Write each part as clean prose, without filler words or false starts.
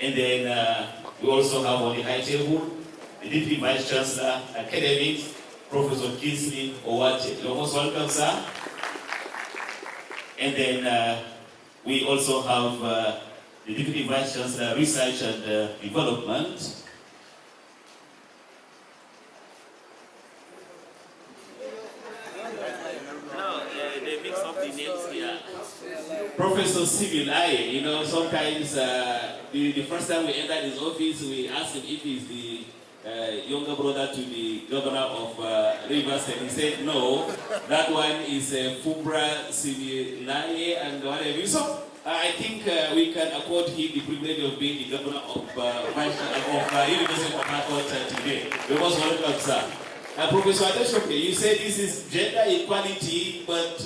And then we also have on the high table the Deputy Vice Chancellor, Academics, Professor Kingsley Owate. You're most welcome, sir. And then we also have the Deputy Vice Chancellor, Research and Development. They mix up the names here. Professor Civil Aye, you know, sometimes the first time we entered his office, we asked him if he's the younger brother to the governor of Rivers, and he said no, that one is Fubra Civil Aye and whatever. So I think we can accord him the privilege of being the governor of University of Harvard today. We must welcome, sir. Professor Adeshoke, you said this is gender equality, but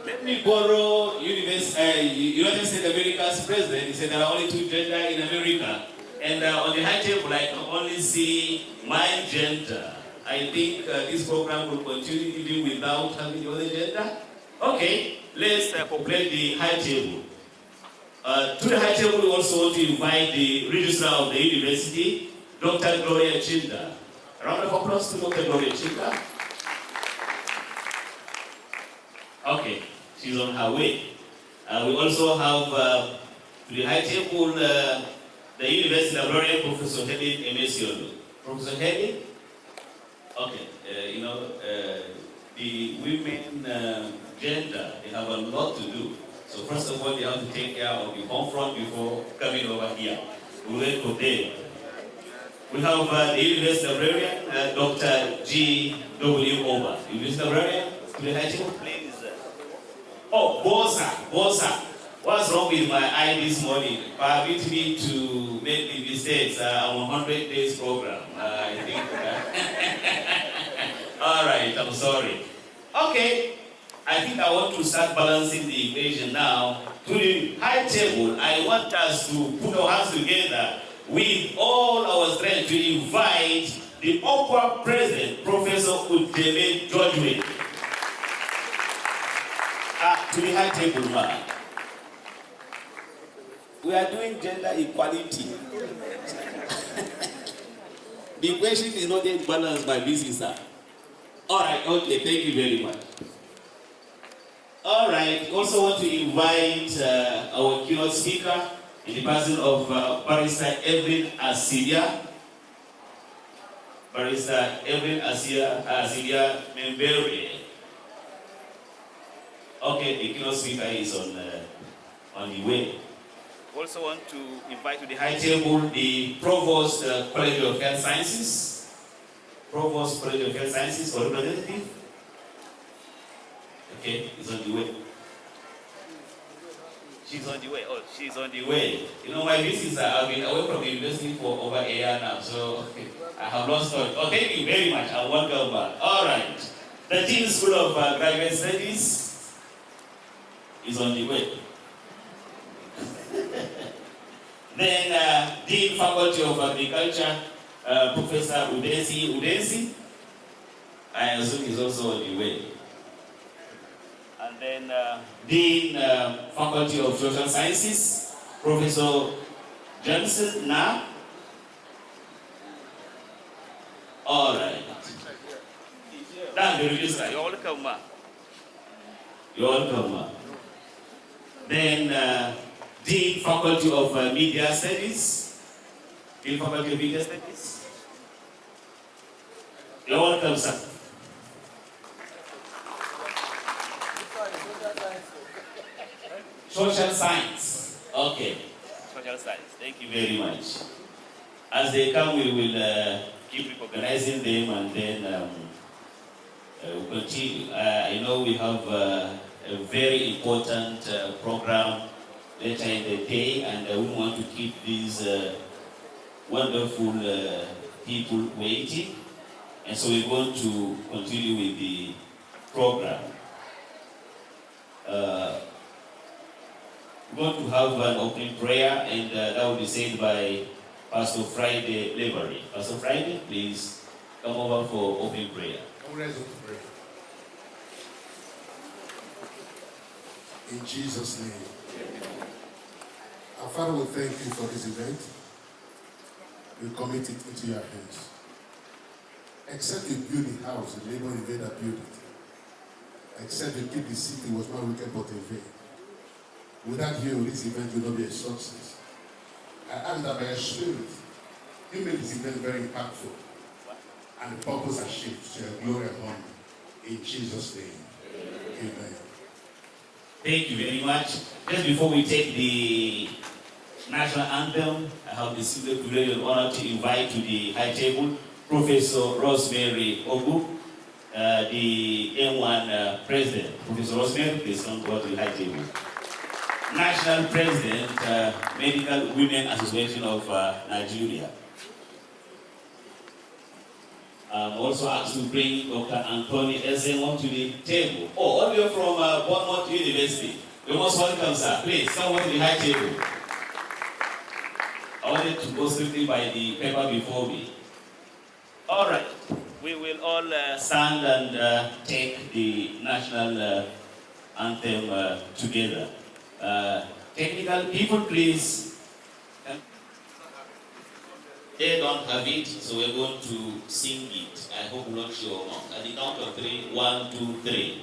let me borrow United States of America's president. He said there are only two gender in America. And on the high table, I can only see my gender. I think this program will continue even without having the other gender. Okay, let's populate the high table. To the high table, we also want to invite the registrar of the university, Dr. Gloria Chinda. A round of applause to Dr. Gloria Chinda. Okay, she's on her way. We also have to the high table the University Librarian, Professor Helen Emesiono. Professor Helen? Okay, the women gender, they have a lot to do. So first of all, they have to take care of the home front before coming over here. We'll wait for them. We have the University Librarian, Dr. G.W. Oba. University Librarian, to the high table, please. Oh, Bosa. What's wrong with my eye this morning? Permit me to make the mistakes. I'm on 100 days program. I think. All right, I'm sorry. Okay, I think I want to start balancing the equation now. To the high table, I want us to put our hands together with all our strength to invite the Okwa President, Professor Udeme George. To the high table, man. We are doing gender equality. The equation is not yet balanced by business, sir. All right, okay, thank you very much. All right, also want to invite our keynote speaker in the person of Barrister Evelyn Asidia. Barrister Evelyn Asidia Membere. Okay, the keynote speaker is on the way. Also want to invite to the high table the Provost College of Health Sciences. Provost College of Health Sciences for representative. Okay, it's on the way. She's on the way. Oh, she's on the way. You know, my visits I've been away from the university for over a year now, so I have lost touch. Oh, thank you very much. I welcome back. All right. The Dean School of Graduate Studies is on the way. Then Dean Faculty of Agriculture, Professor Udensi, I assume is also on the way. And then Dean Faculty of Social Sciences, Professor Johnson Na. All right. That's the registrar. You're welcome, ma. You're welcome, ma. Then Dean Faculty of Media Studies. Dean Faculty of Media Studies. You're welcome, sir. Social Science. Okay. Social Science. Thank you very much. As they come, we will keep recognizing them and then we'll continue. I know we have a very important program later in the day, and we want to keep these wonderful people waiting, and so we want to continue with the program. We're going to have an opening prayer, and that will be said by Pastor Friday Levery. Pastor Friday, please come over for opening prayer. In Jesus' name. Our Father, we thank you for this event. we commit it into your hands. Except you build the house, the labor invader build it. Except you keep the city was not wicked but in vain. Without you, this event will not be a success. I ask that by your spirit, you make this event very impactful. And the purpose achieved to your glory and honor. In Jesus' name. Amen. Thank you very much. Just before we take the national anthem, I have the single privilege and honor to invite to the high table Professor Rosemary Ogu, the M1 President. Professor Rosemary, please come to the high table. National President, Medical Women Association of Nigeria. I'm also asked to bring Dr. Anthony Ezengo to the table. Oh, all the way from Bournemouth University. We most welcome, sir. Please, come over to the high table. I wanted to go swiftly by the paper before me. All right. We will all stand and take the national anthem together. Technical people, please. They don't have it, so we're going to sing it. I hope not your mouth. At the count of 3, 1, 2, 3.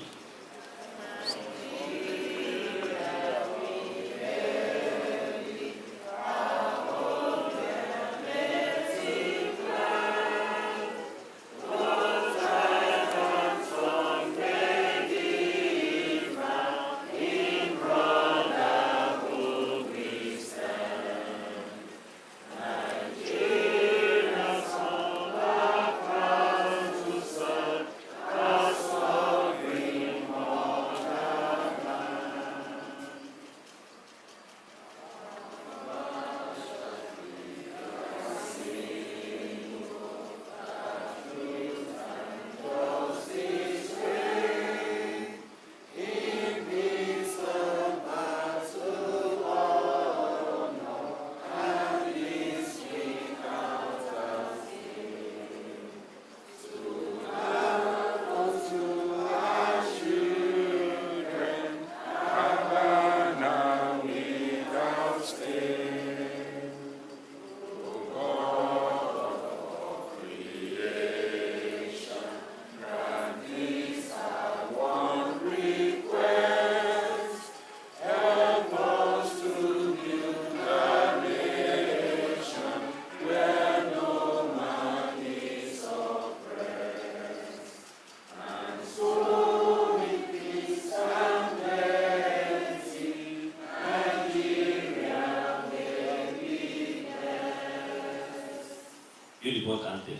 Beautiful anthem.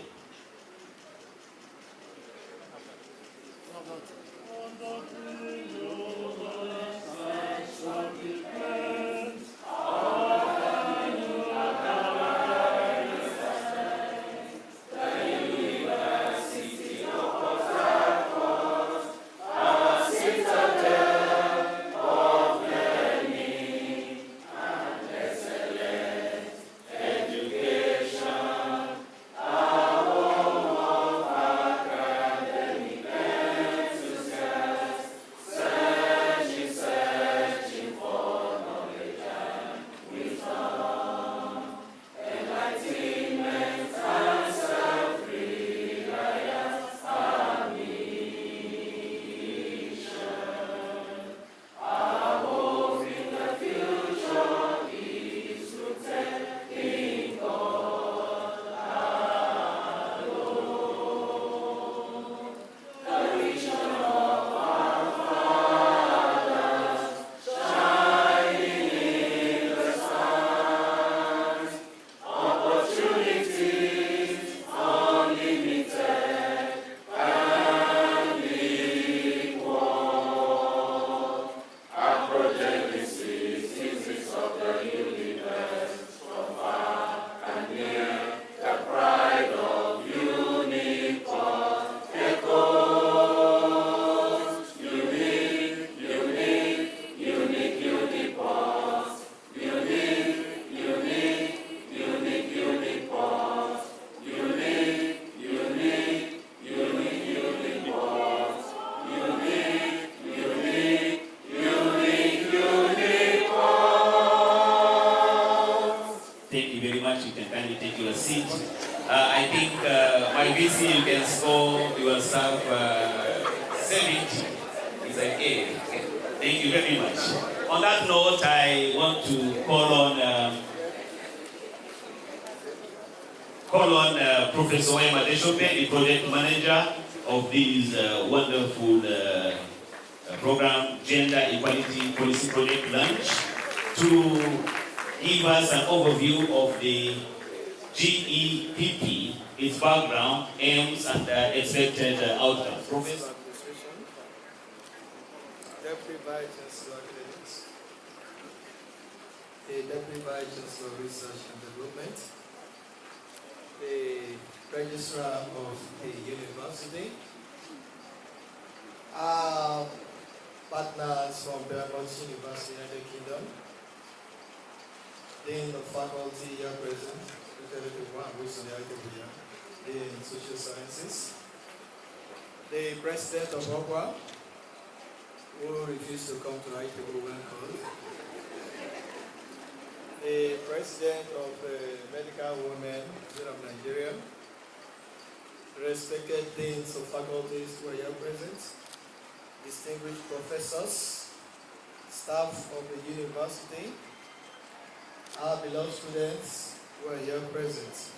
Our much. You can kindly take your seat. I think my VC, you can score yourself 70. It's like, hey, thank you very much. On that note, I want to call on Professor Wema Deshope, the project manager of this wonderful program, Gender Equality Policy Project Launch, to give us an overview of the GEPP, its background, aims, and expected outcomes. Professor? Deputy Vice Chancellor Academics, the Deputy Vice Chancellor Research and Development, the Registrar of the University, partners from Belmont University, United Kingdom, Dean of Faculty here present, in Social Sciences, the President of OPWA, who refused to come to ITB when called, the President of Medical Women of Nigeria, respected deans of faculties who are here present, distinguished professors, staff of the university, our beloved students who are here present,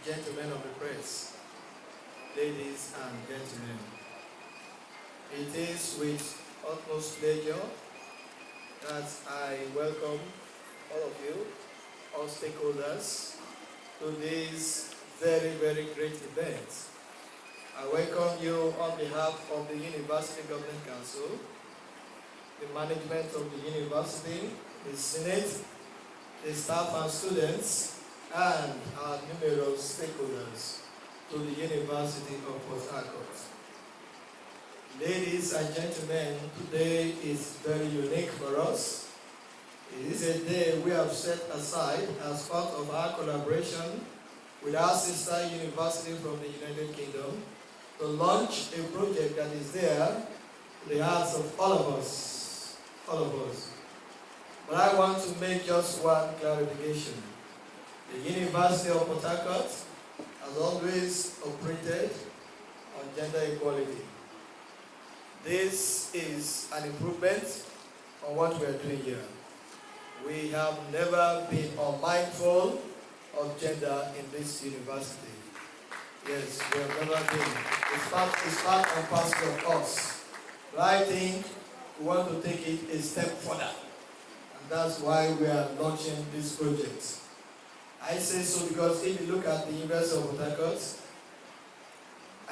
gentlemen of the press, ladies and gentlemen. It is with utmost pleasure that I welcome all of you, all stakeholders, to this very, very great event. I welcome you on behalf of the University Government Council, the management of the university, the Senate, the staff and students, and our numerous stakeholders to the University of Port Harcourt. Ladies and gentlemen, today is very unique for us. It is a day we have set aside as part of our collaboration with our sister university from the United Kingdom to launch a project that is there in the hearts of all of us. But I want to make just one clarification. The University of Port Harcourt has always operated on gender equality. This is an improvement on what we are doing here. We have never been unmindful of gender in this university. Yes, we have never been. It's part and parcel of us. But I think we want to take it a step further. And that's why we are launching this project. I say so because if you look at the University of Port Harcourt,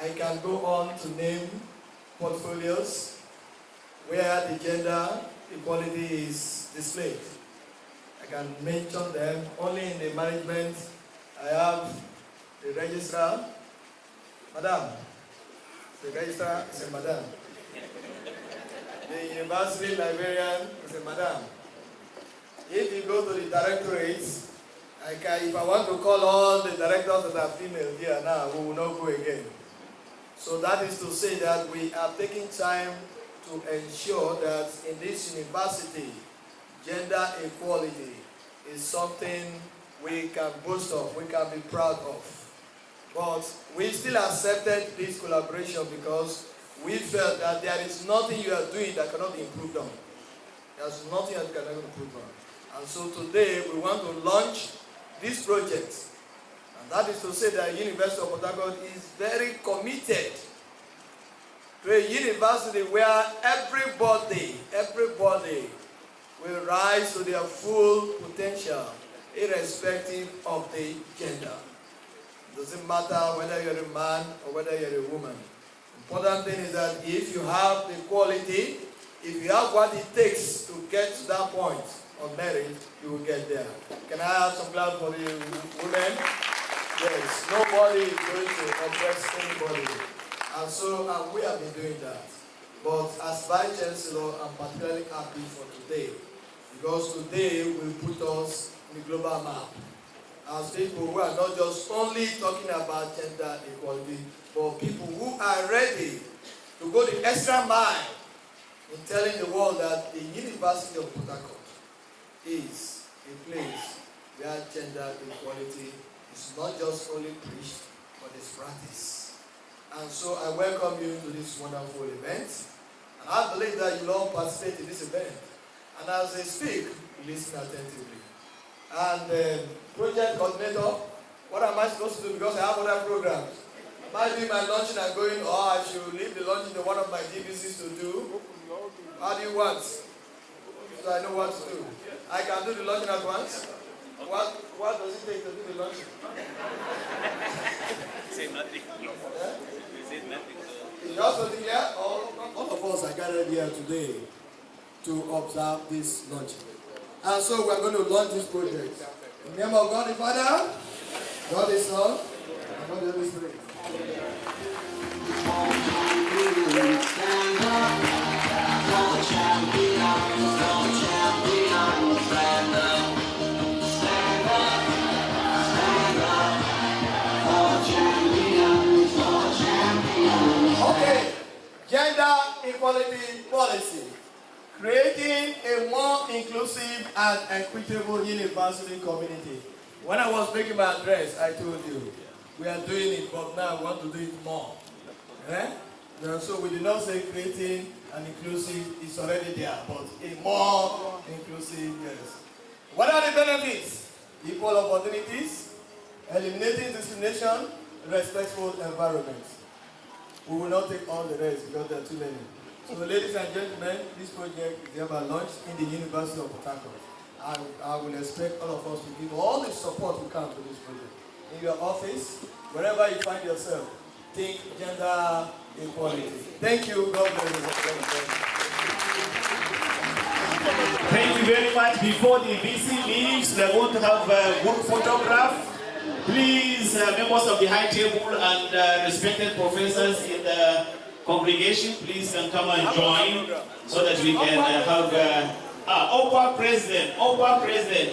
I can go on to name portfolios where the gender equality is displayed. I can mention them only in the management. I have the registrar, madam. The registrar is a madam. The university librarian is a madam. If you go to the directorates, if I want to call all the directors that are female here now, we will not go again. So that is to say that we are taking time to ensure that in this university, gender equality is something we can boast of, we can be proud of. But we still accepted this collaboration because we felt that there is nothing you are doing that cannot be improved on. There's nothing that cannot be improved on. And so today we want to launch this project. And that is to say that the University of Port Harcourt is very committed to a university where everybody will rise to their full potential, irrespective of the gender. It doesn't matter whether you're a man or whether you're a woman. The important thing is that if you have the quality, if you have what it takes to get to that point of merit, you will get there. Can I have some clap for the women? Yes, nobody is going to oppress anybody. And so we have been doing that. But as Vice Chancellor, I'm particularly happy for today. Because today will put us in the global map. As people who are not just only talking about gender equality, but people who are ready to go the extra mile in telling the world that the University of Port Harcourt is a place where gender equality is not just only preached, but it's practiced. And so I welcome you to this wonderful event. And I believe that you'll all participate in this event. And as they speak, listen attentively. And project coordinator, what am I supposed to do? Because I have other programs. Am I doing my luncheon and going, or I should leave the luncheon to one of my DBCs to do? How do you want? So I know what to do. I can do the luncheon at once. What does it take to do the luncheon? Say nothing. Yeah? Say nothing. Is yours something here? All of us are gathered here today to observe this luncheon. And so we're going to launch this project. In the name of God the Father, God the Son, and God the Holy Spirit. Okay, gender equality policy. Creating a more inclusive and equitable university community. When I was making my address, I told you, we are doing it, but now we want to do it more. Eh? So we did not say creating an inclusive, it's already there, but a more inclusive, yes. What are the benefits? Equal opportunities, eliminating discrimination, respectful environment. We will not take all the rest because there are too many. So ladies and gentlemen, this project is thereby launched in the University of Port Harcourt. I will expect all of us to give all the support we can to this project. In your office, wherever you find yourself, think gender equality. Thank you. God bless you. Thank you very much. Before the VC leaves, we are going to have a group photograph. Please, members of the high table and respected professors in the congregation, please can come and join so that we can have OPA President,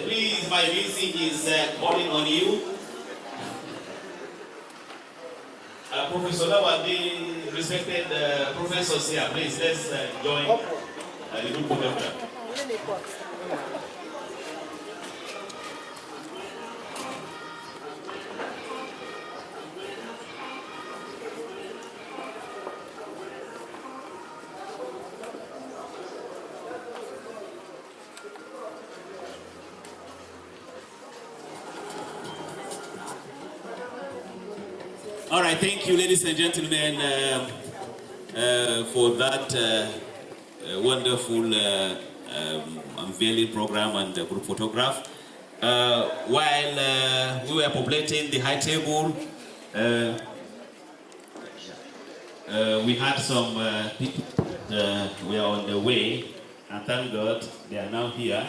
please, my VC is calling on you. Professor Lawadi, respected professors here, please, let's join the group photograph. All right, thank you, ladies and gentlemen, for that wonderful unveiling program and group photograph. While we were populating the high table, we had some people were on the way, and thank God they are now here.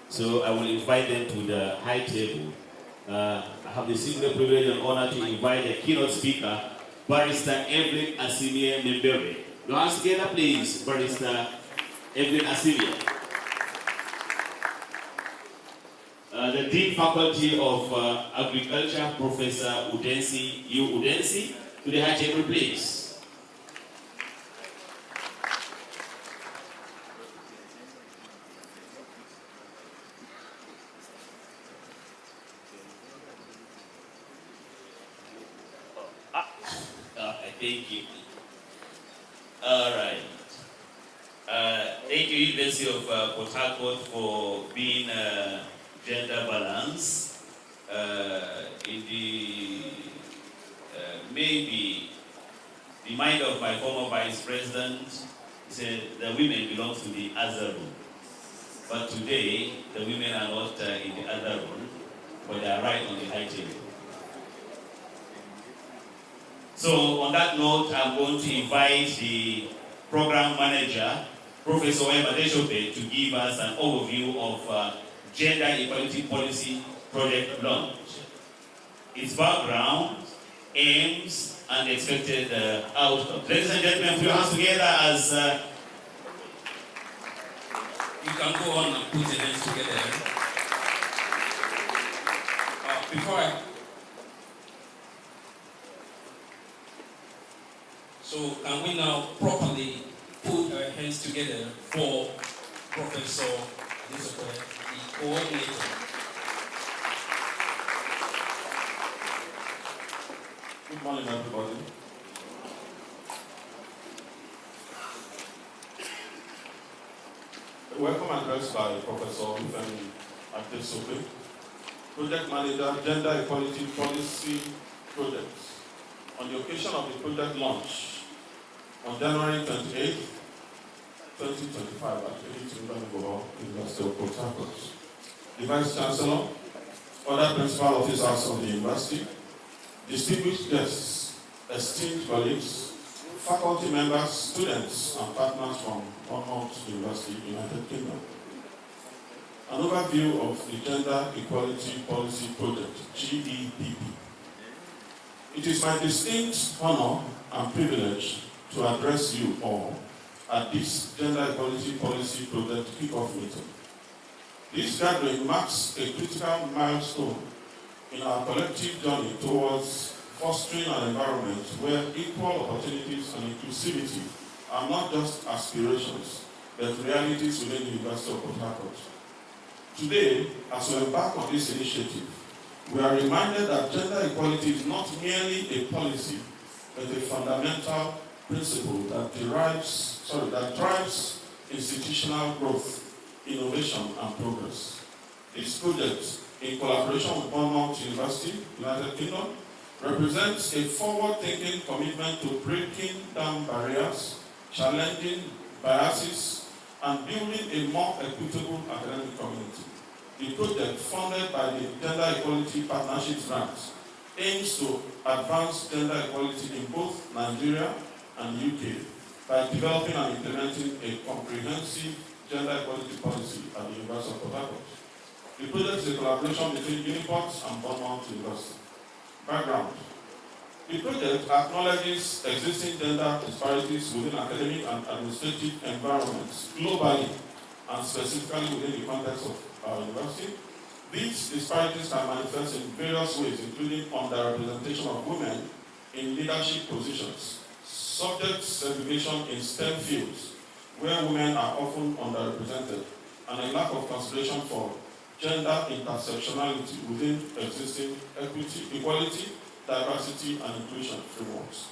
So I will invite them to the high table. I have the singular privilege and honor to invite the keynote speaker, Barrister Evelyn Asimie Membere. Your hands together, please, Barrister Evelyn Asimie. The Dean Faculty of Agriculture, Professor Udensi Udensi, to the high table, please. Thank you. All right. Thank you, University of Port Harcourt, for being gender balance. In the maybe the mind of my former vice president said the women belong to the other room. But today, the women are not in the other room, but they are right on the high table. So on that note, I'm going to invite the program manager, Professor Wema Deshope, to give us an overview of Gender Equality Policy Project Launch, its background, aims, and expected outcomes. Ladies and gentlemen, put your hands together as you can go on and put your hands together. So can we now properly put our hands together for Professor Deshope, the coordinator. Good morning, everybody. A welcome address by Professor Femi Adesope, Project Manager, Gender Equality Policy Projects, on the occasion of the project launch on January 28, 2025 at Edith University of Port Harcourt. The Vice Chancellor, other principal officers of the university, distinguished guests, esteemed colleagues, faculty members, students, and partners from Bournemouth University, United Kingdom. An overview of the Gender Equality Policy Project, GEPP. It is my distinct honor and privilege to address you all at this Gender Equality Policy Project kickoff meeting. This gathering marks a critical milestone in our collective journey towards fostering an environment where equal opportunities and inclusivity are not just aspirations, but realities within the University of Port Harcourt. Today, as we embark on this initiative, we are reminded that gender equality is not merely a policy, but a fundamental principle that drives institutional growth, innovation, and progress. This project, in collaboration with Bournemouth University, United Kingdom, represents a forward-thinking commitment to breaking down barriers, challenging biases, and building a more equitable academic community. The project, funded by the Gender Equality Partnerships Grant, aims to advance gender equality in both Nigeria and the UK by developing and implementing a comprehensive gender equality policy at the University of Port Harcourt. The project is a collaboration between Uniport and Bournemouth University. Background. The project acknowledges existing gender disparities within academic and administrative environments globally and specifically within the context of our university. These disparities can manifest in various ways, including underrepresentation of women in leadership positions, subject segregation in STEM fields, where women are often underrepresented, and a lack of consideration for gender intersectionality within existing equality, diversity, and inclusion frameworks.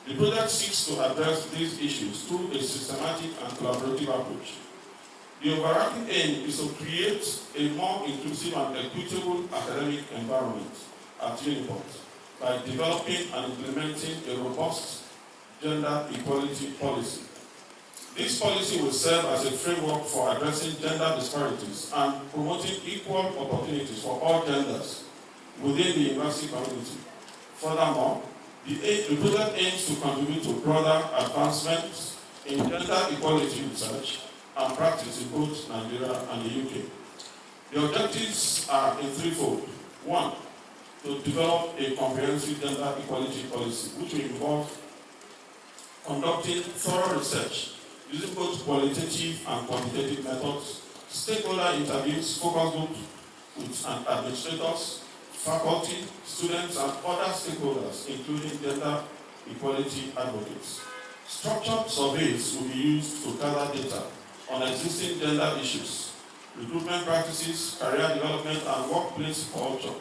The project seeks to address these issues through a systematic and collaborative approach. The overarching aim is to create a more inclusive and equitable academic environment at Uniport by developing and implementing a robust gender equality policy. This policy will serve as a framework for addressing gender disparities and promoting equal opportunities for all genders within the university community. Furthermore, the project aims to contribute to broader advancements in gender equality research and practice in both Nigeria and the UK. The objectives are in threefold. One, to develop a comprehensive gender equality policy, which will involve conducting thorough research using both qualitative and quantitative methods, stakeholder interviews, focus groups with administrators, faculty, students, and other stakeholders, including gender equality advocates. Structured surveys will be used to gather data on existing gender issues, recruitment practices, career development, and workplace culture.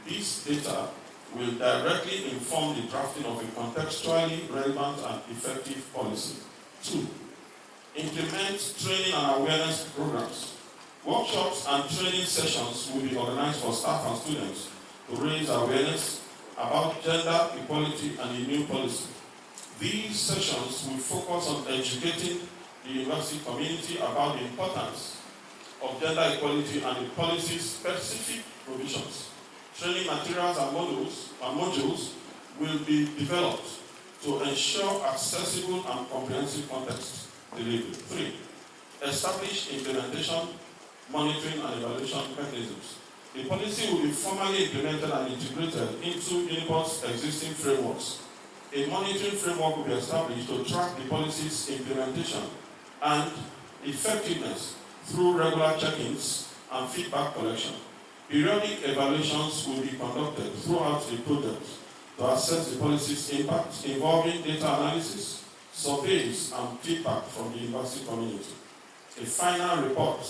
These data will directly inform the drafting of a contextually relevant and effective policy. Two, implement training and awareness programs. Workshops and training sessions will be organized for staff and students to raise awareness about gender equality and the new policy. These sessions will focus on educating the university community about the importance of gender equality and the policy's specific provisions. Training materials and modules will be developed to ensure accessible and comprehensive context delivery. 3. Establish implementation, monitoring, and evaluation mechanisms. The policy will be formally implemented and integrated into Uniport's existing frameworks. A monitoring framework will be established to track the policy's implementation and effectiveness through regular check-ins and feedback collection. Periodic evaluations will be conducted throughout the project to assess the policy's impact, involving data analysis, surveys, and feedback from the university community. A final report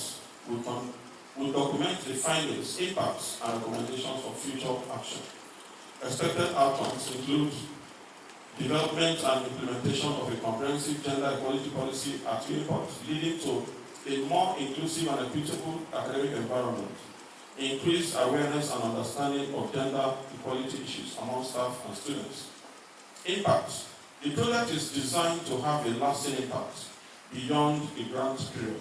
will document the findings, impacts, and recommendations for future action. Expected outcomes include development and implementation of a comprehensive gender equality policy at Uniport, leading to a more inclusive and equitable academic environment, increased awareness and understanding of gender equality issues among staff and students. Impact. The project is designed to have a lasting impact beyond the grant period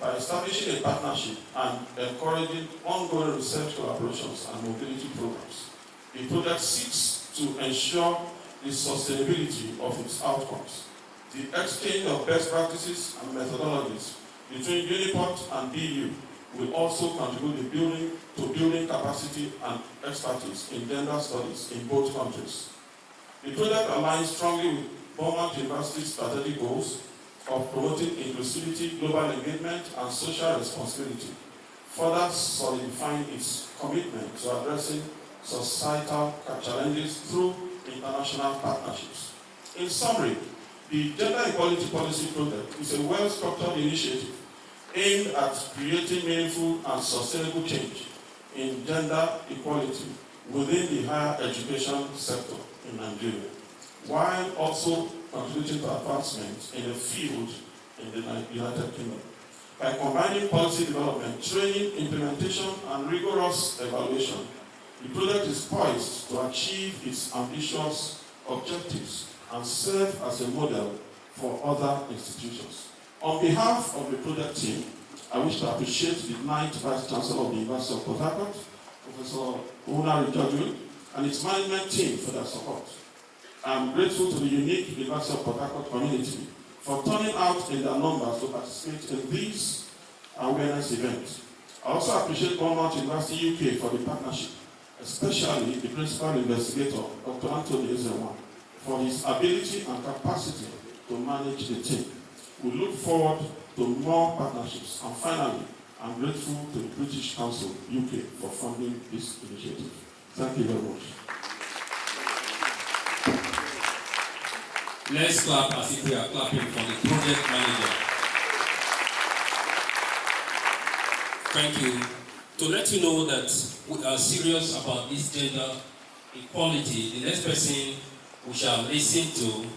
by establishing a partnership and encouraging ongoing research collaborations and mobility programs. The project seeks to ensure the sustainability of its outcomes. The exchange of best practices and methodologies between Uniport and BU will also contribute to building capacity and expertise in gender studies in both countries. The project aligns strongly with Beaumont University's strategic goals of promoting inclusivity, global engagement, and social responsibility, further solidifying its commitment to addressing societal challenges through international partnerships. In summary, the Gender Equality Policy Project is a well-structured initiative aimed at creating meaningful and sustainable change in gender equality within the higher education sector in Nigeria, while also contributing to advancement in the field in the United Kingdom. By combining policy development, training, implementation, and rigorous evaluation, the project is poised to achieve its ambitious objectives and serve as a model for other institutions. On behalf of the project team, I wish to appreciate the 9th Vice Chancellor of the University of Port Harcourt, Professor Una Rijaju, and its management team for their support. I'm grateful to the unique University of Port Harcourt community for turning out in their numbers to participate in these awareness events. I also appreciate Beaumont University UK for the partnership, especially the principal investigator, Dr. Anthony Ezewan, for his ability and capacity to manage the team. We look forward to more partnerships. And finally, I'm grateful to the British Council UK for funding this initiative. Thank you very much. Let's clap as if we are clapping for the project manager. Thank you. To let you know that we are serious about this gender equality, the next person we shall listen to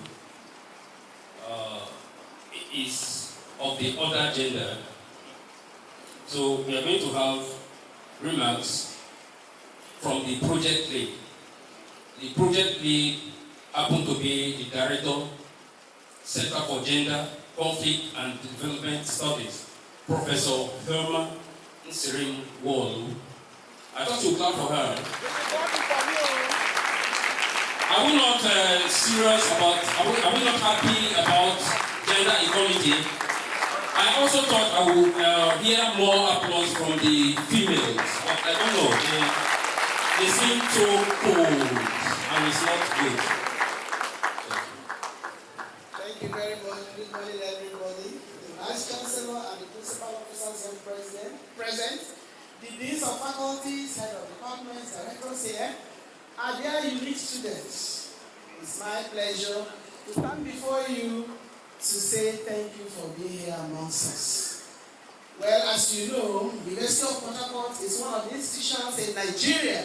is of the other gender. So we are going to have remarks from the project lead. The project lead happened to be the director, Center for Gender, Conflict and Development Studies, Professor Herma Nsirim Wolu. I thought you would clap for her. Are we not serious about, are we not happy about gender equality? I also thought I would hear more applause from the females, but I don't know, they seem so cold and it's not good. Thank you very much. Good morning, everybody. The Vice Chancellor and the Principal Officers here present, the Deans of Faculties, Head of Departments, Directors here, and their unique students. It's my pleasure to stand before you to say thank you for being here amongst us. Well, as you know, the University of Port Harcourt is one of the institutions in Nigeria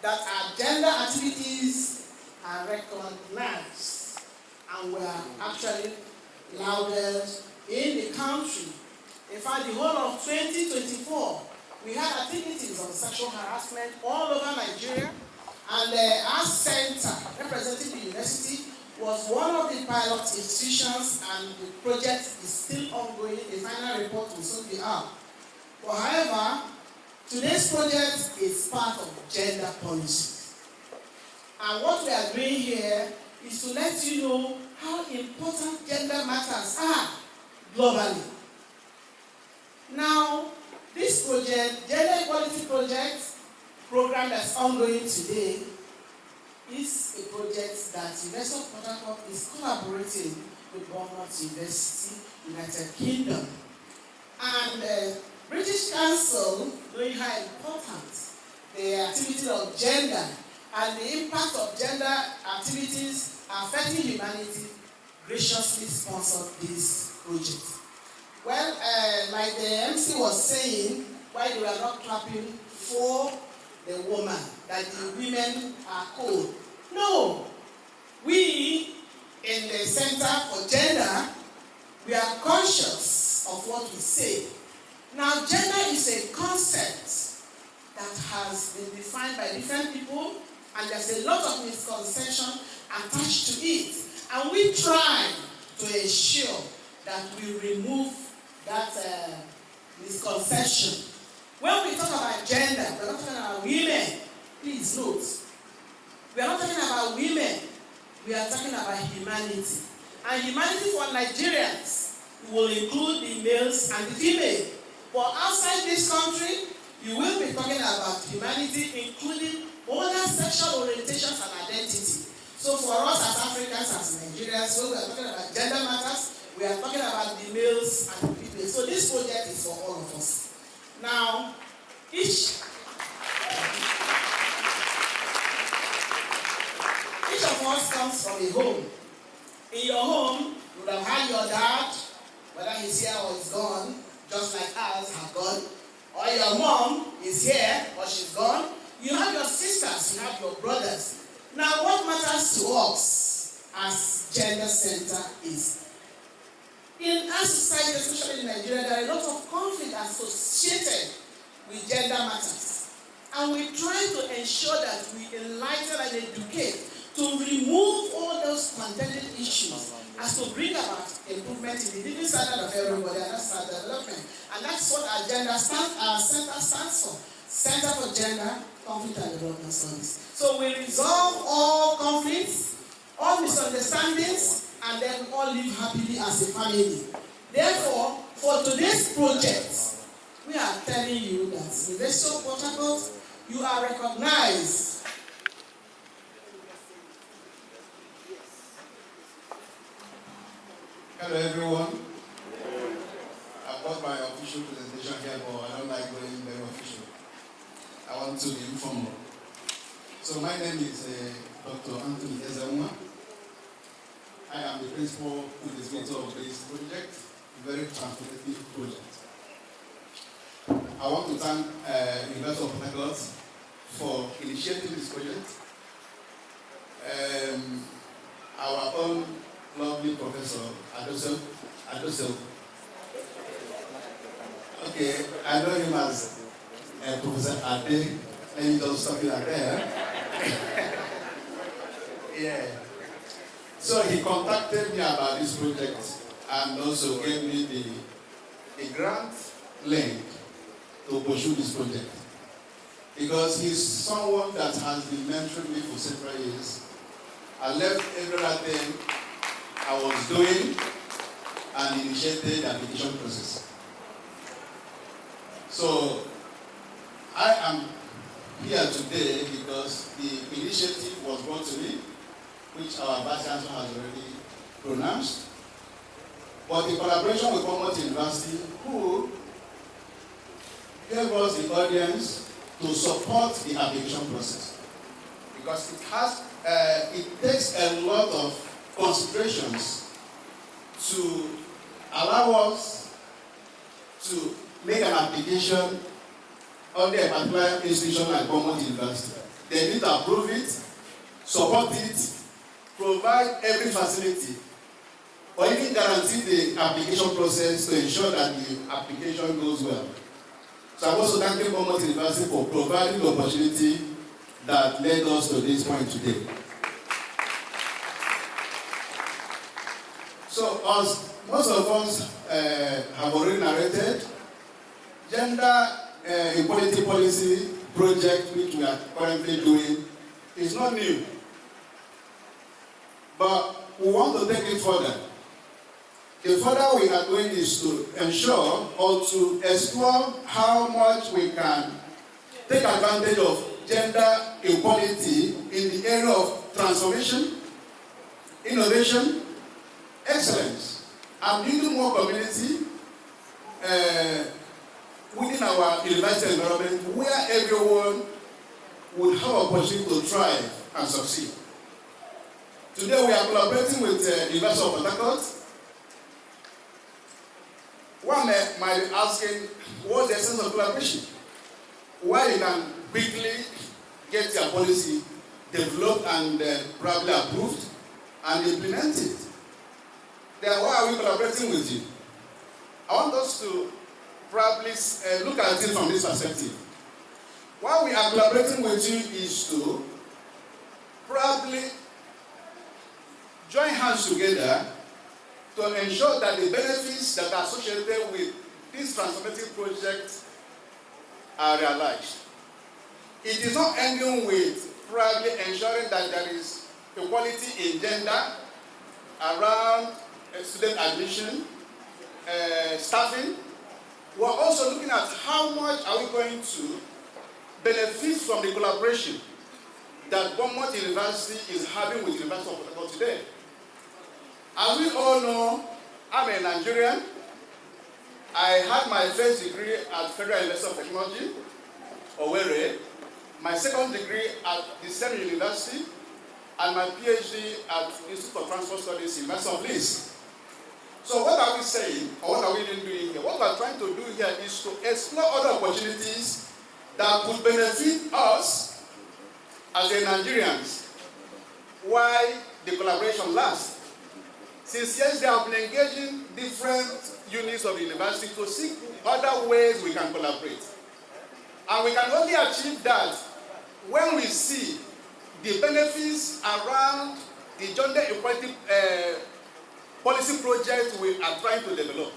that our gender activities are recognized and were actually lauded in the country. In fact, the whole of 2024, we had activities on sexual harassment all over Nigeria, and our center representing the university was one of the pilot institutions, and the project is still ongoing. The final report will soon be out. But however, today's project is part of gender policy. And what we are doing here is to let you know how important gender matters are globally. Now, this project, Gender Equality Project, program that's ongoing today, is a project that University of Port Harcourt is collaborating with Beaumont University, United Kingdom. And British Council, knowing how important the activity of gender and the impact of gender activities affecting humanity, graciously sponsored this project. Well, like the MC was saying, while they were not clapping for the woman, that the women are cold. No. We, in the Center for Gender, we are conscious of what we say. Now, gender is a concept that has been defined by different people, and there's a lot of misconception attached to it. And we try to ensure that we remove that misconception. When we talk about gender, we're not talking about women. Please note. We are not talking about women. We are talking about humanity. And humanity for Nigerians will include the males and the female. But outside this country, you will be talking about humanity, including other sexual orientations and identity. So for us as Africans, as Nigerians, when we are talking about gender matters, we are talking about the males and the females. So this project is for all of us. Now, each of us comes from a home. In your home, you would have had your dad, whether he's here or he's gone, just like us have gone. Or your mom is here or she's gone. You have your sisters, you have your brothers. Now, what matters to us as Gender Center is, in our society, especially in Nigeria, there are a lot of conflict associated with gender matters. And we try to ensure that we enlighten and educate to remove all those contending issues as to bring about improvement in the living standard of everybody, and that's our development. And that's what our center stands for. Center for Gender, Conflict and Development Studies. So we resolve all conflicts, all misunderstandings, and then we all live happily as a family. Therefore, for today's project, we are telling you that in University of Port Harcourt, you are recognized. Hello everyone. I've got my official presentation here, but I don't like going very official. I want to be informal. So my name is Dr. Anthony Ezeuma. I am the principal investigator of this project, a very transformative project. I want to thank University of Port Harcourt for initiating this project. Our own lovely Professor Adosel. Okay, I know him as Professor Ade. Let me just stop it there. Yeah. So he contacted me about this project and also gave me the grant link to pursue this project. Because he's someone that has been mentoring me for several years. I left every other thing I was doing and initiated the application process. So I am here today because the initiative was brought to me, which our Vice Chancellor has already pronounced, but in collaboration with Bournemouth University, who gave us the audience to support the application process. Because it takes a lot of considerations to allow us to make an application under a particular institution like Bournemouth University. They need to approve it, support it, provide every facility, or even guarantee the application process to ensure that the application goes well. So I'm also thanking Bournemouth University for providing the opportunity that led us to this point today. So as most of us have already narrated, gender equality policy project which we are currently doing is not new. But we want to take it further. The further we are going is to ensure or to explore how much we can take advantage of gender equality in the area of transformation, innovation, excellence, and building more community within our university environment where everyone would have opportunity to thrive and succeed. Today we are collaborating with the University of Port Harcourt. One might be asking, what's the essence of collaboration? Why you can quickly get their policy developed and probably approved and implemented. Then why are we collaborating with you? I want us to probably look at it from this perspective. Why we are collaborating with you is to probably join hands together to ensure that the benefits that are associated with this transformative project are realized. It is not ending with probably ensuring that there is equality in gender around student admission, staffing. We are also looking at how much are we going to benefit from the collaboration that Bournemouth University is having with the University of Port Harcourt today. As we all know, I'm a Nigerian. I had my first degree at Federal University of Technology, Owerri, my second degree at the same university, and my PhD at Institute for Transport Studies, University of Leeds. So what are we saying, or what are we doing here? What we are trying to do here is to explore other opportunities that could benefit us as the Nigerians while the collaboration lasts. Since yesterday, I have been engaging different units of the university to seek other ways we can collaborate. And we can only achieve that when we see the benefits around the gender equality policy project we are trying to develop,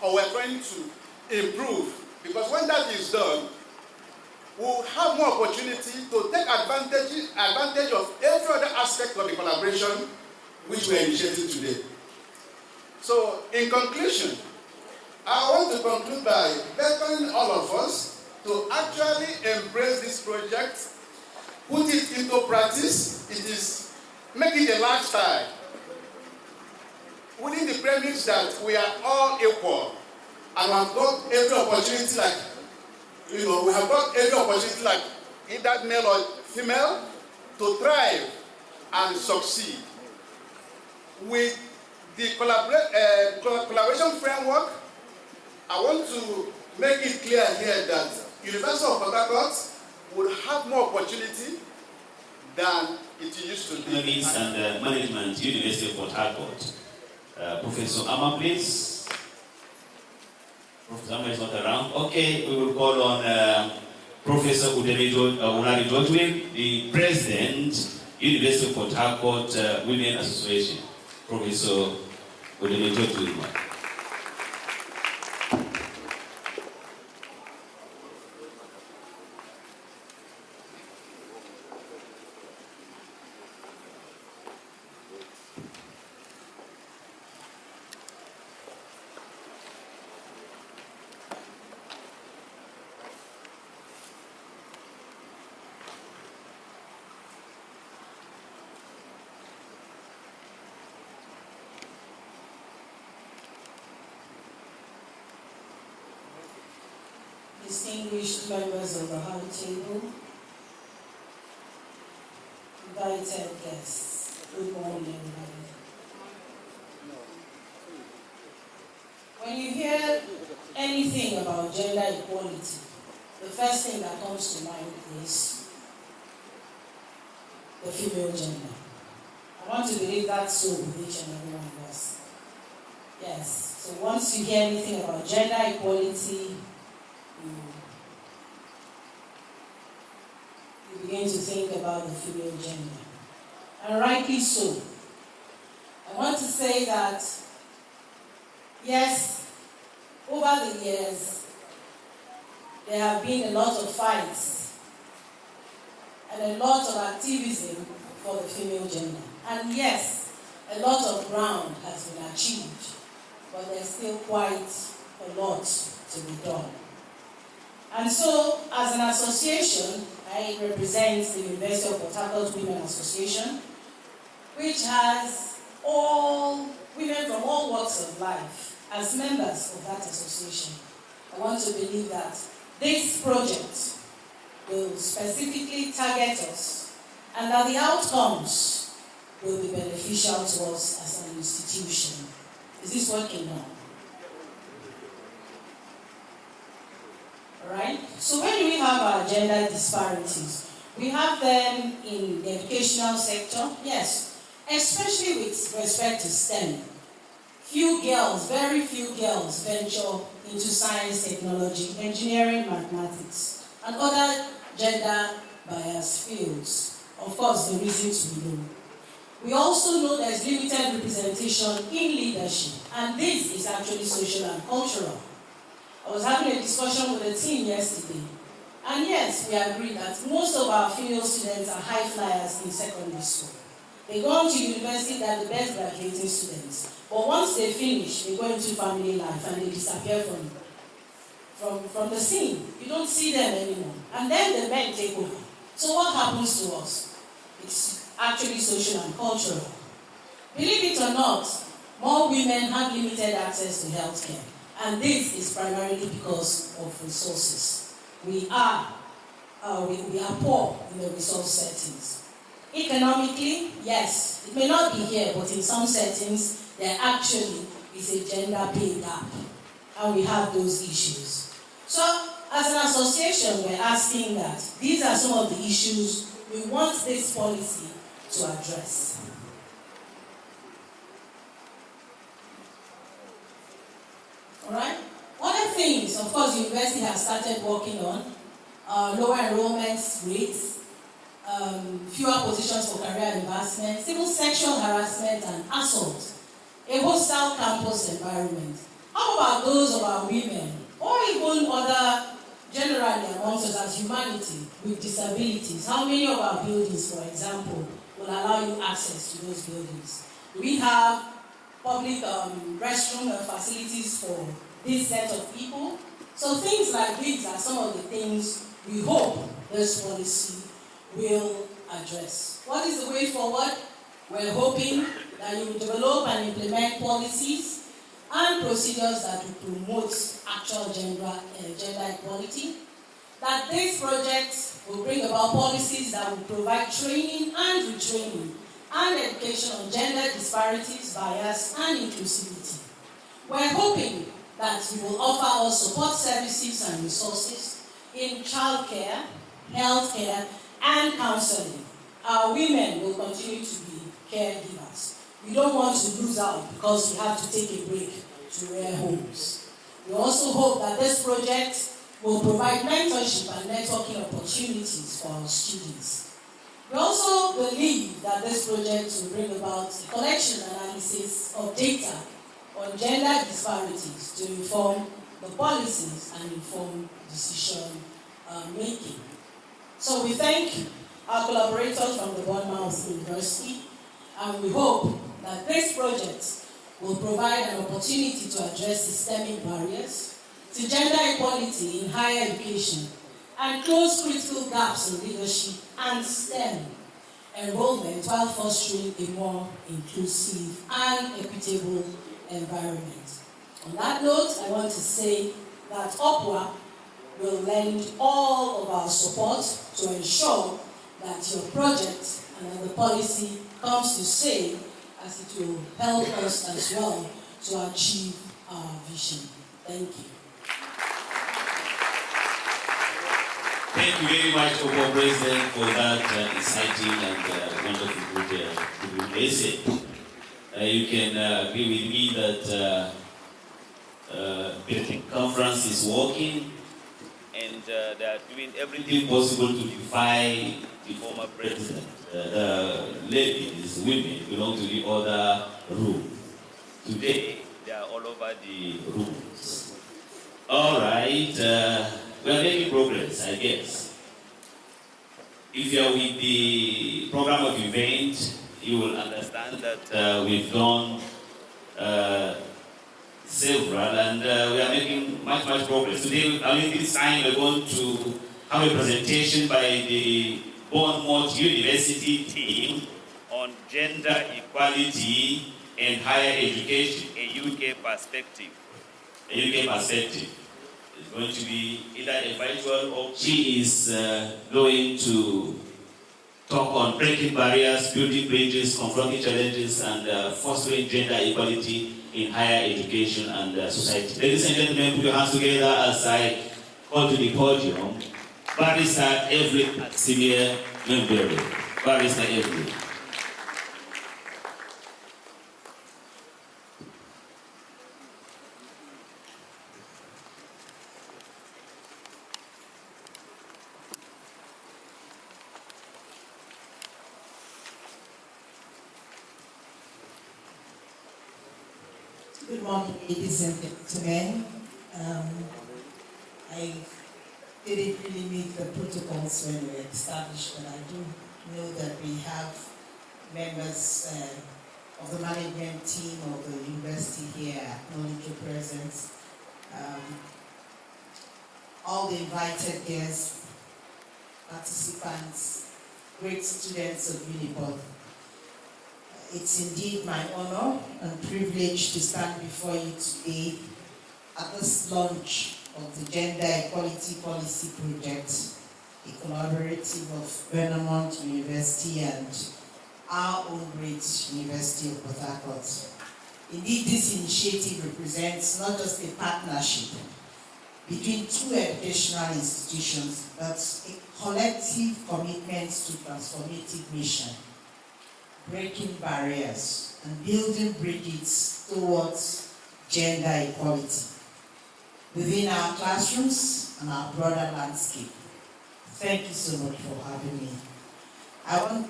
or we are trying to improve. Because when that is done, we will have more opportunity to take advantage of every other aspect of the collaboration which we are initiating today. So, in conclusion, I want to conclude by beckoning all of us to actually embrace this project, put it into practice. It is, make it a lifestyle. Within the premise that we are all equal, and we have got every opportunity like, we have got every opportunity like either male or female to thrive and succeed. With the collaboration framework, I want to make it clear here that University of Port Harcourt would have more opportunity than it used to be. Economics and Management, University of Port Harcourt. Professor Ama, please. Professor Ama is not around. Okay, we will call on Professor Unari Jodwin, the President, University of Port Harcourt Women Association. Professor Unari Jodwin. Distinguished members of the High Table, invited guests, good morning, everybody. When you hear anything about gender equality, the first thing that comes to mind is the female gender. I want to believe that's so with each and every one of us. Yes, so once you hear anything about gender equality, you begin to think about the female gender. And rightly so. I want to say that, yes, over the years, there have been a lot of fights and a lot of activism for the female gender. And yes, a lot of ground has been achieved, but there's still quite a lot to be done. And so, as an association, I represent the University of Port Harcourt Women Association, which has all women from all walks of life as members of that association. I want to believe that this project will specifically target us and that the outcomes will be beneficial to us as an institution. Is this working now? Right? So when we have our gender disparities, We have them in the educational sector, yes, especially with respect to STEM. Few girls, very few girls venture into science, technology, engineering, mathematics, and other gender-biased fields. Of course, the reasons we know. We also know there's limited representation in leadership, and this is actually social and cultural. I was having a discussion with a team yesterday, and yes, we agree that most of our female students are high flyers in secondary school. They go on to university, they're the best graduating students. But once they finish, they go into family life and they disappear from the scene. You don't see them anymore. And then the men take over. So what happens to us? It's actually social and cultural. Believe it or not, more women have limited access to healthcare. And this is primarily because of resources. We are poor in the resource settings. Economically, yes, it may not be here, but in some settings, there actually is a gender pay gap, and we have those issues. So, as an association, we're asking that these are some of the issues we want this policy to address. All right? Other things, of course, the university has started working on lower enrollment rates, fewer positions for career advancement, even sexual harassment and assault, a hostile campus environment. How about those of our women, or even other, generally amongst us as humanity with disabilities? How many of our buildings, for example, will allow you access to those buildings? Do we have public restroom facilities for this set of people? So things like these are some of the things we hope this policy will address. What is the way forward? We're hoping that you will develop and implement policies and procedures that will promote actual gender equality. That this project will bring about policies that will provide training and retraining and education on gender disparities, bias, and inclusivity. We're hoping that you will offer us support services and resources in childcare, healthcare, and counseling. Our women will continue to be caregivers. We don't want to lose out because we have to take a break to rear homes. We also hope that this project will provide mentorship and networking opportunities for our students. We also believe that this project will bring about a collection and analysis of data on gender disparities to inform the policies and inform decision making. So we thank our collaborators from the Bournemouth University, and we hope that this project will provide an opportunity to address systemic barriers to gender equality in higher education and close critical gaps in leadership and STEM enrollment while fostering a more inclusive and equitable environment. On that note, I want to say that OPWA will lend all of our support to ensure that your project and that the policy comes to say, as it will help us as well to achieve our vision. Thank you. Thank you very much, Opo President, for that exciting and wonderful good essay. You can agree with me that the conference is working, and they are doing everything possible to defy the former president. The ladies, women, belong to the other room. Today, they are all over the rooms. All right, we are making progress, I guess. If you are with the program of event, you will understand that we've done several, and we are making much progress. Today, this time we're going to have a presentation by the Bournemouth University team on gender equality and higher education, a UK perspective. A UK perspective. It's going to be either a virtual or she is going to talk on breaking barriers, building bridges, confronting challenges, and fostering gender equality in higher education and society. Ladies and gentlemen, put your hands together as I call to the podium Barrister Evelyn Senior Member. Barrister Evelyn. Good morning, ladies and gentlemen. I didn't really meet the protocols when we established, but I do know that we have members of the management team of the university here acknowledge your presence. All the invited guests, participants, great students of Unipod. It's indeed my honor and privilege to stand before you today at this launch of the Gender Equality Policy Project, a collaborative of Vermont University and our own great University of Port Harcourt. Indeed, this initiative represents not just a partnership between two educational institutions, but a collective commitment to transformative mission, breaking barriers and building bridges towards gender equality within our classrooms and our broader landscape. Thank you so much for having me.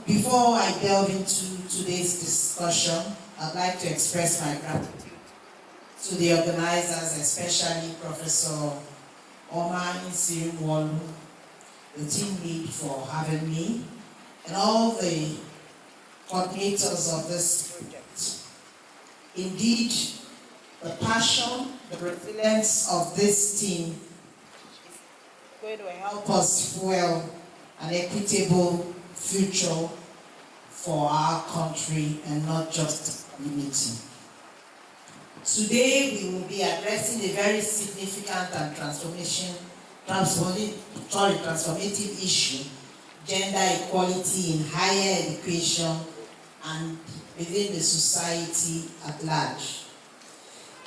Before I delve into today's discussion, I'd like to express my gratitude to the organizers, especially Professor Omar Nsirim-Walu, the team lead, for having me, and all the coordinators of this project. Indeed, the passion, the resilience of this team is going to help us fuel an equitable future for our country and not just the community. Today, we will be addressing a very significant and transformative issue: gender equality in higher education and within the society at large.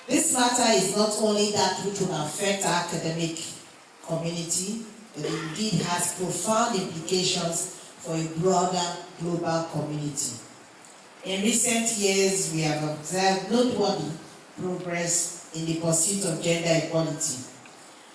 This matter is not only that which will affect our academic community, but it indeed has profound implications for a broader global community. In recent years, we have observed noteworthy progress in the pursuit of gender equality.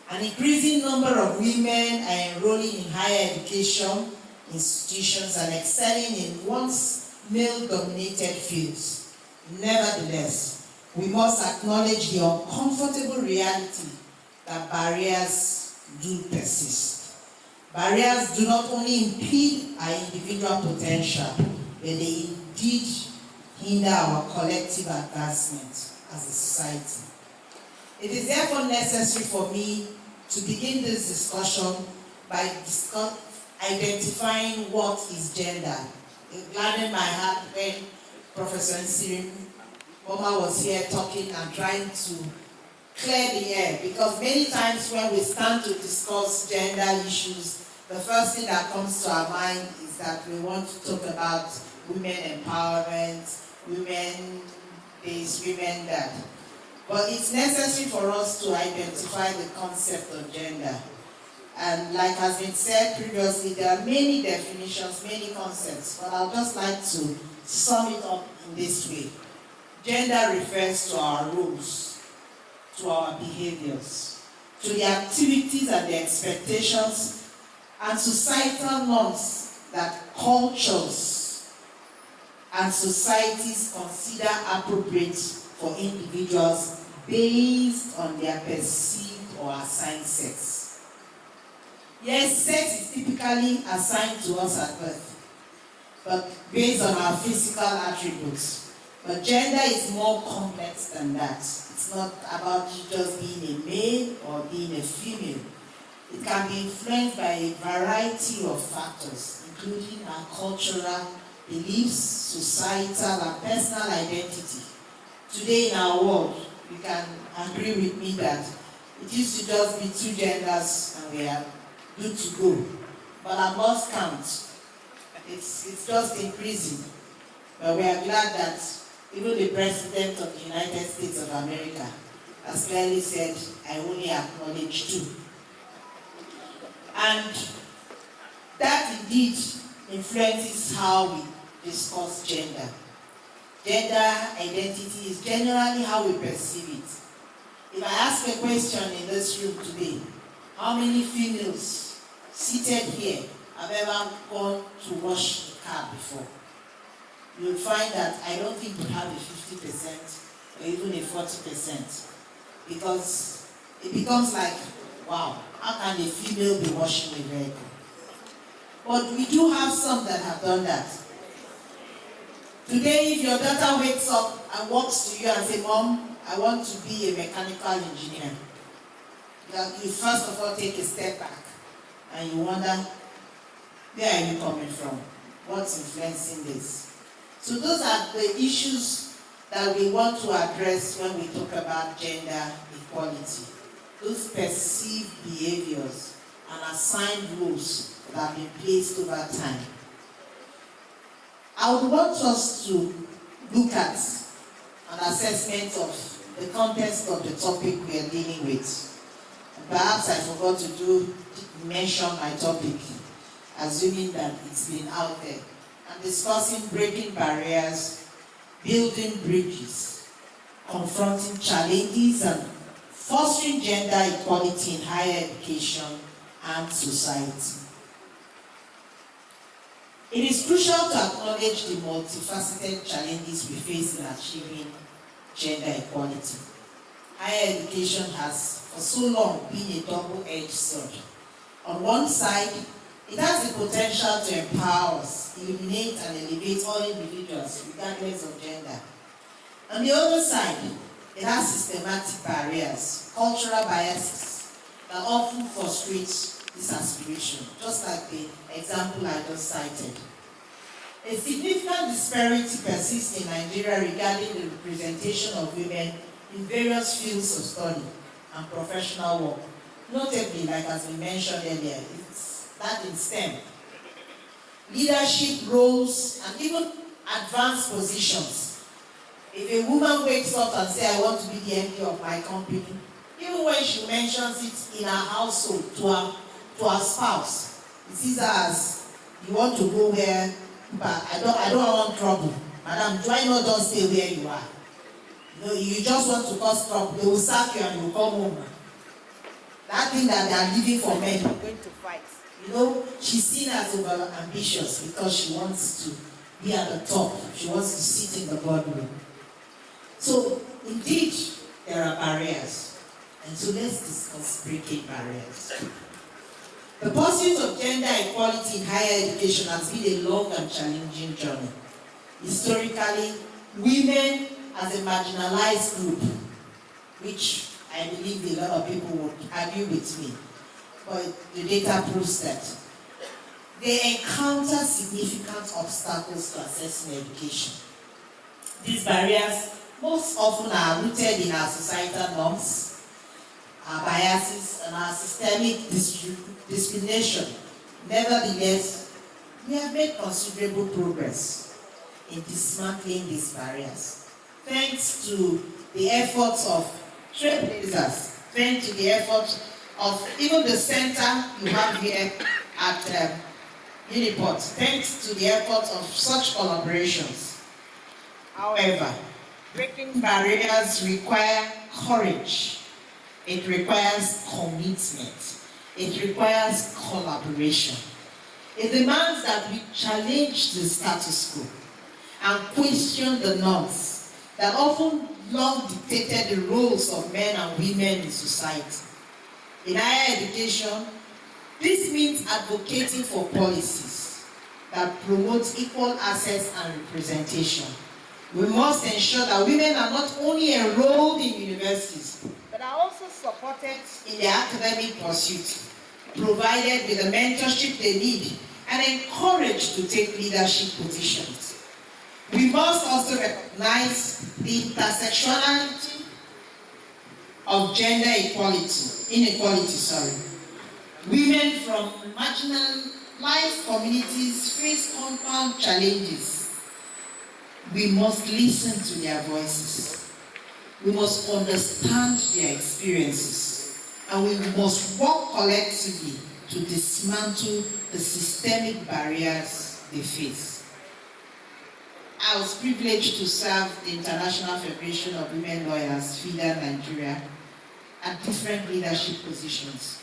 An increasing number of women are enrolling in higher education institutions and excelling in once male-dominated fields. Nevertheless, we must acknowledge the uncomfortable reality that barriers do persist. Barriers do not only impede our individual potential, but they indeed hinder our collective advancement as a society. It is therefore necessary for me to begin this discussion by identifying what is gender. It gladdened my heart when Professor Nsirim Omar was here talking and trying to clear the air, because many times when we stand to discuss gender issues, the first thing that comes to our mind is that we want to talk about women empowerment, women this, women that. But it's necessary for us to identify the concept of gender. And like has been said previously, there are many definitions, many concepts, but I'd just like to sum it up in this way. Gender refers to our roles, to our behaviors, to the activities and the expectations and societal norms that cultures and societies consider appropriate for individuals based on their perceived or assigned sex. Yes, sex is typically assigned to us at birth, but based on our physical attributes. But gender is more complex than that. It's not about you just being a male or being a female. It can be influenced by a variety of factors, including our cultural beliefs, societal and personal identity. Today in our world, you can agree with me that it used to just be two genders and we are good to go. But at lost count, it's just increasing. But we are glad that even the President of the United States of America has clearly said, I only acknowledge two. And that indeed influences how we discuss gender. Gender identity is generally how we perceive it. If I ask a question in this room today, how many females seated here have ever gone to wash the car before? You'll find that I don't think we have a 50% or even a 40%, because it becomes like, wow, how can a female be washing a vehicle? But we do have some that have done that. Today, if your daughter wakes up and walks to you and says, Mom, I want to be a mechanical engineer, you first of all take a step back and you wonder, where are you coming from? What's influencing this? So those are the issues that we want to address when we talk about gender equality. Those perceived behaviors and assigned rules that have been placed over time. I would want us to look at an assessment of the context of the topic we are dealing with. Perhaps I forgot to mention my topic, assuming that it's been out there. I'm discussing breaking barriers, building bridges, confronting challenges, and fostering gender equality in higher education and society. It is crucial to acknowledge the multifaceted challenges we face in achieving gender equality. Higher education has for so long been a double-edged sword. On one side, it has the potential to empower us, illuminate and elevate all individuals regardless of gender. On the other side, it has systematic barriers, cultural biases that often frustrate this aspiration, just like the example I just cited. A significant disparity persists in Nigeria regarding the representation of women in various fields of study and professional work. Notably, like as we mentioned earlier, it's that in STEM. Leadership roles and even advanced positions. If a woman wakes up and says, I want to be the MD of my company, even when she mentions it in her household to her spouse, it sees her as, you want to go where, but I don't want trouble. Madam, why not just stay where you are? You just want to cause trouble. They will sack you and you will come home. That thing that they are living for men, you're going to fight. She's seen as over ambitious because she wants to be at the top. She wants to sit in the boardroom. So, indeed, there are barriers. And so let's discuss breaking barriers. The pursuit of gender equality in higher education has been a long and challenging journey. Historically, women as a marginalized group, which I believe a lot of people would argue with me, but the data proves that they encounter significant obstacles to accessing education. These barriers most often are rooted in our societal norms, our biases, and our systemic discrimination. Nevertheless, we have made considerable progress in dismantling these barriers, thanks to the efforts of trailblazers, thanks to the efforts of even the center you have here at Uniport, thanks to the efforts of such collaborations. However, breaking barriers require courage. It requires commitment. It requires collaboration. It demands that we challenge the status quo and question the norms that often long dictated the roles of men and women in society. In higher education, this means advocating for policies that promote equal access and representation. We must ensure that women are not only enrolled in universities, but are also supported in their academic pursuit, provided with the mentorship they need, and encouraged to take leadership positions. We must also recognize the intersectionality of gender inequality. Women from marginalized communities face compound challenges. We must listen to their voices. We must understand their experiences. And we must work collectively to dismantle the systemic barriers they face. I was privileged to serve the International Federation of Women Lawyers, FIDA Nigeria, at different leadership positions.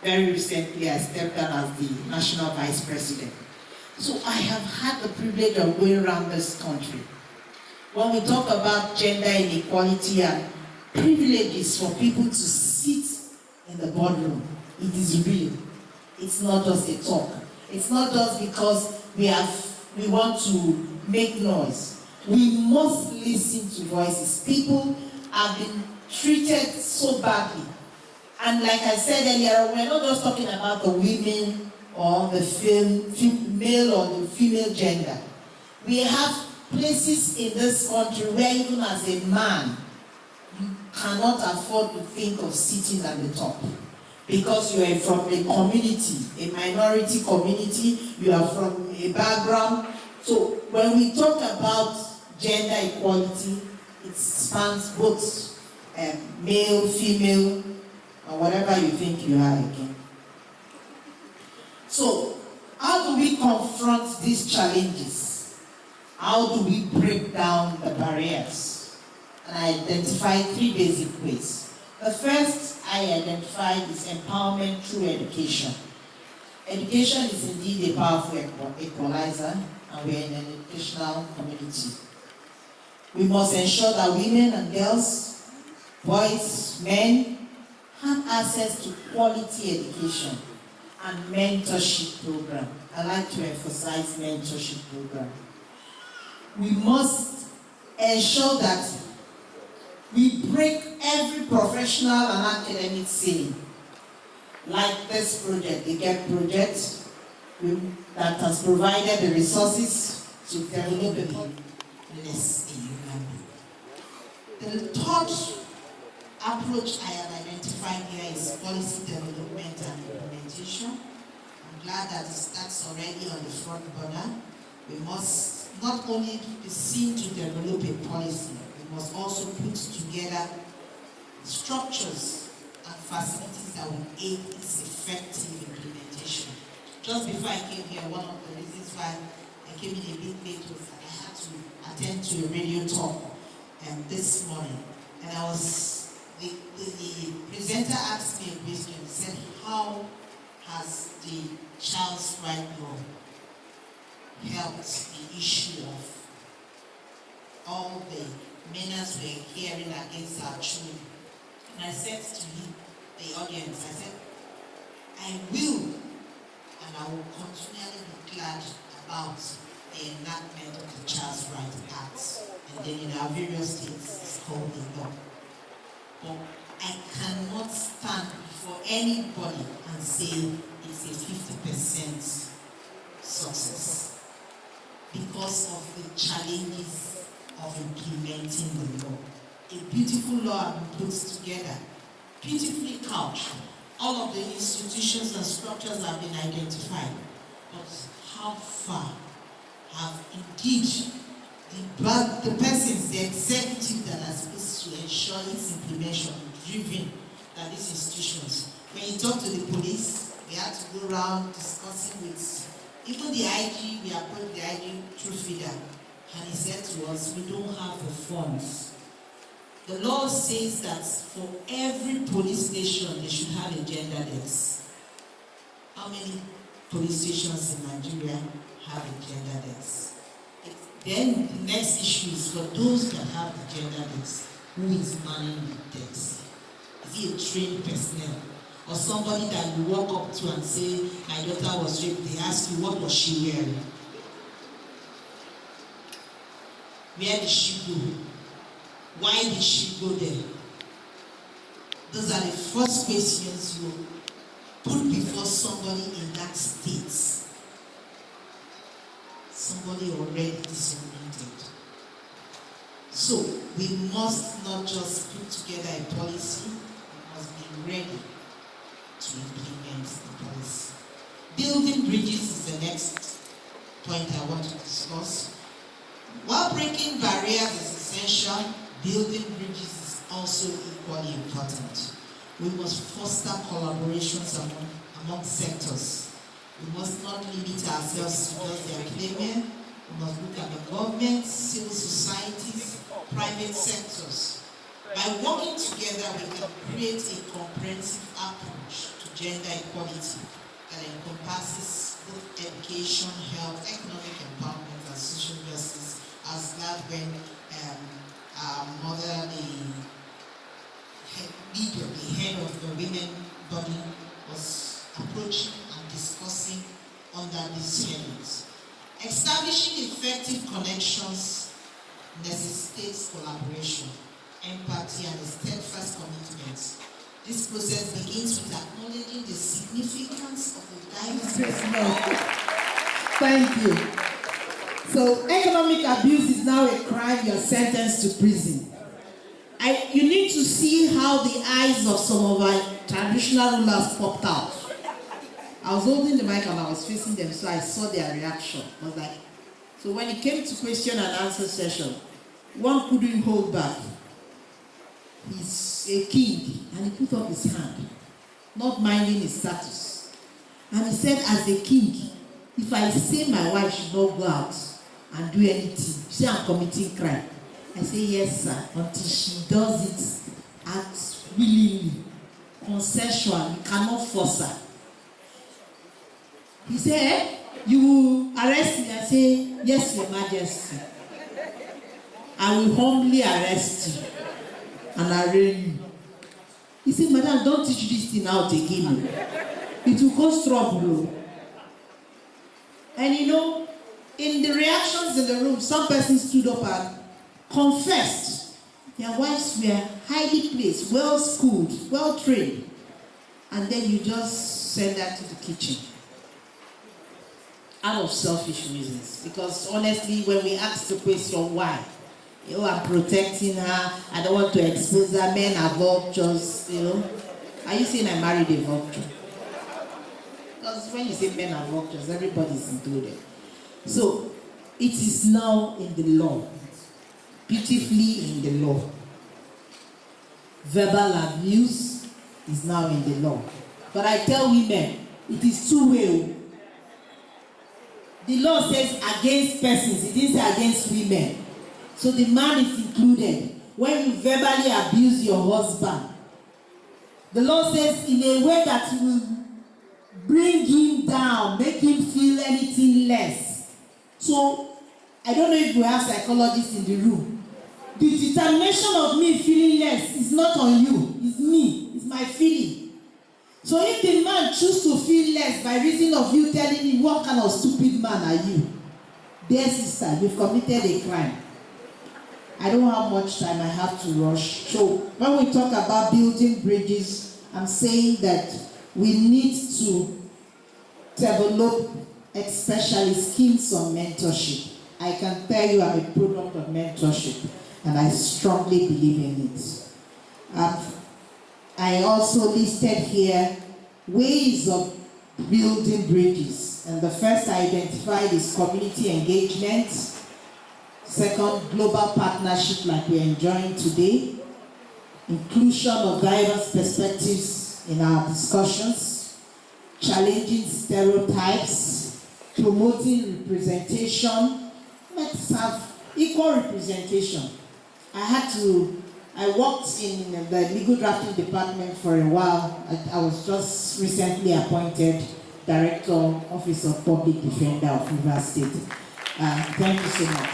Very recently, I stepped down as the National Vice President. So I have had the privilege of going around this country. When we talk about gender inequality and privileges for people to sit in the boardroom, it is real. It's not just a talk. It's not just because we want to make noise. We must listen to voices. People have been treated so badly. And like I said earlier, we're not just talking about the women or the male or the female gender. We have places in this country where even as a man, you cannot afford to think of sitting at the top. Because you are from a community, a minority community, you are from a background. So when we talk about gender equality, it spans both male, female, or whatever you think you are again. So how do we confront these challenges? How do we break down the barriers? And I identified 3 basic ways. The first I identified is empowerment through education. Education is indeed a powerful equalizer, and we are in an educational community. We must ensure that women and girls, boys, men, have access to quality education and mentorship program. I like to emphasize mentorship program. We must ensure that we break every professional and academic ceiling. Like this project, the GET project, that has provided the resources to develop a less in Uganda. The third approach I have identified here is policy development and implementation. I'm glad that that's already on the front burner. We must not only be seen to develop a policy, we must also put together structures and facilities that will aid its effective implementation. Just before I came here, one of the reasons why I came in a bit late was that I had to attend to a radio talk this morning, and the presenter asked me a question. He said, how has the child's right law helped the issue of all the menace we're hearing against our children? And I said to him, the audience, I said, I will, and I will continually be glad about the enactment of the Child's Rights Act. And then in our various states, it's called the law. But I cannot stand before anybody and say it's a 50% success because of the challenges of implementing the law. A beautiful law has been put together, beautifully couched. All of the institutions and structures have been identified. But how far have indeed the persons, the executive that are supposed to ensure its implementation, driven by these institutions? When you talk to the police, we had to go around discussing with even the IG. We approached the IG through FIDA, and he said to us, we don't have the funds. The law says that for every police station, they should have a gender desk. How many police stations in Nigeria have a gender desk? Then the next issue is for those that have the gender desk, who is manning the desk? Is he a trained personnel? Or somebody that you walk up to and say, my daughter was raped, they ask you, what was she wearing? Where did she go? Why did she go there? Those are the first questions you put before somebody in that state. Somebody already disoriented. So we must not just put together a policy, we must be ready to implement the policy. Building bridges is the next point I want to discuss. While breaking barriers is essential, building bridges is also equally important. We must foster collaborations among among sectors. We must not limit ourselves to just the academia. We must look at the government, civil societies, private sectors. By working together, we can create a comprehensive approach to gender equality that encompasses both education, health, economic empowerment, and social justice. I was glad when our mother, the head of the women body, was approaching and discussing under these headings. Establishing effective connections necessitates collaboration, empathy, and a steadfast commitment. This process begins with acknowledging the significance of the diverse. Thank you. So, economic abuse is now a crime. You're sentenced to prison. You need to see how the eyes of some of our traditional rulers popped out. I was holding the mic and I was facing them, so I saw their reaction. I was like, so when it came to question and answer session, one couldn't hold back. He's a king, and he put up his hand, not minding his status. And he said, as a king, if I say my wife should not go out and do anything, say I'm committing crime. I say, yes, sir, until she does it at willingly, consensual, you cannot force her. He said, you will arrest me. I say, yes, Your Majesty. I will humbly arrest you and arraign you. He said, Madam, don't teach this thing out again. It will cause trouble. And you know, in the reactions in the room, some persons stood up and confessed their wives were highly placed, well-schooled, well-trained. And then you just send her to the kitchen. Out of selfish reasons. Because honestly, when we ask the question, why? You know, I'm protecting her, I don't want to expose her, men are vultures, you know. Are you saying I married a vulture? Because when you say men are vultures, everybody's included. So, it is now in the law. Beautifully in the law. Verbal abuse is now in the law. But I tell women, it is two-way. The law says against persons, it didn't say against women. So the man is included. When you verbally abuse your husband, the law says in a way that will bring him down, make him feel anything less. So, I don't know if we have psychologists in the room. The determination of me feeling less is not on you, it's me, it's my feeling. So if the man chooses to feel less by reason of you telling him what kind of stupid man are you, dear sister, you've committed a crime. I don't have much time, I have to rush. So when we talk about building bridges, I'm saying that we need to develop especially schemes of mentorship. I can tell you I'm a product of mentorship, and I strongly believe in it. I also listed here ways of building bridges. And the first I identified is community engagement. Second, global partnership like we're enjoying today. Inclusion of diverse perspectives in our discussions. Challenging stereotypes. Promoting representation. Let's have equal representation. I worked in the legal drafting department for a while. I was just recently appointed Director, Office of Public Defender of Rivers State. Thank you so much.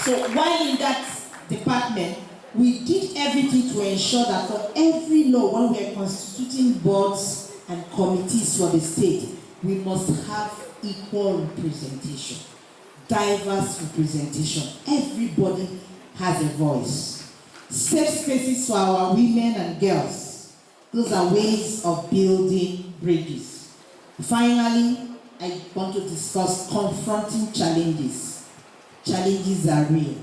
So while in that department, we did everything to ensure that for every law, when we are constituting boards and committees for the state, we must have equal representation, diverse representation. Everybody has a voice. Safe spaces for our women and girls. Those are ways of building bridges. Finally, I want to discuss confronting challenges. Challenges are real.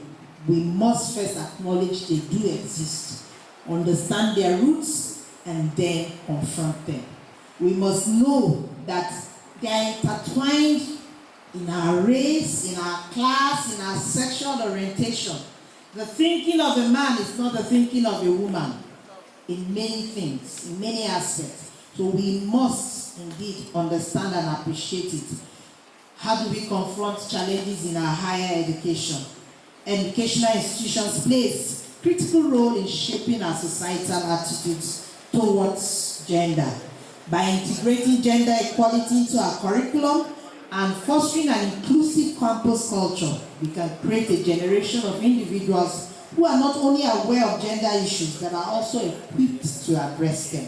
We must first acknowledge they do exist, understand their roots, and then confront them. We must know that they are intertwined in our race, in our class, in our sexual orientation. The thinking of a man is not the thinking of a woman in many things, in many aspects. So we must indeed understand and appreciate it. How do we confront challenges in our higher education? Educational institutions play a critical role in shaping our societal attitudes towards gender. By integrating gender equality into our curriculum and fostering an inclusive campus culture, we can create a generation of individuals who are not only aware of gender issues, but are also equipped to address them.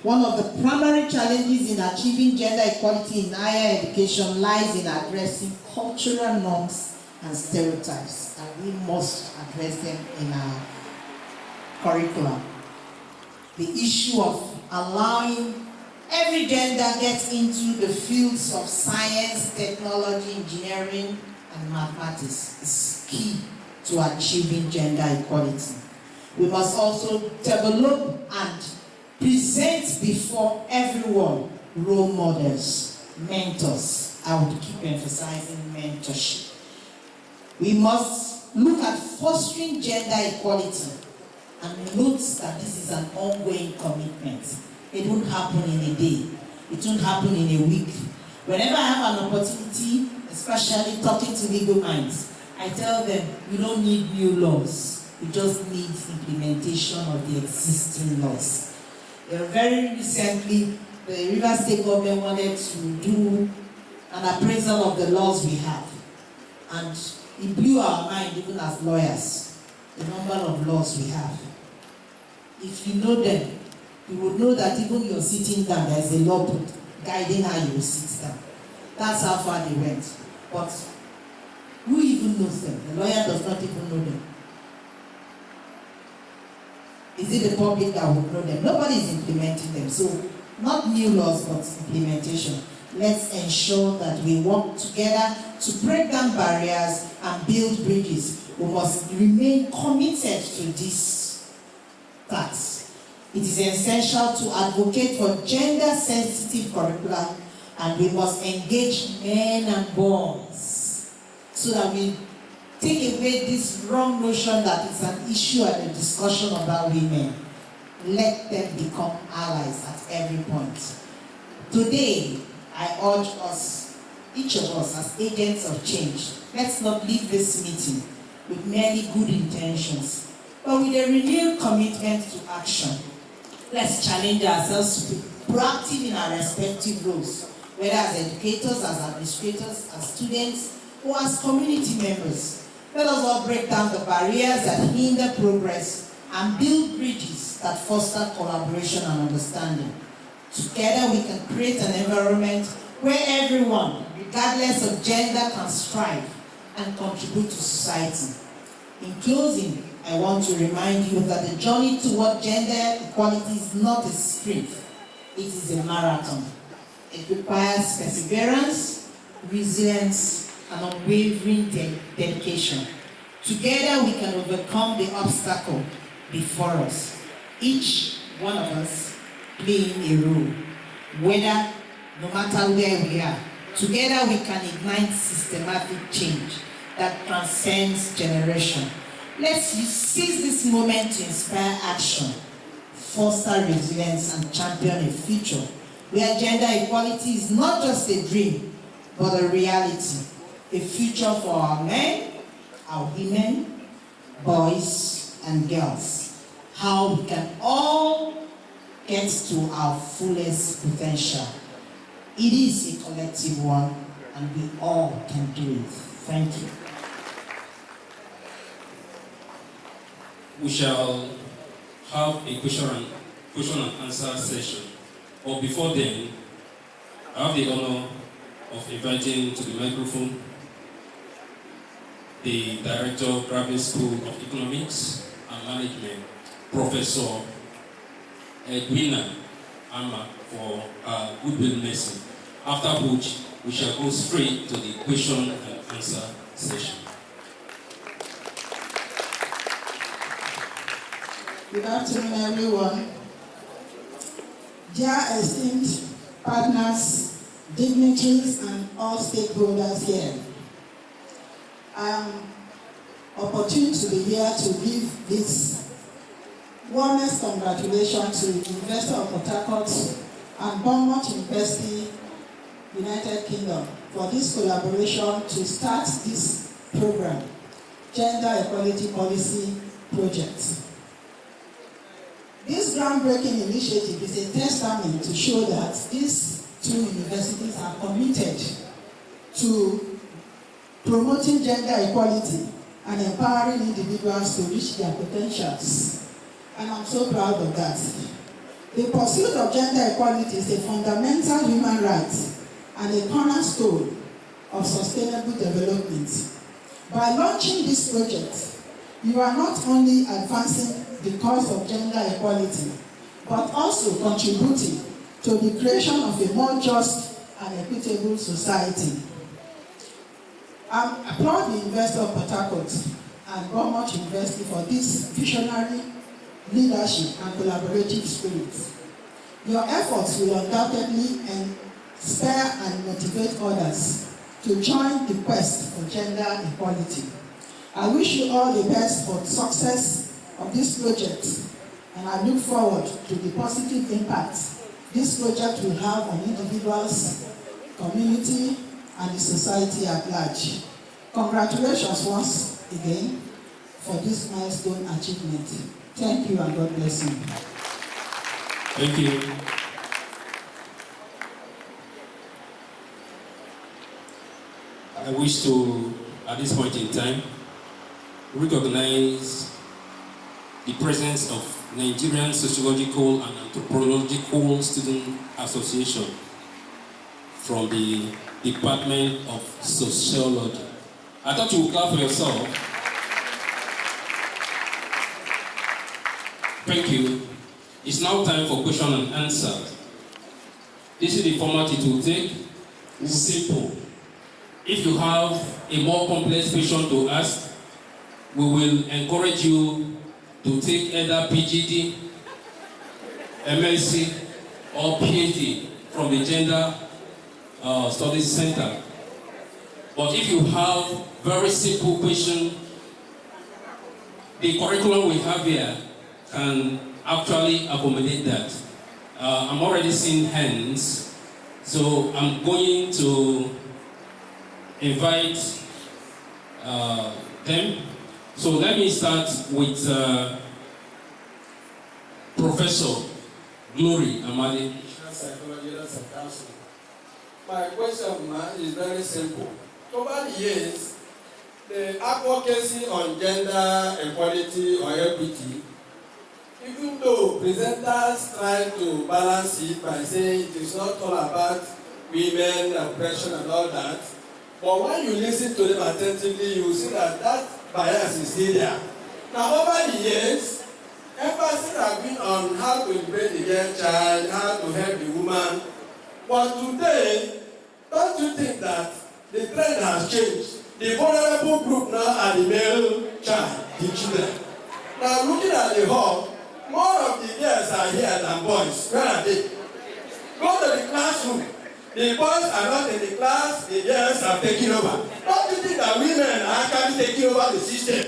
One of the primary challenges in achieving gender equality in higher education lies in addressing cultural norms and stereotypes, and we must address them in our curriculum. The issue of allowing every gender get into the fields of science, technology, engineering, and mathematics is key to achieving gender equality. We must also develop and present before everyone role models, mentors. I would keep emphasizing mentorship. We must look at fostering gender equality and note that this is an ongoing commitment. It won't happen in a day. It won't happen in a week. Whenever I have an opportunity, especially talking to legal minds, I tell them, you don't need new laws. You just need implementation of the existing laws. Very recently, the Rivers State government wanted to do an appraisal of the laws we have. And it blew our mind, even as lawyers, the number of laws we have. If you know them, you would know that even you're sitting down, there's a law book guiding how you will sit down. That's how far they went. But who even knows them? The lawyer does not even know them. Is it the public that would know them? Nobody is implementing them. So, not new laws, but implementation. Let's ensure that we work together to break down barriers and build bridges. We must remain committed to this task. It is essential to advocate for gender-sensitive curricula, and we must engage men and boys so that we take away this wrong notion that it's an issue and a discussion about women. Let them become allies at every point. Today, I urge us, each of us as agents of change, let's not leave this meeting with merely good intentions, but with a renewed commitment to action. Let's challenge ourselves to be proactive in our respective roles, whether as educators, as administrators, as students, or as community members. Let us all break down the barriers that hinder progress and build bridges that foster collaboration and understanding. Together we can create an environment where everyone, regardless of gender, can strive and contribute to society. In closing, I want to remind you that the journey toward gender equality is not a sprint, it is a marathon. It requires perseverance, resilience, and unwavering dedication. Together we can overcome the obstacle before us, each one of us playing a role, whether no matter where we are. Together we can ignite systematic change that transcends generation. Let's seize this moment to inspire action, foster resilience, and champion a future where gender equality is not just a dream, but a reality. A future for our men, our women, boys, and girls. How we can all get to our fullest potential. It is a collective one, and we all can do it. Thank you. We shall have a question and answer session. But before then, I have the honor of inviting to the microphone the Director of Graduate School of Economics and Management, Professor Edwina Ama, for her goodwill message. After which, we shall go straight to the question and answer session. Good afternoon, everyone. Dear esteemed partners, dignitaries, and all stakeholders here, I am opportune to be here to give this warmest congratulations to the University of Port Harcourt and Bournemouth University, United Kingdom, for this collaboration to start this program, Gender Equality Policy Project. This groundbreaking initiative is a testament to show that these two universities are committed to promoting gender equality and empowering individuals to reach their potentials. And I'm so proud of that. The pursuit of gender equality is a fundamental human right and a cornerstone of sustainable development. By launching this project, you are not only advancing the cause of gender equality, but also contributing to the creation of a more just and equitable society. I applaud the University of Port Harcourt and Bournemouth University for this visionary leadership and collaborative spirit. Your efforts will undoubtedly inspire and motivate others to join the quest for gender equality. I wish you all the best for the success of this project, and I look forward to the positive impact this project will have on individuals, community, and the society at large. Congratulations once again for this milestone achievement. Thank you and God bless you. Thank you. I wish to, at this point in time, recognize the presence of Nigerian Sociological and Anthropological Student Association from the Department of Sociology. I thought you would clap for yourself. Thank you. It's now time for question and answer. This is the format it will take. It's simple. If you have a more complex question to ask, we will encourage you to take either PGD, MSc, or PhD from the Gender Studies Center. But if you have very simple question, the curriculum we have here can actually accommodate that. I'm already seeing hands, so I'm going to invite them. So let me start with Professor Glory Amadi. My question is very simple. Over the years, the advocacy on gender equality or equity, even though presenters try to balance it by saying it is not all about women, oppression and all that, but when you listen to them attentively, you will see that that bias is still there. Now, over the years, emphasis has been on how to liberate the girl child, how to help the woman. But today, don't you think that the trend has changed? The vulnerable group now are the male child, the children. Now, looking at the hall, more of the girls are here than boys. Where are they? Go to the classroom. The boys are not in the class, the girls are taking over. Don't you think that women are actually taking over the system?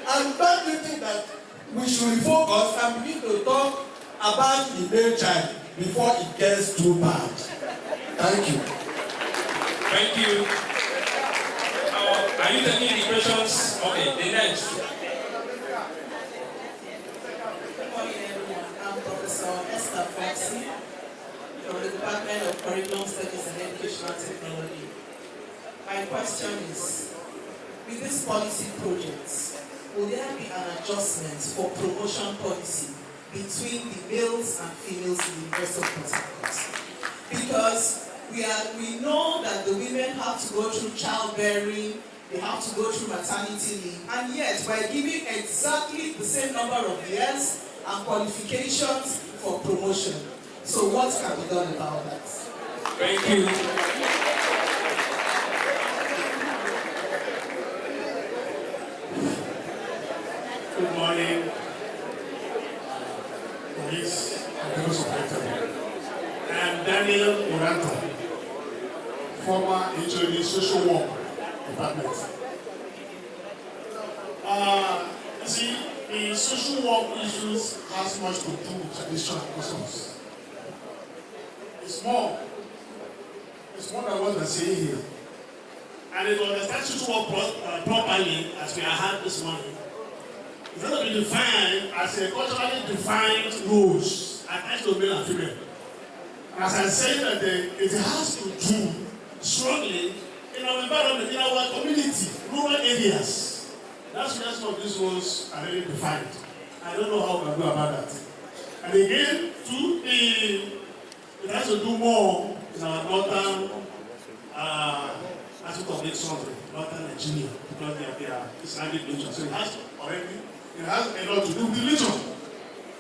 And don't you think that we should refocus and begin to talk about the male child before it gets too bad? Thank you. Thank you. Are you taking the questions? Okay, the next. Good morning, everyone. I'm Professor Esther Foxy from the Department of Curriculum Studies and Educational Technology. My question is, with these policy projects, will there be an adjustment for promotion policy between the males and females in the University of Port Harcourt? Because we know that the women have to go through childbearing, they have to go through maternity leave, and yet by giving exactly the same number of years and qualifications for promotion. So what can be done about that? Thank you. Good morning, police and members of the I am Daniel Uranta, former HOD Social Work Department. You see, the social work issues has much to do with traditional customs. It's more than what we're saying here. And it will understand to work properly as we have had this morning. It's going to be defined as a culturally defined rules attached to male and female. As I said, that it has to do strongly in our environment, in our community, rural areas. That's where some of these rules are really defined. I don't know how we can go about that. And again, too, it has to do more in our northern aspect of this country, northern Nigeria, because they are Islamic religion. So it has a lot to do with religion.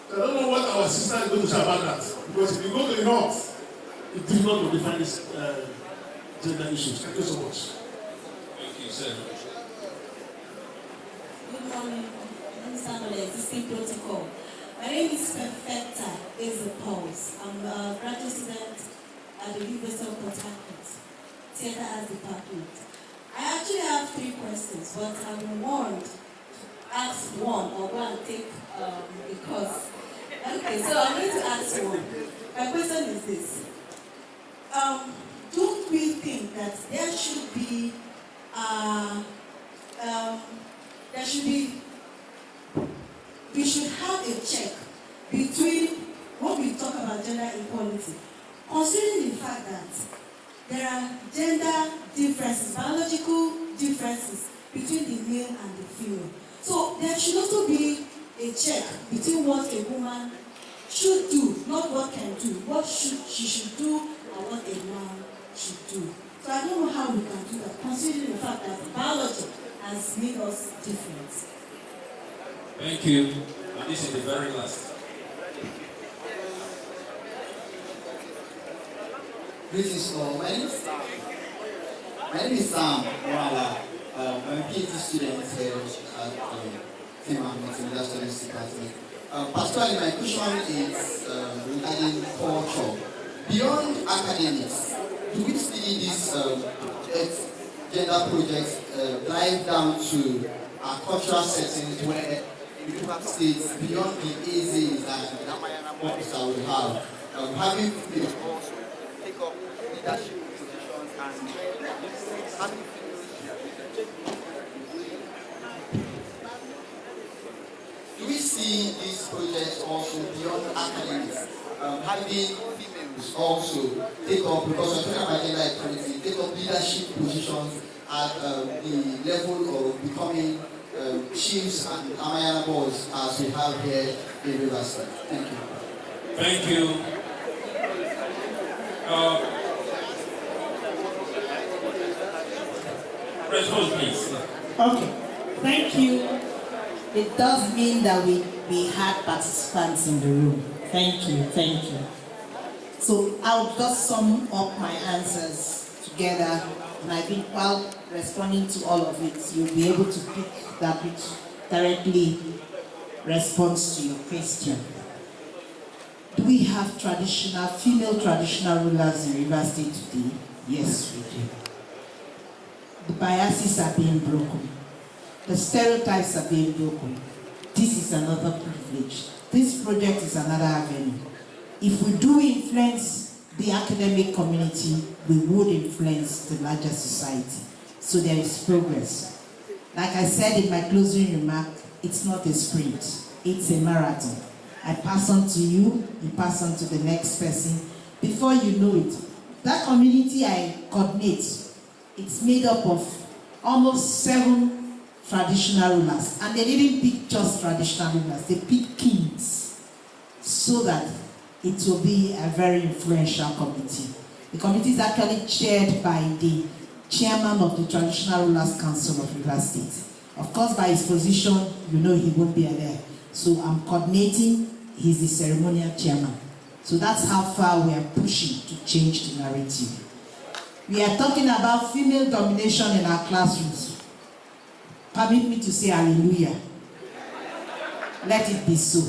So I don't know what our sister is going to say about that. Because if you go to the north, it's difficult to define these gender issues. Thank you so much. Thank you, sir. Good morning. I understand the existing protocol. My name is Perfecta Pulse. I'm a graduate student at the University of Port Harcourt, Theatre Arts Department. I actually have 3 questions, but I'm warned to ask one or go and take because. Okay, so I'm going to ask one. My question is this. Don't we think that there should be we should have a check between when we talk about gender equality, considering the fact that there are gender differences, biological differences between the male and the female. So there should also be a check between what a woman should do, not what can do, what she should do and what a man should do. So I don't know how we can do that, considering the fact that biology has made us different. Thank you. And this is the very last. Greetings all. My name is Sam Wala. I'm a PhD student here at Tim Ahmed Media Studies Department. Particularly my question is regarding culture. Beyond academics, do we see this gender projects dive down to our cultural settings where in different states, beyond the AZs and works that we have, having females also take up leadership positions and having do we see these projects also beyond academics, having females also take up, because we're talking about gender equality, take up leadership positions at the level of becoming chiefs and Amayana boards as we have here in Rivers State. Thank you. Thank you. Response, please. Okay, thank you. It does mean that we had participants in the room. Thank you. So I'll just sum up my answers together, and I think while responding to all of it, you'll be able to pick that which directly responds to your question. Do we have female traditional rulers in Rivers State today? Yes, we do. The biases are being broken. The stereotypes are being broken. This is another privilege. This project is another avenue. If we do influence the academic community, we would influence the larger society. So there is progress. Like I said in my closing remark, it's not a sprint, it's a marathon. I pass on to you, you pass on to the next person. Before you know it, that community I coordinate, it's made up of almost 7 traditional rulers. And they didn't pick just traditional rulers, they picked kings, so that it will be a very influential committee. The committee is actually chaired by the chairman of the Traditional Rulers Council of Rivers State. Of course, by his position, you know he won't be there. So I'm coordinating, he's the ceremonial chairman. So that's how far we are pushing to change the narrative. We are talking about female domination in our classrooms. Permit me to say hallelujah. Let it be so.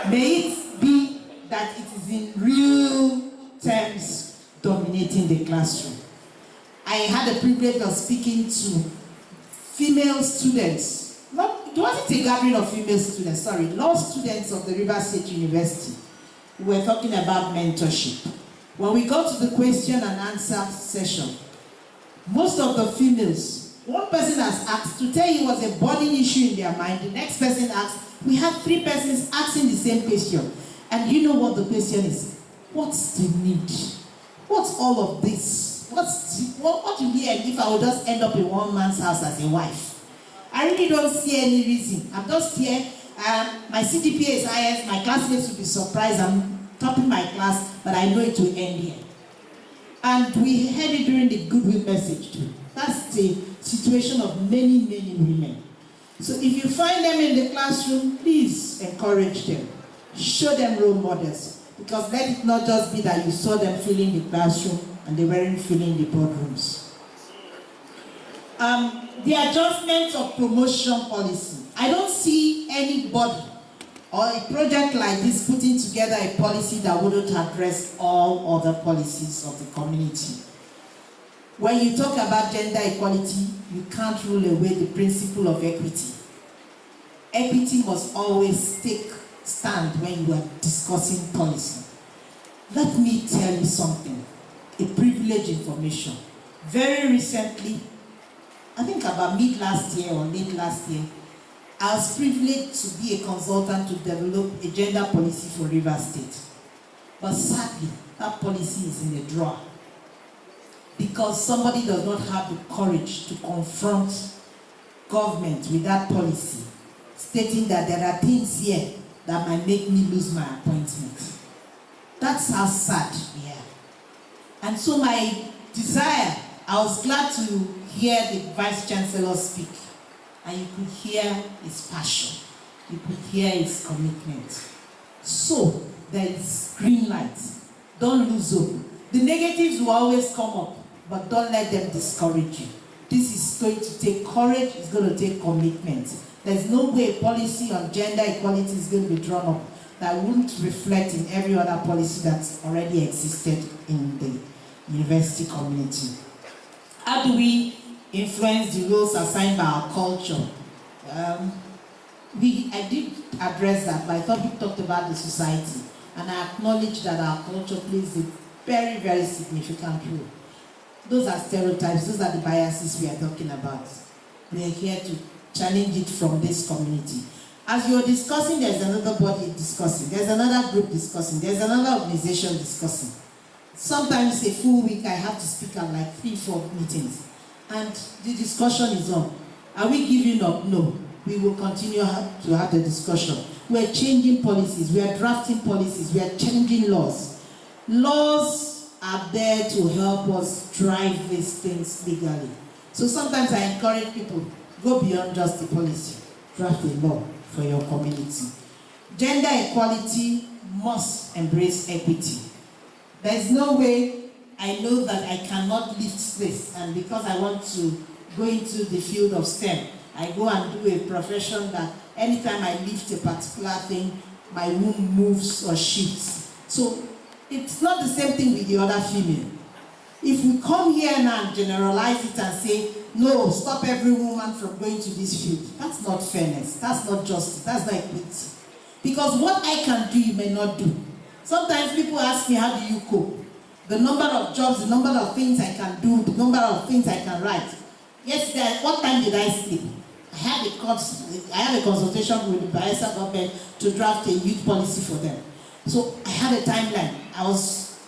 May it be that it is in real terms dominating the classroom. I had the privilege of speaking to female students. It wasn't a gathering of female students, law students of the Rivers State University. We were talking about mentorship. When we go to the question and answer session, most of the females, one person has asked to tell you was a burning issue in their mind. The next person asked, we have 3 persons asking the same question. And you know what the question is? What's the need? What's all of this? What do we end if I would just end up in one man's house as a wife? I really don't see any reason. I'm just here. My CGPA is highest. My classmates will be surprised. I'm topping my class, but I know it will end here. And we heard it during the goodwill message too. That's the situation of many, many women. So if you find them in the classroom, please encourage them. Show them role models. Because let it not just be that you saw them filling the classroom and they weren't filling the boardrooms. The adjustment of promotion policy. I don't see anybody or a project like this putting together a policy that wouldn't address all other policies of the community. When you talk about gender equality, you can't rule away the principle of equity. Equity must always take stand when you are discussing policy. Let me tell you something, a privileged information. Very recently, I think about mid last year or late last year, I was privileged to be a consultant to develop a gender policy for Rivers State. But sadly, that policy is in a drawer because somebody does not have the courage to confront government with that policy, stating that there are things here that might make me lose my appointment. That's how sad we are. And so my desire, I was glad to hear the Vice Chancellor speak. And you could hear his passion. You could hear his commitment. So, there is green light. Don't lose hope. The negatives will always come up, but don't let them discourage you. This is going to take courage, it's going to take commitment. There's no way a policy on gender equality is going to be drawn up that wouldn't reflect in every other policy that's already existed in the university community. How do we influence the roles assigned by our culture? I did address that, but I thought we talked about the society, and I acknowledge that our culture plays a very, very significant role. Those are stereotypes, those are the biases we are talking about. We are here to challenge it from this community. As you're discussing, there's another body discussing, there's another group discussing, there's another organization discussing. Sometimes a full week I have to speak at like 3-4 meetings, and the discussion is on. Are we giving up? No. We will continue to have the discussion. We're changing policies, we are drafting policies, we are changing laws. Laws are there to help us drive these things legally. So sometimes I encourage people, go beyond just the policy, draft a law for your community. Gender equality must embrace equity. There's no way I know that I cannot lift this, and because I want to go into the field of STEM, I go and do a profession that anytime I lift a particular thing, my womb moves or shifts. So it's not the same thing with the other female. If we come here now and generalize it and say, no, stop every woman from going to this field, that's not fairness, that's not justice, that's not equity. Because what I can do, you may not do. Sometimes people ask me, how do you cope? The number of jobs, the number of things I can do, the number of things I can write. Yesterday, what time did I sleep? I had a consultation with the Bayelsa government to draft a youth policy for them. So I had a timeline.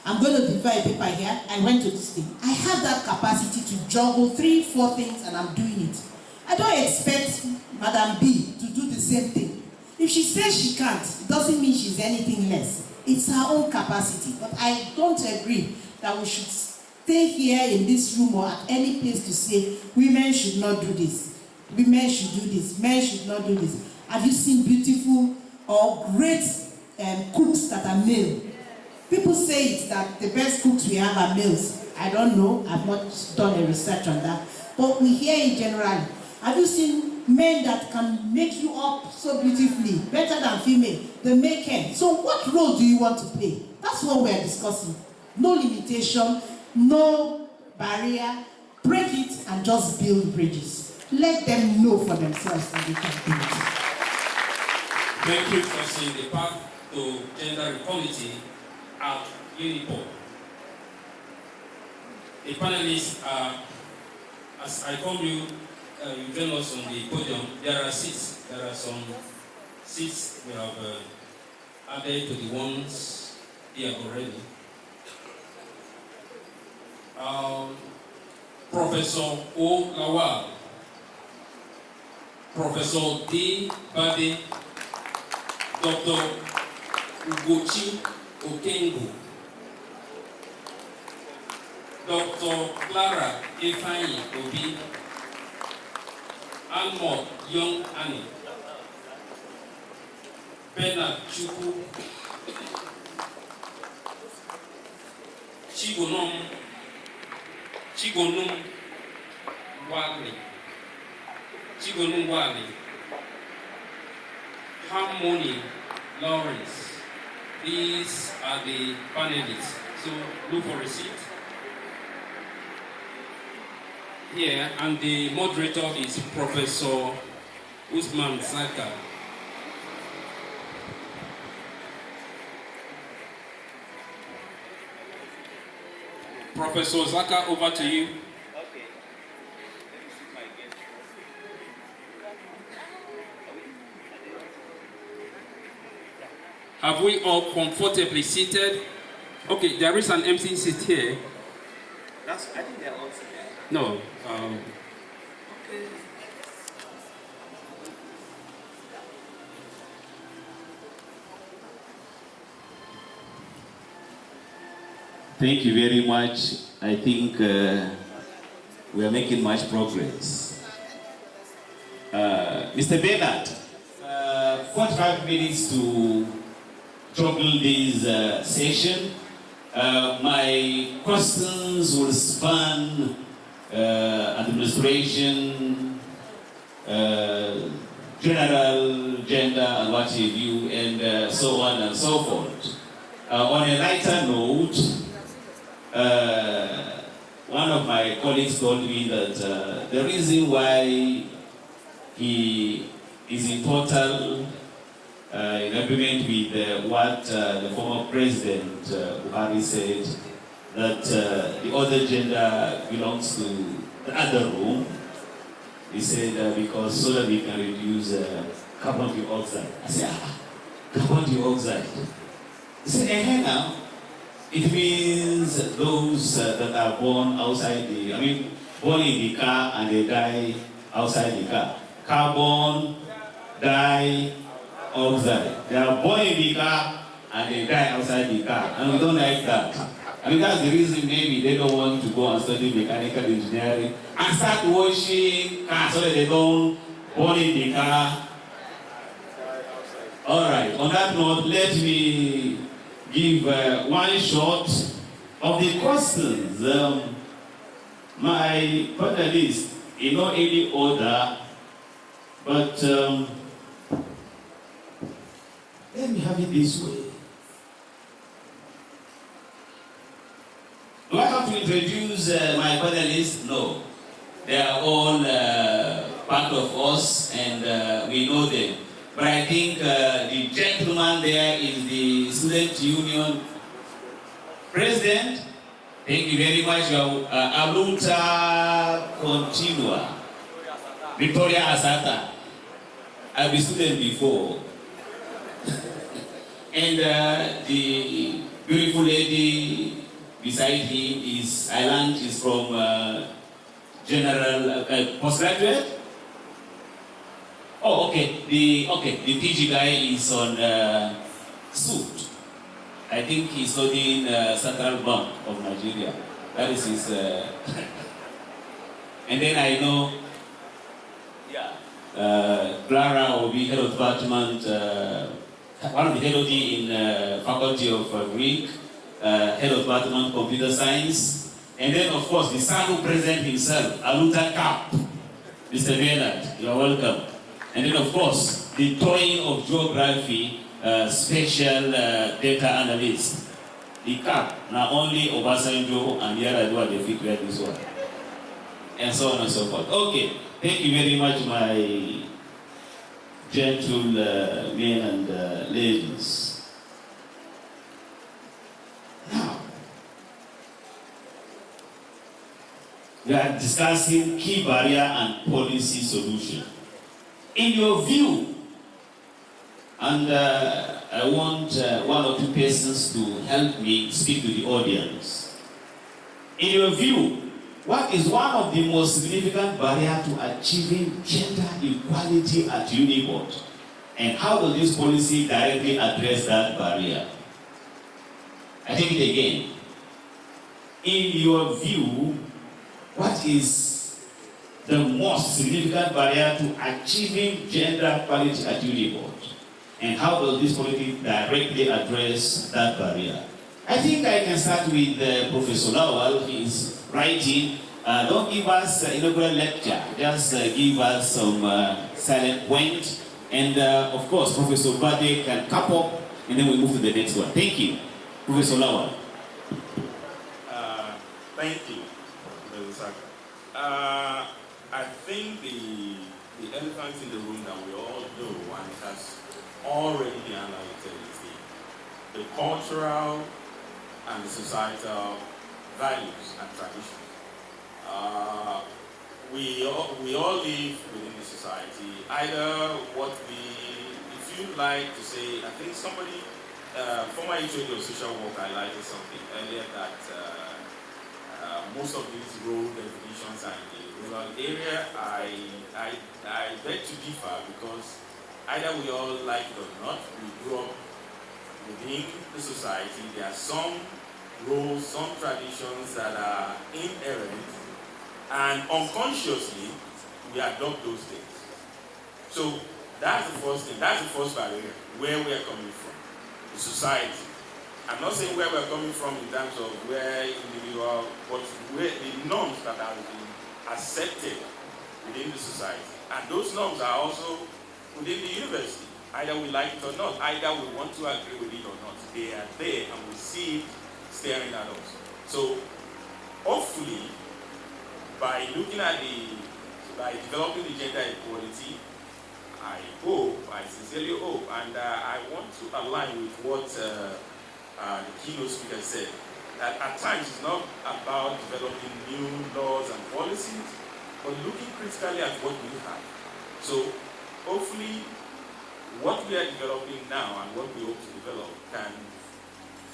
I'm going to deliver a paper here. I went to this thing. I have that capacity to juggle 3-4 things, and I'm doing it. I don't expect Madam B to do the same thing. If she says she can't, it doesn't mean she's anything less. It's her own capacity. But I don't agree that we should stay here in this room or at any place to say women should not do this. Women should do this. Men should not do this. Have you seen beautiful or great cooks that are male? People say it that the best cooks we have are males. I don't know. I've not done a research on that. But we hear it generally. Have you seen men that can make you up so beautifully, better than female? They make hair. So what role do you want to play? That's what we're discussing. No limitation, no barrier. Break it and just build bridges. Let them know for themselves that they can do it. Thank you for seeing the path to gender equality at Uniport. The panelists are, as I call you, you join us on the podium. There are seats. There are some seats we have added to the ones here already. Professor O. Lawal, Professor D. Bade, Dr. Ugochi Okengo, Dr. Clara Ifeanyi Obi, Almog Young Annie, Bernard Chukwu, Chigonum Wale, Harmony Lawrence. These are the panelists. So look for a seat here, and the moderator is Professor Usman Saka. Professor Zaka, over to you. Okay. Have we all comfortably seated? Okay, there is an empty seat here. I think they're all seated. No. Okay. Thank you very much. I think we are making much progress. Mr. Bernard, 45 minutes to juggle this session. My questions will span administration, general gender and what have you, and so on and so forth. On a lighter note, one of my colleagues told me that the reason why he is in total in agreement with what the former President Buhari said, that the other gender belongs to the other room. He said because so that we can reduce carbon dioxide. I said, carbon dioxide. He said, now. It means those that are born outside born in the car and they die outside the car. Carbon dioxide. They are born in the car and they die outside the car. And we don't like that. That's the reason maybe they don't want to go and study mechanical engineering and start washing cars so that they don't born in the car. All right, on that note, let me give one shot of the questions. My panelists, in no any order, but let me have it this way. Do I have to introduce my panelists? No. They are all part of us and we know them. But I think the gentleman there is the Student Union President. Thank you very much. Aluta Continua. Victoria Asata. I've been student before. And the beautiful lady beside him is, I learned, is from general postgraduate. Oh, okay. The PG guy is on suit. I think he's studying Central Bank of Nigeria. That is his. And then I know, Clara will be head of department, one of the head of in Faculty of Greek, head of department Computer Science, and then of course the son who present himself, Aluta Cap, Mr. Bernard. You are welcome. And then, of course, the toying of geography, special data analyst. The cap, not only Obasanjo and the other two, they fit where this one. And so on and so forth. Okay, thank you very much, my gentle men and ladies. Now, We are discussing key barrier and policy solution. In your view, and I want one or two persons to help me speak to the audience. In your view, what is one of the most significant barriers to achieving gender equality at Unibot? And how does this policy directly address that barrier? I take it again. In your view, what is the most significant barrier to achieving gender equality at Unibot? And how does this policy directly address that barrier? I think I can start with Professor Lawal. He is writing. Don't give us an inaugural lecture. Just give us some silent point. And of course, Professor Bade can cap up, and then we move to the next one. Thank you. Professor Lawal. Thank you, Professor Saka. I think the elephant in the room that we all know, and it has already been highlighted, is the cultural and the societal values and traditions. We all live within the society. Either what if you like to say, I think somebody, former HOD of social work highlighted something earlier that most of these role definitions are in the rural area. I beg to differ, because either we all like it or not, we grew up within the society. There are some roles, some traditions that are inherent, and unconsciously we adopt those things. So that's the first thing, that's the first barrier, where we are coming from, the society. I'm not saying where we're coming from in terms of where individual, but where the norms that have been accepted within the society. And those norms are also within the university. Either we like it or not, either we want to agree with it or not. They are there, and we see it staring at us. So hopefully, by looking at by developing the gender equality, I sincerely hope, and I want to align with what the keynote speaker said, that at times it's not about developing new laws and policies, but looking critically at what we have. So hopefully, what we are developing now and what we hope to develop can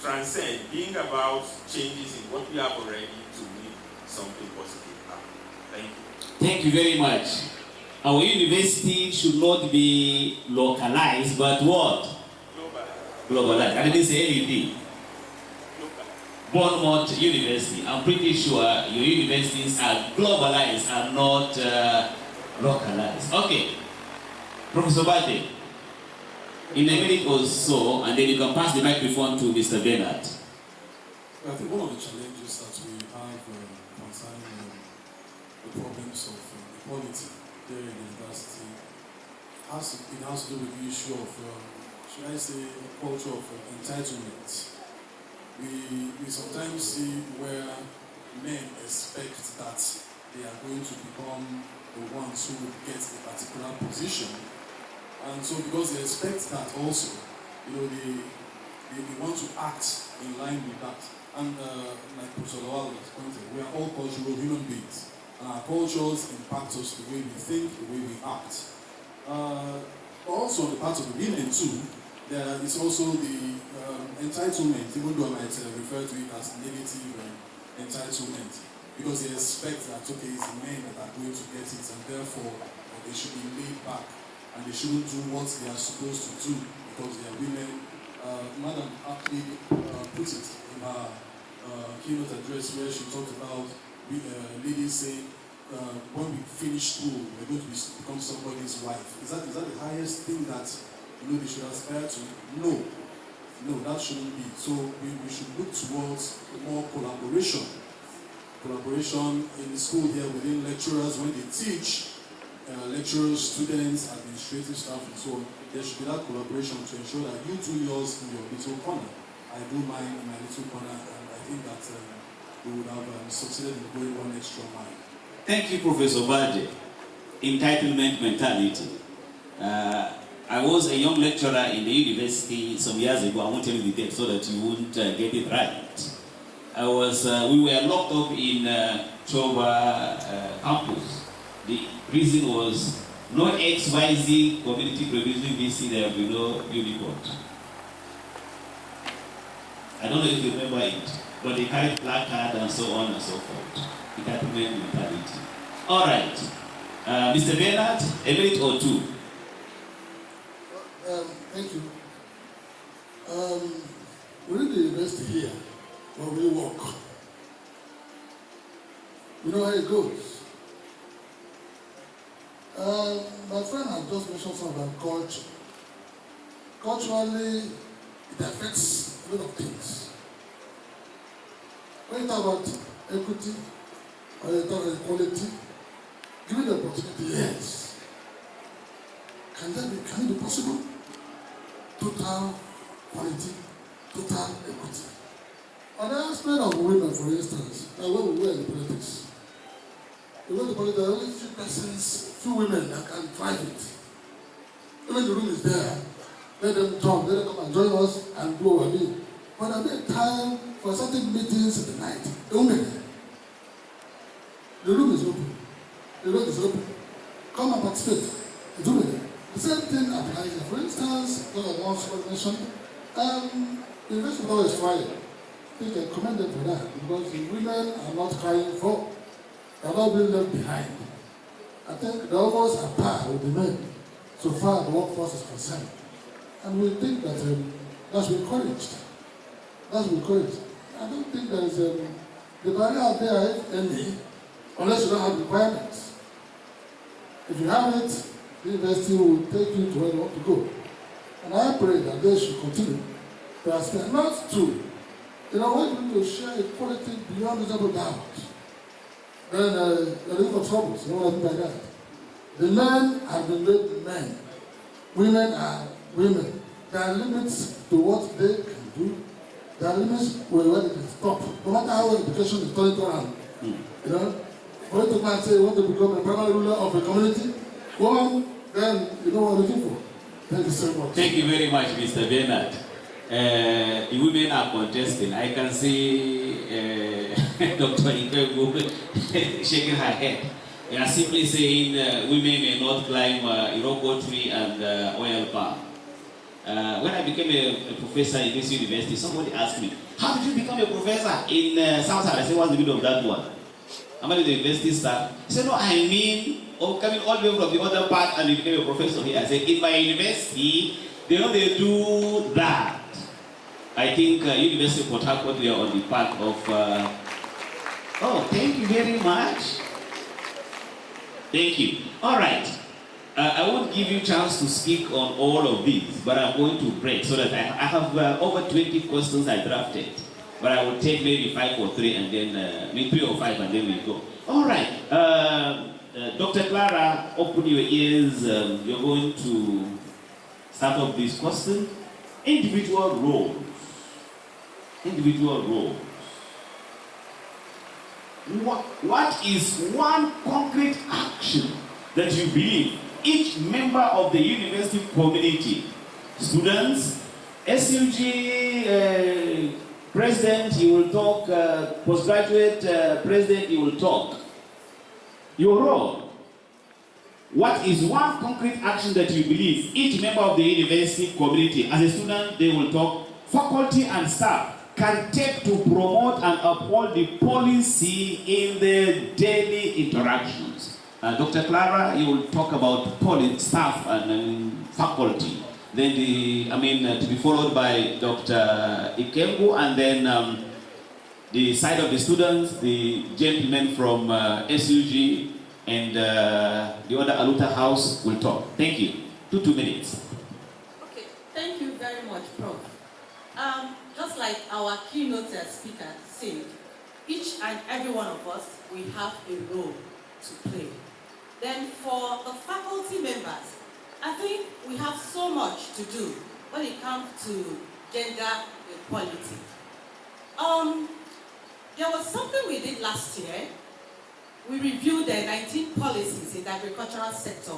transcend being about changes in what we have already to make something positive happen. Thank you. Thank you very much. Our university should not be localized, but what? Globalized. I didn't say anything. Bournemouth University. I'm pretty sure your universities are globalized and not localized. Okay. Professor Bade, in a minute or so, and then you can pass the microphone to Mr. Bernard. I think one of the challenges that we have concerning the problems of equality there in the university has to do with the issue of, should I say, a culture of entitlement. We sometimes see where men expect that they are going to become the ones who would get a particular position, and so because they expect that also, they want to act in line with that. And like Professor Lawal has pointed, we are all cultural human beings, and our cultures impact us the way we think, the way we act. Also, on the part of the women too, there is also the entitlement, even though I might refer to it as negative entitlement, because they expect that, okay, it's the men that are going to get it, and therefore they should be laid back, and they shouldn't do what they are supposed to do because they are women. Madam aptly put it in her keynote address, where she talked about ladies saying, when we finish school, we're going to become somebody's wife. Is that the highest thing that they should aspire to? No, that shouldn't be. So we should look towards more collaboration. Collaboration in the school here within lecturers when they teach, lecturers, students, administrative staff, and so on. There should be that collaboration to ensure that you do yours in your little corner, I do mine in my little corner, and I think that we would have succeeded in going one extra mile. Thank you, Professor Bade. Entitlement mentality. I was a young lecturer in the university some years ago. I won't tell you the date so that you won't get it right. We were locked up in Choba campus. The reason was no XYZ community producing VC, there will be no unicorn. I don't know if you remember it, but they carried placard and so on and so forth. The cattleman mentality. All right. Mr. Bernard, a minute or two. Thank you. We're in the university here where we work. We know how it goes. My friend has just mentioned something about culture. Culturally, it affects a lot of things. When you talk about equity, or you talk about equality, given the opportunity, yes. Can it be possible? Total quality, total equity. On the aspect of women, for instance, when we were in politics, there are only few persons, few women that can drive it. Even the room is there, let them jump, let them come and join us and do what we do. But at that time, for certain meetings in the night, the women, the room is open. The road is open. Come and participate. It's women. The same thing applies. For instance, God once mentioned, the University of Law is trying. I think I commend them for that because the women are not crying for, they are not being left behind. I think they're almost at par with the men so far the workforce is concerned. And we think that that's encouraged. That's encouraged. I don't think there is the barrier out there, if any, unless you don't have requirements. If you have it, the university will take you to where you want to go. And I pray that they should continue to aspire not to, when you share equality beyond reasonable doubt, then you're in for troubles. You know what I mean by that? The men have been made men. Women are women. There are limits to what they can do. There are limits where they can stop. No matter how education is turned around. For you to come and say you want to become a primary ruler of a community, go on, then you know what I'm looking for. Thank you so much. Thank you very much, Mr. Bernard. The women are contesting. I can see Dr. Ikegu shaking her head. They are simply saying women may not climb Iroko tree and oil palm. When I became a professor in this university, somebody asked me, how did you become a professor in South? I said, what's the meaning of that one? I'm at the university staff. He said, no, I mean, coming all the way from the other part and you became a professor here. I said, in my university, they do that. I think University of Port Harcourt, we are on the path of, oh, thank you very much. Thank you. All right. I won't give you a chance to speak on all of these, but I'm going to break so that I have over 20 questions I drafted. But I will take maybe 5 or 3 and then, maybe 3 or 5 and then we go. All right. Dr. Clara, open your ears. You're going to start off this question. Individual roles. Individual roles. What is one concrete action that you believe each member of the university community, students, SUG president, he will talk, postgraduate president, he will talk. Your role. What is one concrete action that you believe each member of the university community, as a student, they will talk, faculty and staff can take to promote and uphold the policy in their daily interactions? Dr. Clara, you will talk about staff and faculty. Then to be followed by Dr. Ikegu, and then the side of the students, the gentleman from SUG and the other Aluta House will talk. Thank you. 2 minutes. Okay, thank you very much, Prof. Just like our keynote speaker said, each and every one of us, we have a role to play. Then for the faculty members, I think we have so much to do when it comes to gender equality. There was something we did last year. We reviewed the 19 policies in the agricultural sector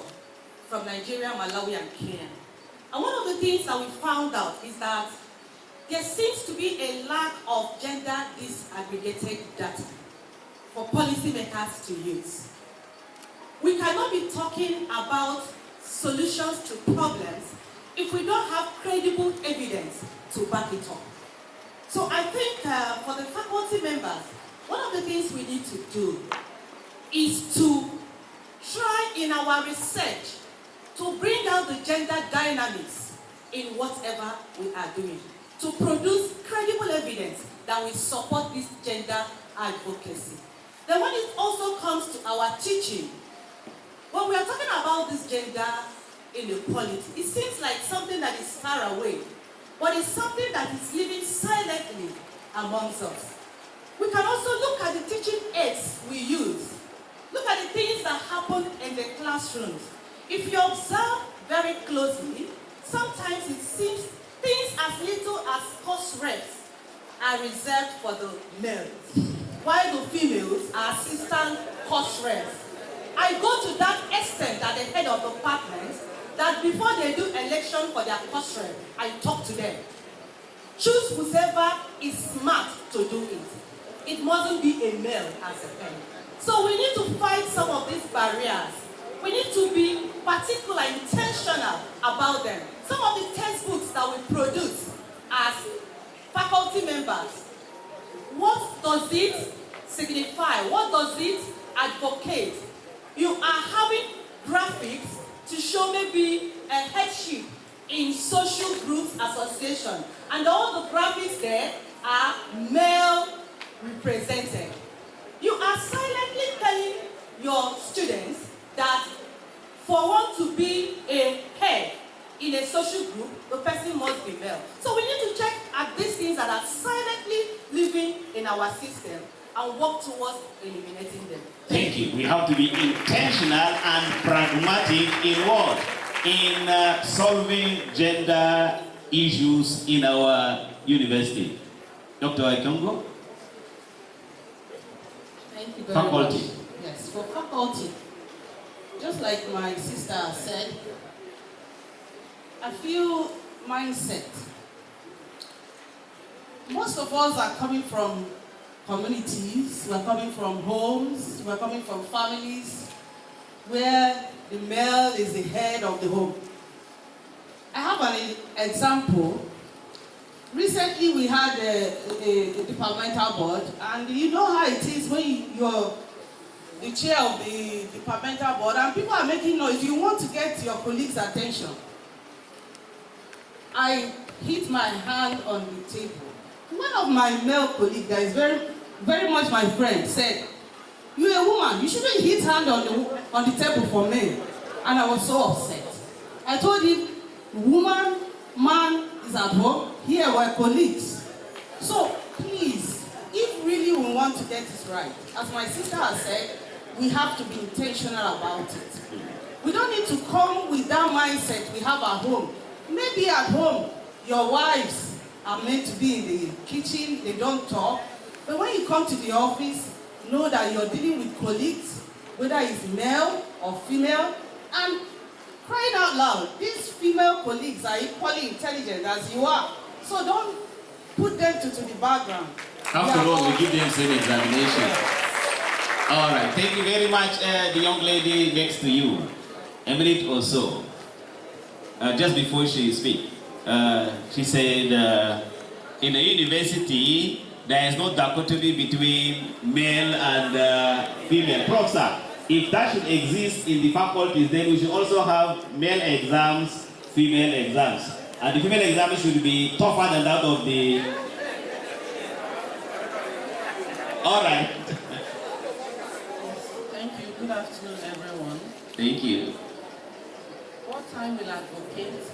from Nigeria, Malawi, and Kenya. And one of the things that we found out is that there seems to be a lack of gender disaggregated data. for policymakers to use. We cannot be talking about solutions to problems if we don't have credible evidence to back it up. So I think for the faculty members, one of the things we need to do is to try in our research to bring out the gender dynamics in whatever we are doing, to produce credible evidence that will support this gender advocacy. Then when it also comes to our teaching, when we are talking about this gender inequality, it seems like something that is far away, but it's something that is living silently amongst us. We can also look at the teaching aids we use. Look at the things that happen in the classrooms. If you observe very closely, sometimes it seems things as little as course reps are reserved for the males, while the females are assistant course reps. I go to that extent at the head of the department that before they do election for their course rep, I talk to them. Choose whoever is smart to do it. It mustn't be a male as a parent. So we need to fight some of these barriers. We need to be particular, intentional about them. Some of the textbooks that we produce as faculty members, what does it signify? What does it advocate? You are having graphics to show maybe a headship in social groups association, and all the graphics there are male represented. You are silently telling your students that for one to be a head in a social group, the person must be male. So we need to check at these things that are silently living in our system and work towards eliminating them. Thank you. We have to be intentional and pragmatic in what? In solving gender issues in our university. Dr. Ikongo? Thank you very Faculty. much. Yes, for faculty, just like my sister said, I feel mindset. Most of us are coming from communities, we're coming from homes, we're coming from families where the male is the head of the home. I have an example. Recently we had a departmental board, and you know how it is when you're the chair of the departmental board and people are making noise, you want to get your colleagues' attention. I hit my hand on the table. One of my male colleagues that is very much my friend said, "You're a woman, you shouldn't hit hand on the table for men." And I was so upset. I told him, woman, man is at home, here we're colleagues. So please, if really we want to get this right, as my sister has said, we have to be intentional about it. We don't need to come with that mindset we have at home. Maybe at home, your wives are meant to be in the kitchen, they don't talk. But when you come to the office, know that you're dealing with colleagues, whether it's male or female, and crying out loud, these female colleagues are equally intelligent as you are. So don't put them to the background. After all, we give them same examination. All right, thank you very much. The young lady next to you, a minute or so. Just before she speaks, she said, in a university, there is no dichotomy between male and female. Prof. Sir, if that should exist in the faculties, then we should also have male exams, female exams. And the female exams should be tougher than that of the... All right. Thank you. Good afternoon, everyone. Thank you. What time will advocate is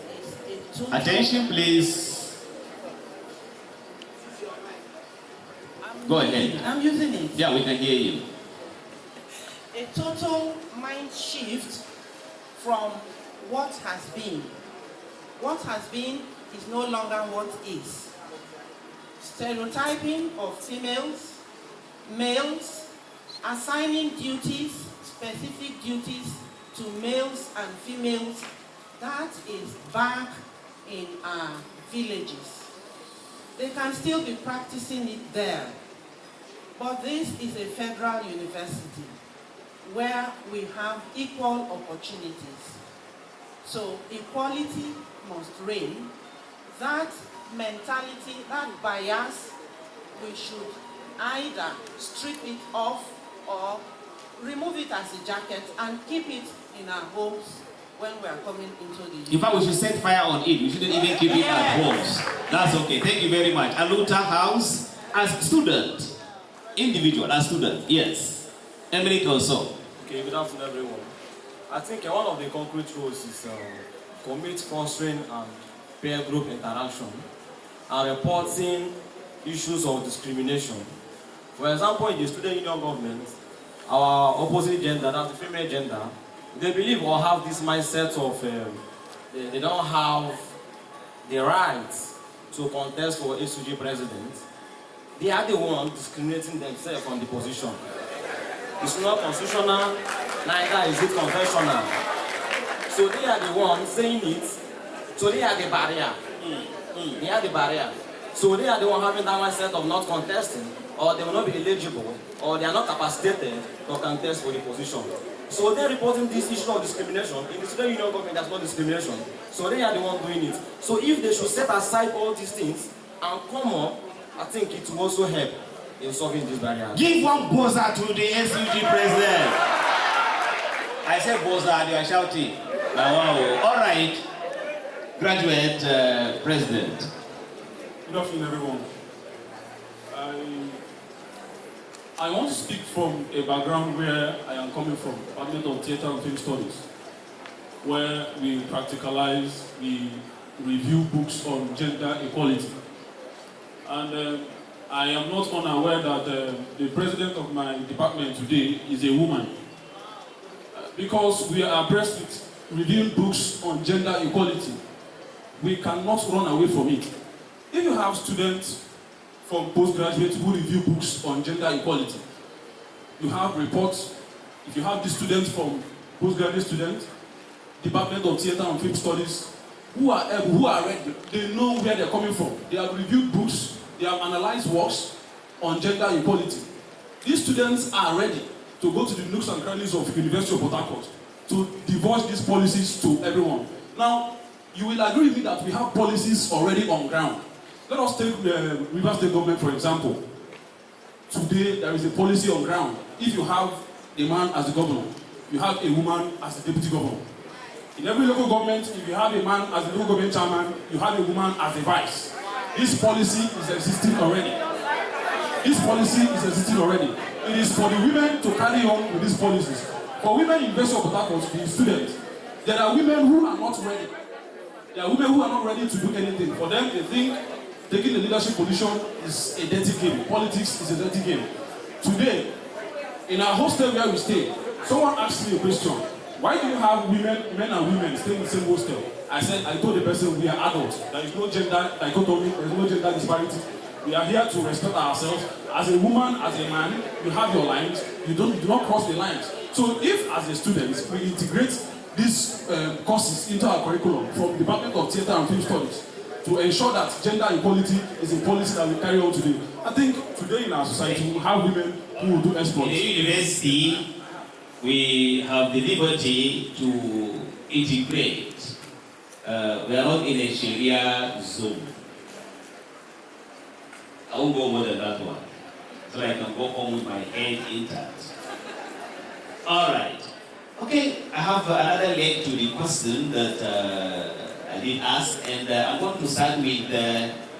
a total... Attention, please. Go ahead. I'm using it. Yeah, we can hear you. A total mind shift from what has been. What has been is no longer what is. Stereotyping of females, males, assigning duties, specific duties to males and females, that is back in our villages. They can still be practicing it there. But this is a federal university where we have equal opportunities. So equality must reign. That mentality, that bias, we should either strip it off or remove it as a jacket and keep it in our homes when we are coming into the In fact, we should set fire on it. We shouldn't even keep it at homes. That's okay. Thank you very much. Aluta House, as student, individual, as student, yes. Emily also. Okay, good afternoon, everyone. I think one of the concrete roles is commit fostering and peer group interaction and reporting issues of discrimination. For example, in the student union government, our opposite gender, that's the female gender, they believe or have this mindset of they don't have the right to contest for SUG president. They are the ones discriminating themselves on the position. It's not constitutional, neither is it conventional. So they are the ones saying it, so they are the barrier. They are the barrier. So they are the ones having that mindset of not contesting, or they will not be eligible, or they are not capacitated to contest for the position. So they're reporting this issue of discrimination. In the student union government, there's no discrimination. So they are the ones doing it. So if they should set aside all these things and come up, I think it will also help in solving this barrier. Give one boza to the SUG president. I said boza, they are shouting. Wow. All right. Graduate president. Good afternoon, everyone. I want to speak from a background where I am coming from, Department of Theatre and Film Studies, where we practicalize, we review books on gender equality. And I am not unaware that the president of my department today is a woman. Because we are abreast with reviewing books on gender equality, we cannot run away from it. If you have students from postgraduate who review books on gender equality, you have reports. If you have the students from postgraduate students, Department of Theatre and Film Studies, who are ready, they know where they're coming from. They have reviewed books, they have analyzed works on gender equality. These students are ready to go to the nooks and crannies of University of Port Harcourt to divulge these policies to everyone. Now, you will agree with me that we have policies already on ground. Let us take Rivers State government, for example. Today, there is a policy on ground. If you have a man as the governor, you have a woman as the deputy governor. In every local government, if you have a man as the local government chairman, you have a woman as the vice. This policy is existing already. This policy is existing already. It is for the women to carry on with these policies. For women in University of Port Harcourt, the students, there are women who are not ready. There are women who are not ready to do anything. For them, they think taking the leadership position is a dirty game. Politics is a dirty game. Today, in our hostel where we stay, someone asked me a question. Why do you have men and women staying in the same hostel? I told the person we are adults. There is no gender dichotomy, there is no gender disparity. We are here to respect ourselves. As a woman, as a man, you have your lines. You do not cross the lines. So if, as a student, we integrate these courses into our curriculum from the Department of Theatre and Film Studies to ensure that gender equality is a policy that we carry on today. I think today in our society we have women who will do exploits. In the university, we have the liberty to integrate. We are not in a Sharia zone. I won't go more than that one. So I can go home with my head intact. All right. Okay, I have another leg to the question that I did ask, and I'm going to start with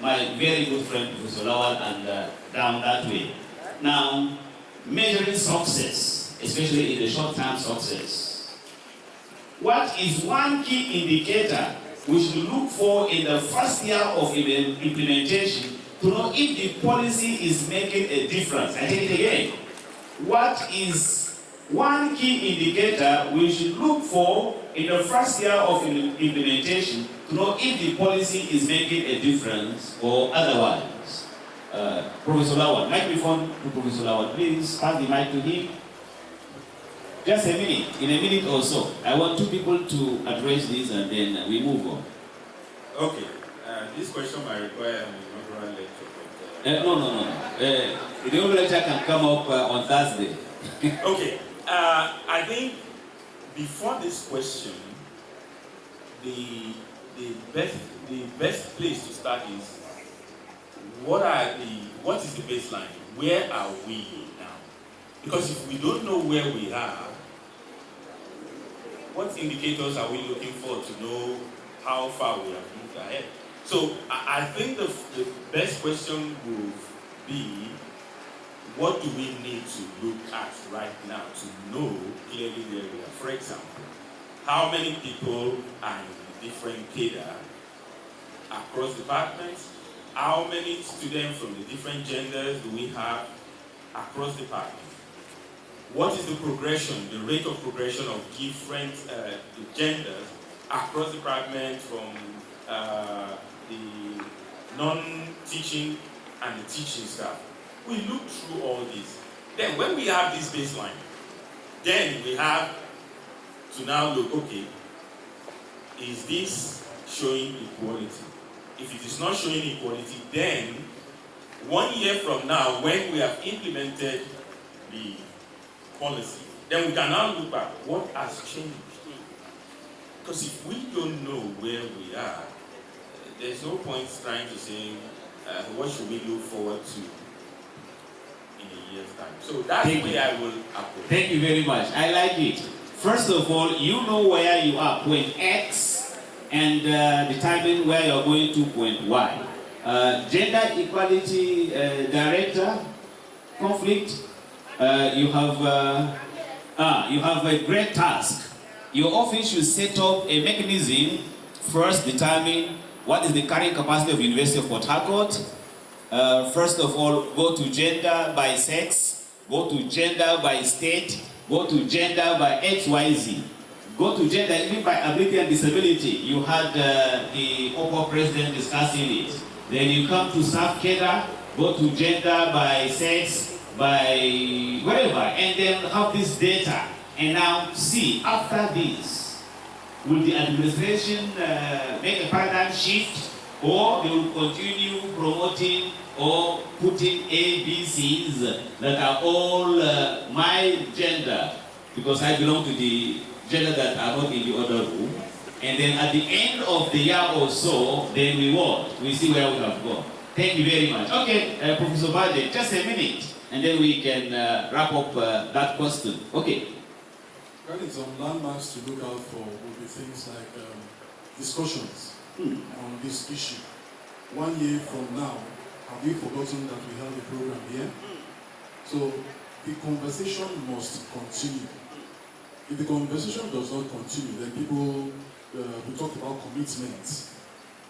my very good friend Professor Lawal and down that way. Now, measuring success, especially in the short-term success. What is one key indicator we should look for in the first year of implementation to know if the policy is making a difference? I take it again. What is one key indicator we should look for in the first year of implementation to know if the policy is making a difference or otherwise? Professor Lawal, microphone to Professor Lawal. Please pass the mic to him. Just a minute, in a minute or so. I want two people to address this and then we move on. Okay, this question might require an inaugural lecture, but No. The oral lecture can come up on Thursday. Okay. I think before this question, the best place to start is what is the baseline? Where are we now? Because if we don't know where we are, what indicators are we looking for to know how far we have moved ahead? So I think the best question would be, what do we need to look at right now to know clearly where we are? For example, how many people are in different cadre across departments? How many students from the different genders do we have across departments? What is the progression, the rate of progression of different genders across departments, from the non-teaching and the teaching staff? We look through all this. Then when we have this baseline, then we have to now look, okay, is this showing equality? If it is not showing equality, then 1 year from now, when we have implemented the policy, then we can now look at what has changed. Because if we don't know where we are, there's no point trying to say, what should we look forward to in a year's time? So that's the way I will approach. Thank you very much. I like it. First of all, you know where you are, point X, and determine where you're going to, point Y. Gender equality director, conflict, you have a great task. Your office should set up a mechanism. First, determine what is the carrying capacity of University of Port Harcourt. First of all, go to gender by sex, go to gender by state, go to gender by XYZ. Go to gender even by ability and disability. You had the OPPO president discussing it. Then you come to staff cadre, go to gender by sex, by whatever, and then have this data. And now see, after this, will the administration make a paradigm shift, or they will continue promoting or putting ABCs that are all my gender, because I belong to the gender that are not in the other room. And then at the end of the year or so, then we what? We see where we have gone. Thank you very much. Okay, Professor Bade, just a minute, and then we can wrap up that question. Okay. Regarding some landmarks to look out for will be things like discussions on this issue. 1 year from now, have we forgotten that we held a program here? So the conversation must continue. If the conversation does not continue, then people, we talked about commitment.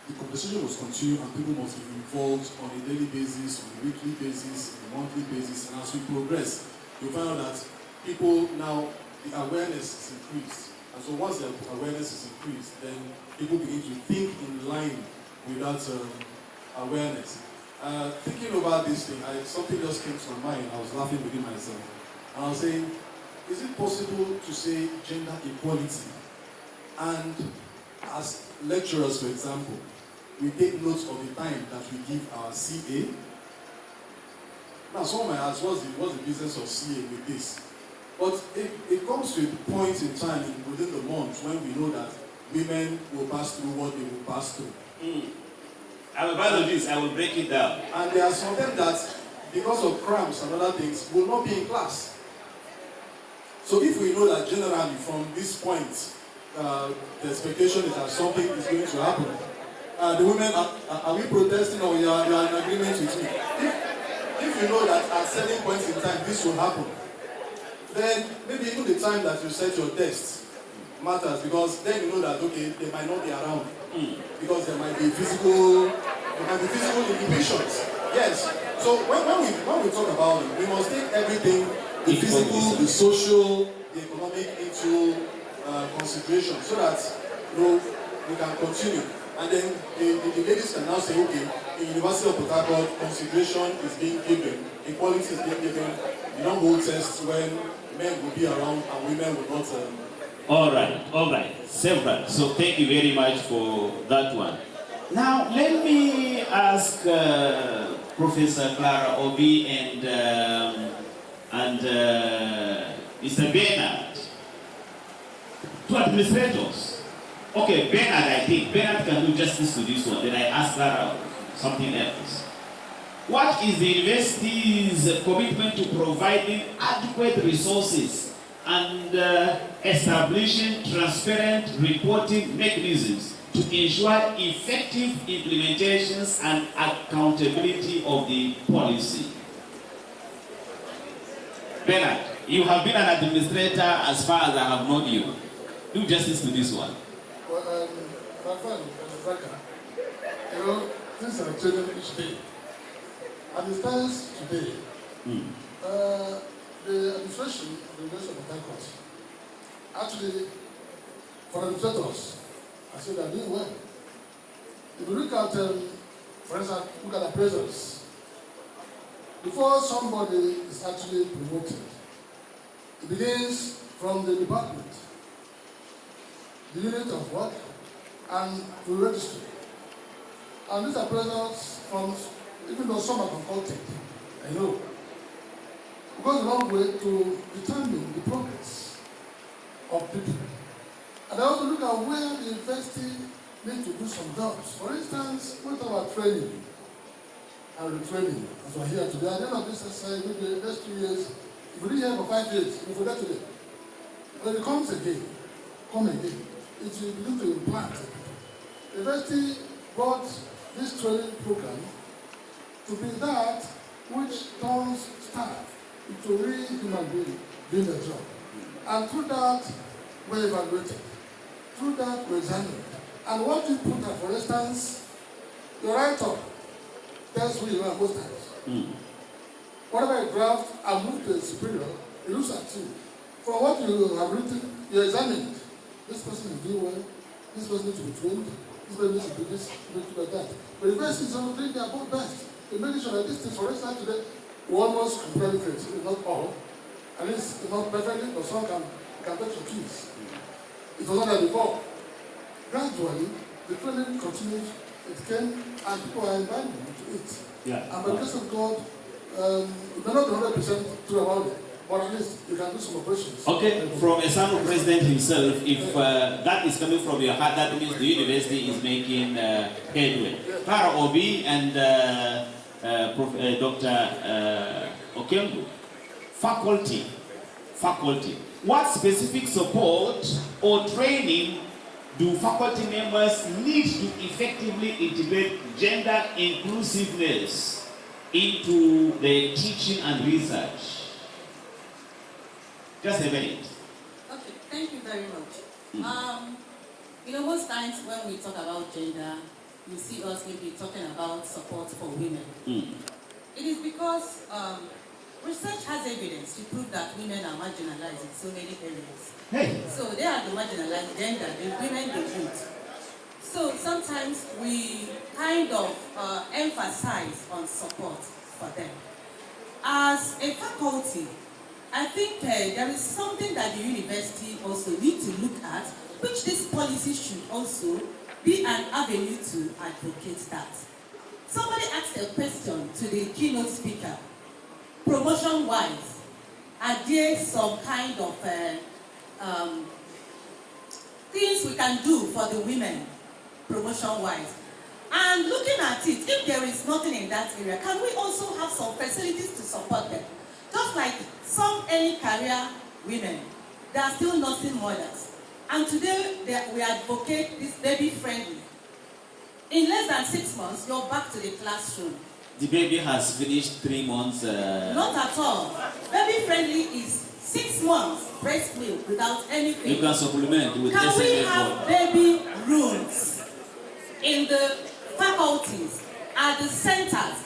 The conversation must continue and people must be involved on a daily basis, on a weekly basis, on a monthly basis, and as we progress, you'll find out that people now, the awareness is increased. And so once the awareness is increased, then people begin to think in line with that awareness. Thinking about this thing, something just came to my mind. I was laughing within myself. And I was saying, is it possible to say gender equality? And as lecturers, for example, we take notes of the time that we give our CA. Now, someone might ask, what's the business of CA with this? But it comes to a point in time within the month when we know that women will pass through what they will pass through. I'm about to do this, I will break it down. And there are some of them that, because of cramps and other things, will not be in class. So if we know that generally from this point, the expectation is that something is going to happen, the women, are we protesting or you are in agreement with me? If you know that at certain points in time this will happen, then maybe even the time that you set your test matters, because then you know that, okay, they might not be around. Because there might be physical inhibitions. Yes. So when we talk about it, we must take everything, the physical, the social, the economic into consideration, so that we can continue. And then the ladies can now say, okay, in University of Port Harcourt, consideration is being given, equality is being given. You don't hold tests when men will be around and women will not. All right, several. So thank you very much for that one. Now let me ask Professor Clara Obi and Mr. Bernard. Two administrators. Okay, Bernard, I think. Bernard can do justice to this one. Then I ask Clara something else. What is the university's commitment to providing adequate resources and establishing transparent reporting mechanisms to ensure effective implementations and accountability of the policy? Bernard, you have been an administrator as far as I have known you. Do justice to this one. Well, my friend, Zaka, you know, things are changing each day. As it stands today, the administration of the University of Port Harcourt, actually, for administrators, I say they are doing well. If you look at, for instance, look at appraisals, before somebody is actually promoted, it begins from the department, the unit of work, and the registry. And these appraisals, from, even though some are consulted, I know, it goes a long way to determine the progress of people. And I also look at where the university needs to do some jobs. For instance, we talk about training and retraining, as we're here today. At the end of this exercise, maybe the next 2 years, if we didn't here for 5 years, we forget today. When it comes again, come again, it will begin to implant. The university brought this training program to be that which turns staff into real human beings doing their job. And through that, we're evaluated. Through that, we're examined. And what you put out, for instance, your write-up tells who you are most times. Whatever you draft and move to a superior, it looks at you. From what you have written, you're examined. This person is doing well, this person needs to be trained, this person needs to do this, needs to do that. But the best is doing their both best. They're making sure that this thing, for instance, today, we almost completely fit. Not all. At least not perfectly, but some can touch your keys. It was not there before. Gradually, the training continues, it came, and people are invited to it. Yeah. And by the grace of God, it may not be 100% true about it, but at least you can do some operations. Okay, from a son of president himself, if that is coming from your heart, that means the university is making headway. Clara Obi and Dr. Okengu, faculty. What specific support or training do faculty members need to effectively integrate gender inclusiveness into their teaching and research? Just a minute. Okay, thank you very much. You know, most times when we talk about gender, you see us maybe talking about support for women. It is because research has evidence to prove that women are marginalized in so many areas. Hey. So they are the marginalized gender, the women, the youth. So sometimes we kind of emphasize on support for them. As a faculty, I think there is something that the university also need to look at, which this policy should also be an avenue to advocate that. Somebody asked a question to the keynote speaker, promotion-wise, are there some kind of things we can do for the women, promotion-wise? And looking at it, if there is nothing in that area, can we also have some facilities to support them? Just like some early career women, they are still nursing mothers. And today, we advocate this baby-friendly. In less than 6 months, you're back to the classroom. The baby has finished 3 months. Not at all. Baby-friendly is 6 months breast milk without anything. You can supplement with Can we SMS have water. baby rooms in the faculties, at the centers,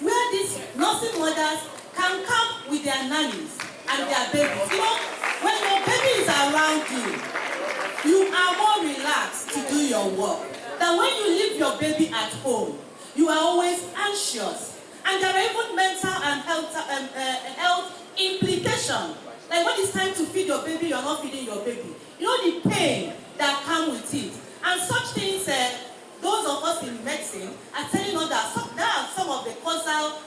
where these nursing mothers can come with their nannies and their babies? You know, when your baby is around you, you are more relaxed to do your work than when you leave your baby at home. You are always anxious, and there are even mental and health implications. Like when it's time to feed your baby, you're not feeding your baby. You know the pain that comes with it, and such things. Those of us in medicine are telling us that there are some of the causal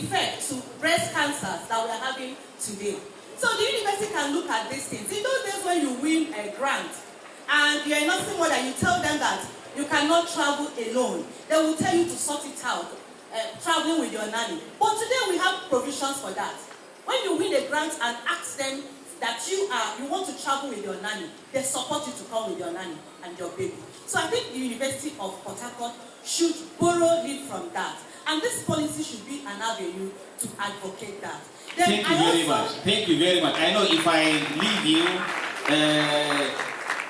effect to breast cancers that we are having today. So the university can look at these things. In those days when you win a grant and you are nothing more than you tell them that you cannot travel alone, they will tell you to sort it out, traveling with your nanny. But today we have provisions for that. When you win a grant and ask them that you want to travel with your nanny, they support you to come with your nanny and your baby. So I think the University of Port Harcourt should borrow lead from that. And this policy should be an avenue to advocate that. Then Thank you very much. Thank you very much. I know if I leave you,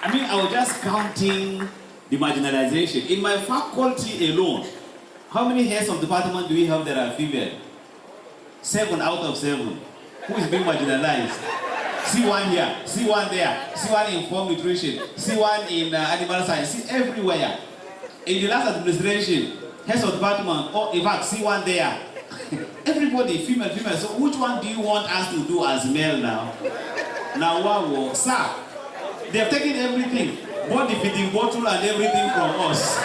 I was just counting the marginalization. In my faculty alone, how many heads of department do we have that are female? 7 out of 7. Who is being marginalized? See one here, see one there, see one in farm nutrition, see one in animal science, see everywhere. In the last administration, heads of department, or in fact, see one there. Everybody, female. So which one do you want us to do as male now? Now what? Sir, they have taken everything, bought the feeding bottle and everything from us.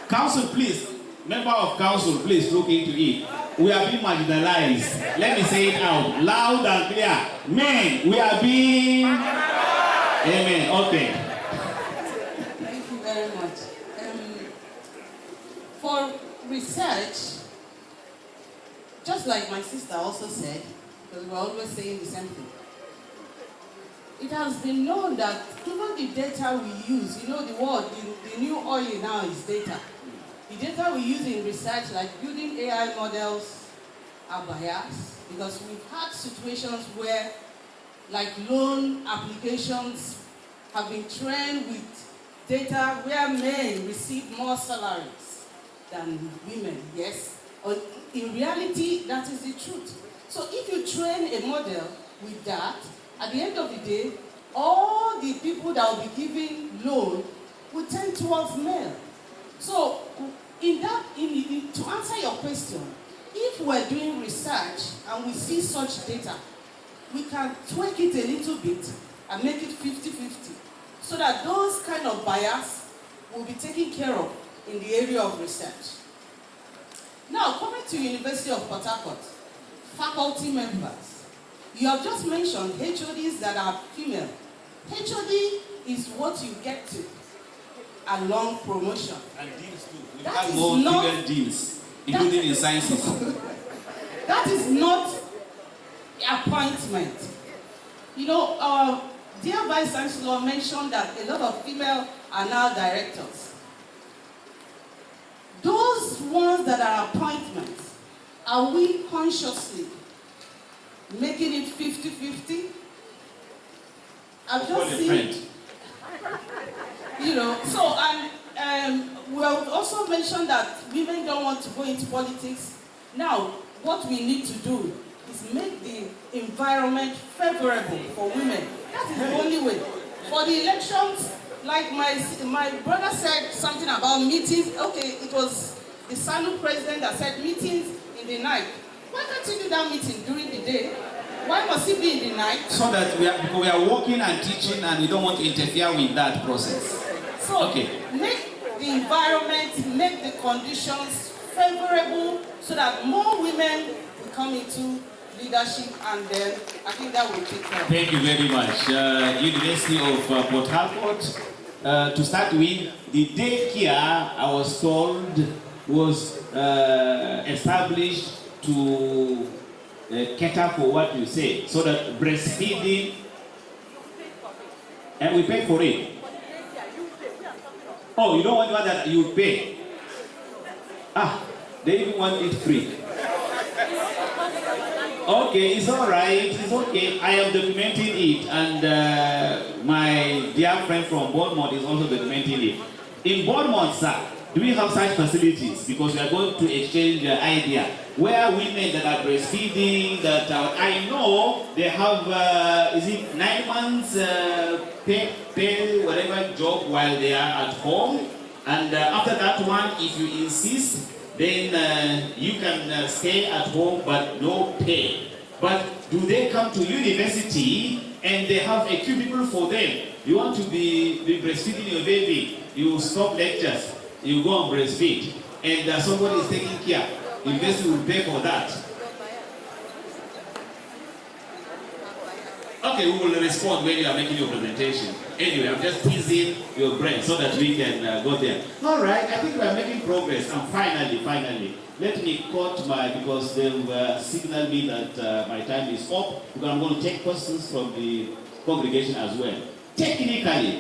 Council, please, member of council, please look into it. We are being marginalized. Let me say it out, loud and clear. Men, we are being... Amen. Okay. Thank you very much. For research, just like my sister also said, because we're always saying the same thing, it has been known that even the data we use, the word, the new oil now is data. The data we use in research, like building AI models, are biased because we've had situations where, like loan applications have been trained with data where men receive more salaries than women, yes? Or in reality, that is the truth. So if you train a model with that, at the end of the day, all the people that will be giving loan will tend towards male. So, to answer your question, if we're doing research and we see such data, we can tweak it a little bit and make it 50-50, so that those kind of bias will be taken care of in the area of research. Now, coming to University of Port Harcourt, faculty members, you have just mentioned HODs that are female. HOD is what you get to along promotion. And deans too. We That have is more not- female deans, including in sciences. That is not appointment. Dear Vice Chancellor mentioned that a lot of female are now directors. Those ones that are appointments, are we consciously making it 50-50? I've just seen, we have also mentioned that women don't want to go into politics. Now, what we need to do is make the environment favorable for women. That is the only way. For the elections, like my brother said something about meetings. Okay, it was the SANU president that said meetings in the night. Why can't you do that meeting during the day? Why must it be in the night? So that because we are working and teaching and we don't want to interfere with that process. So okay. Make the environment, make the conditions favorable so that more women will come into leadership, and then I think that will take care. Thank you very much. University of Port Harcourt. To start with, the daycare, I was told, was established to cater for what you say, so that breastfeeding, and we pay for it. Oh, you don't want one that you pay? They even want it free. Okay, it's all right, it's okay. I am documenting it, and my dear friend from Bournemouth is also documenting it. In Bournemouth, sir, do we have such facilities? Because we are going to exchange idea. Where women that are breastfeeding, that I know they have, 9 months pay whatever job while they are at home. And after that one, if you insist, then you can stay at home but no pay. But do they come to university and they have a cubicle for them? You want to be breastfeeding your baby, you stop lectures, you go and breastfeed, and somebody is taking care. University will pay for that. Okay, we will respond when you are making your presentation. Anyway, I'm just teasing your brain so that we can go there. All right, I think we are making progress. And finally, let me cut because they've signaled me that my time is up. Because I'm going to take questions from the congregation as well. Technically,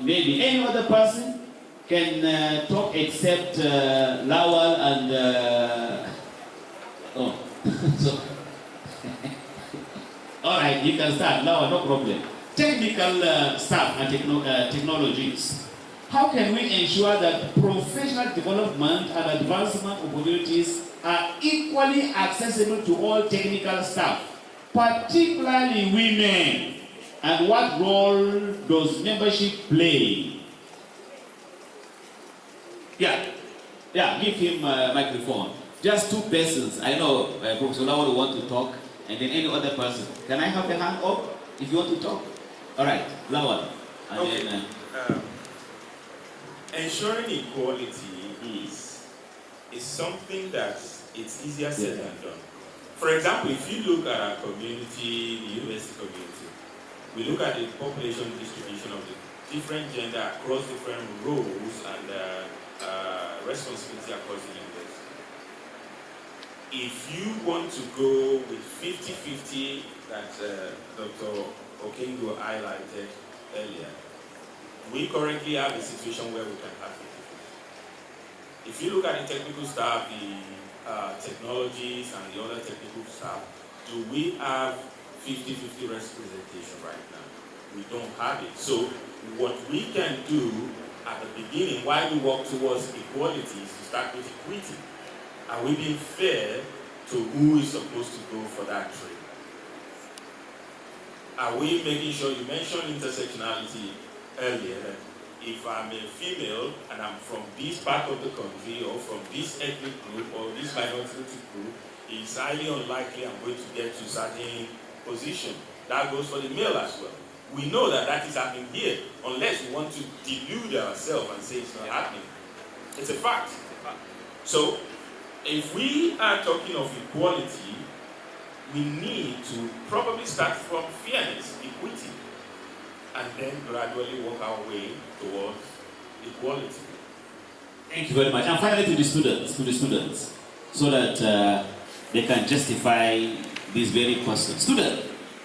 maybe any other person can talk except Lawal and so. All right, you can start now, no problem. Technical staff and technologies. How can we ensure that professional development and advancement opportunities are equally accessible to all technical staff, particularly women? And what role does membership play? Yeah, give him a microphone. Just two persons. I know Professor Lawal will want to talk. And then any other person. Can I have a hand up if you want to talk? All right, Lawal. Okay. Ensuring equality is something that it's easier said than done. For example, if you look at our community, the university community, we look at the population distribution of the different gender across different roles and responsibility across the university. If you want to go with 50-50 that Dr. Okengo highlighted earlier, we currently have a situation where we can have 50-50. If you look at the technical staff, the technologies and the other technical staff, do we have 50-50 representation right now? We don't have it. So what we can do at the beginning, while we work towards equality, is to start with equity. Are we being fair to who is supposed to go for that trade? Are we making sure, you mentioned intersectionality earlier, that if I'm a female and I'm from this part of the country or from this ethnic group or this minority group, it's highly unlikely I'm going to get to certain position. That goes for the male as well. We know that that is happening here, unless we want to delude ourselves and say it's not happening. It's a fact. So, if we are talking of equality, we need to probably start from fairness, equity, and then gradually work our way towards equality. Thank you very much. And finally to the students, so that they can justify these very questions. Student,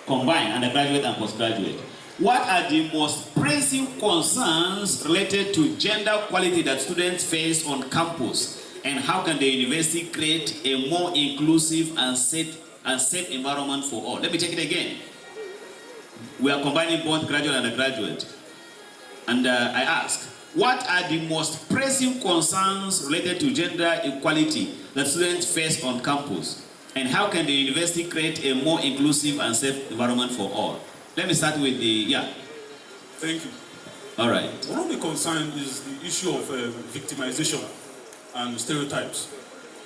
combined, undergraduate and postgraduate. What are the most pressing concerns related to gender equality that students face on campus? And how can the university create a more inclusive and safe environment for all? Let me take it again. We are combining both graduate and undergraduate. And I ask, what are the most pressing concerns related to gender equality that students face on campus? And how can the university create a more inclusive and safe environment for all? Let me start with Thank you. All right. One of the concerns is the issue of victimization and stereotypes.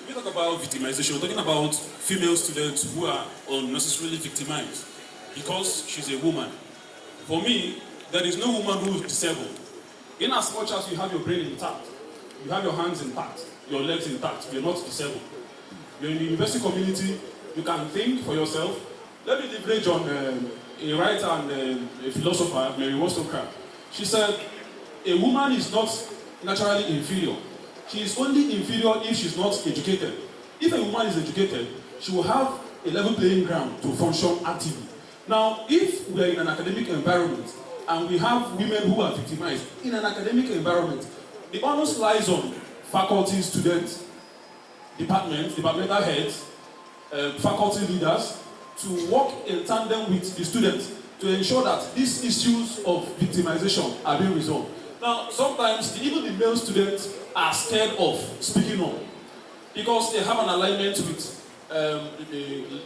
If we talk about victimization, we're talking about female students who are unnecessarily victimized because she's a woman. For me, there is no woman who is disabled. In as much as you have your brain intact, you have your hands intact, your legs intact, you're not disabled. You're in the university community, you can think for yourself. Let me leverage on a writer and a philosopher, Mary Wollstonecraft. She said, a woman is not naturally inferior. She is only inferior if she's not educated. If a woman is educated, she will have a level playing ground to function actively. Now, if we are in an academic environment and we have women who are victimized in an academic environment, the onus lies on faculty, students, departmental heads, faculty leaders to work in tandem with the students to ensure that these issues of victimization are being resolved. Now, sometimes even the male students are scared of speaking up because they have an alignment with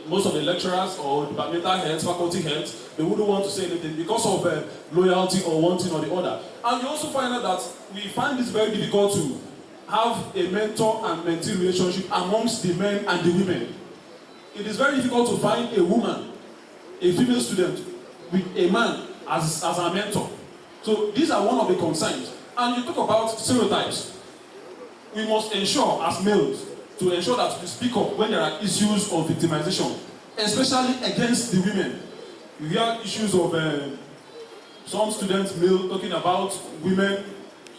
most of the lecturers or departmental heads, faculty heads. They wouldn't want to say anything because of loyalty or one thing or the other. And you also find out that we find it very difficult to have a mentor and mentee relationship amongst the men and the women. It is very difficult to find a woman, a female student, with a man as a mentor. So these are one of the concerns. And you talk about stereotypes. we must ensure as males to ensure that we speak up when there are issues of victimization, especially against the women. You hear issues of some students, male, talking about women.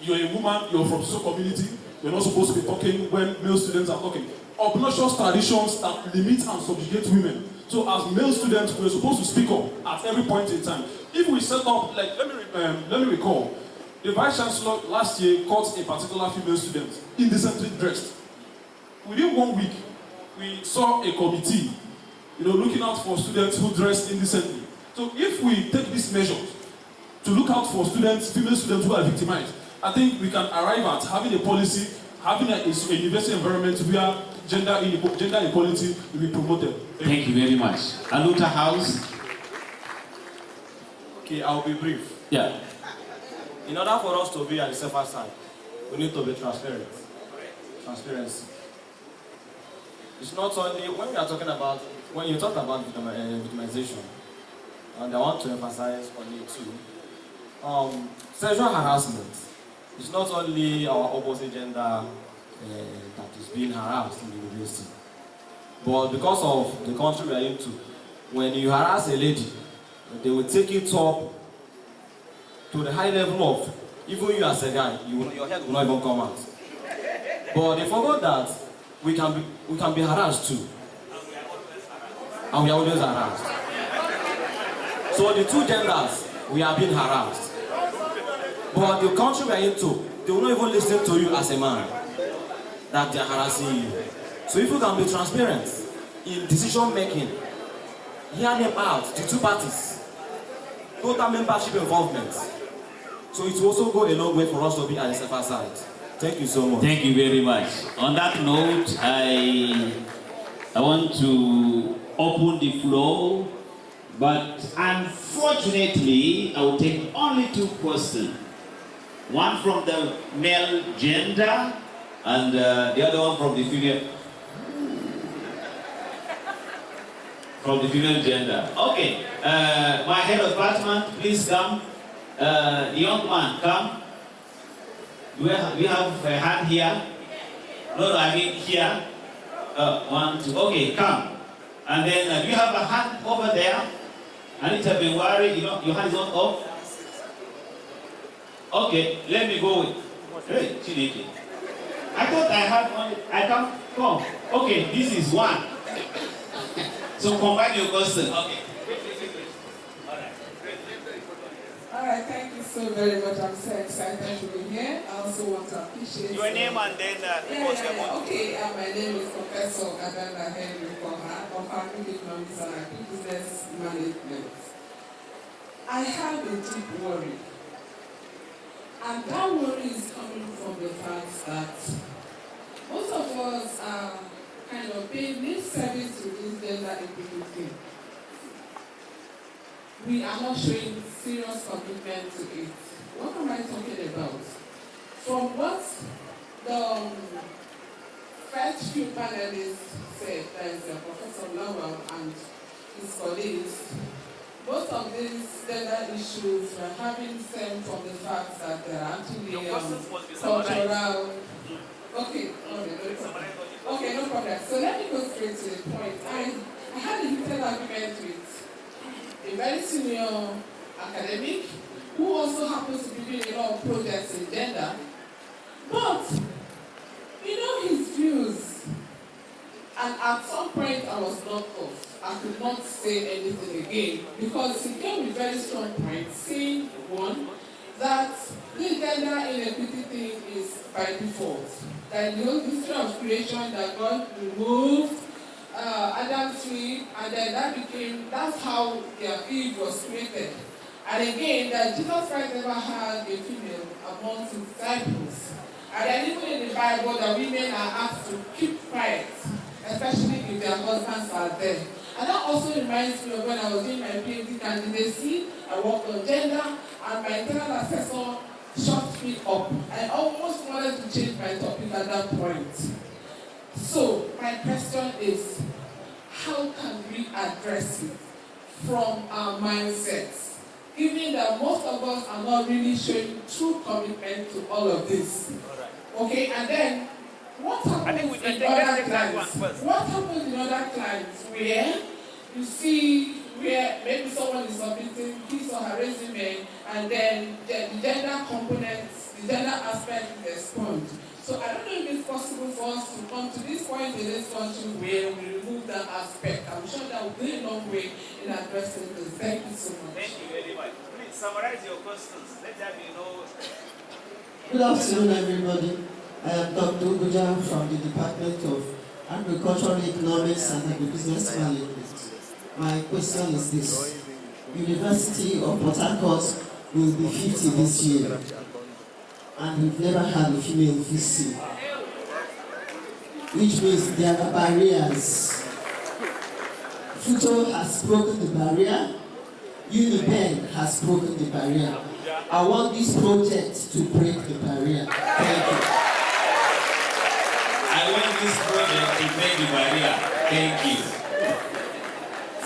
You're a woman, you're from social community, you're not supposed to be talking when male students are talking. Obnoxious traditions that limit and subjugate women. So as male students, we're supposed to speak up at every point in time. If we set up, like, let me recall, the Vice Chancellor last year caught a particular female student indecently dressed. Within 1 week, we saw a committee, looking out for students who dress indecently. So if we take these measures to look out for students, female students who are victimized, I think we can arrive at having a policy, having a university environment where gender equality will be promoted. Thank you very much. Aluta House. Okay, I'll be brief. Yeah. In order for us to be at the safer side, we need to be transparent. Transparency. It's not only when we are talking about, when you talk about victimization, and I want to emphasize on it too. Sexual harassment is not only our opposite gender that is being harassed in the university, but because of the country we are into, when you harass a lady, they will take it up to the high level of, even you as a guy, your head will not even come out. But they forgot that we can be harassed too. And we are always harassed. So the two genders, we are being harassed. But the country we are into, they will not even listen to you as a man, that they are harassing you. So if you can be transparent in decision making, hear them out, the two parties, total membership involvement. So it will also go a long way for us to be at the safer side. Thank you so much. Thank you very much. On that note, I want to open the floor, but unfortunately, I will take only 2 questions. One from the male gender, and the other one from the female. From the female gender. Okay, my head of department, please come. The young man, come. We have a hand here. No, I mean here. 1, 2. Okay, come. And then you have a hand over there. Anita Benwari, your hand is not up. Okay, let me go with. Hey, Chineke. I thought I had one. I can't come. Okay, this is 1. So combine your question. Okay. All right, thank you so very much. I'm so excited to be here. I also want to appreciate your name and then Okay, my name is Professor Adana Henry Koha of Family Economics and Business Management. I have a deep worry. And that worry is coming from the fact that most of us are kind of paying lip service to this gender equity thing. We are not showing serious commitment to it. What am I talking about? From what the first few panelists said, that is Professor Lawal and his colleagues, most of these gender issues were having stemmed from the fact that there are actually cultural. Okay, no problem. So let me go straight to the point. I had a heated argument with a very senior academic who also happens to be doing a lot of projects in gender. But, his views, and at some point I was knocked off. I could not say anything again because he came with very strong points, saying, 1, that the gender inequity thing is by default. That in the whole history of creation that God removed Adam's tree, and then that's how Eve was created. And again, that Jesus Christ never had a female amongst his disciples. And then even in the Bible, that women are asked to keep quiet, especially if their husbands are there. And that also reminds me of when I was doing my PhD candidacy. I worked on gender, and my internal assessor shut me up. I almost wanted to change my topic at that point. So, my question is, how can we address it from our mindsets, given that most of us are not really showing true commitment to all of this? Okay, and then What happens in other clients? What happens in other clients where you see where maybe someone is submitting his or her resume and then the gender components, the gender aspect is expunged. So I don't know if it's possible for us to come to this point in this country where we remove that aspect. I'm sure that will go a long way in addressing this. Thank you so much. Thank you very much. Please summarize your questions. Let them know. Good afternoon, everybody. I am Dr. Uguja from the Department of Agricultural Economics and Agribusiness Management. My question is this. University of Port Harcourt will be 50 this year, and we've never had a female VC, which means there are barriers. Futo has broken the barrier. Unibank has broken the barrier. I want this project to break the barrier. Thank you. I want this project to break the barrier. Thank you.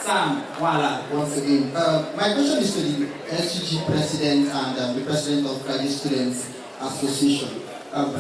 Sam Wala, once again. My question is to the SUG president and the president of Graduate Students Association.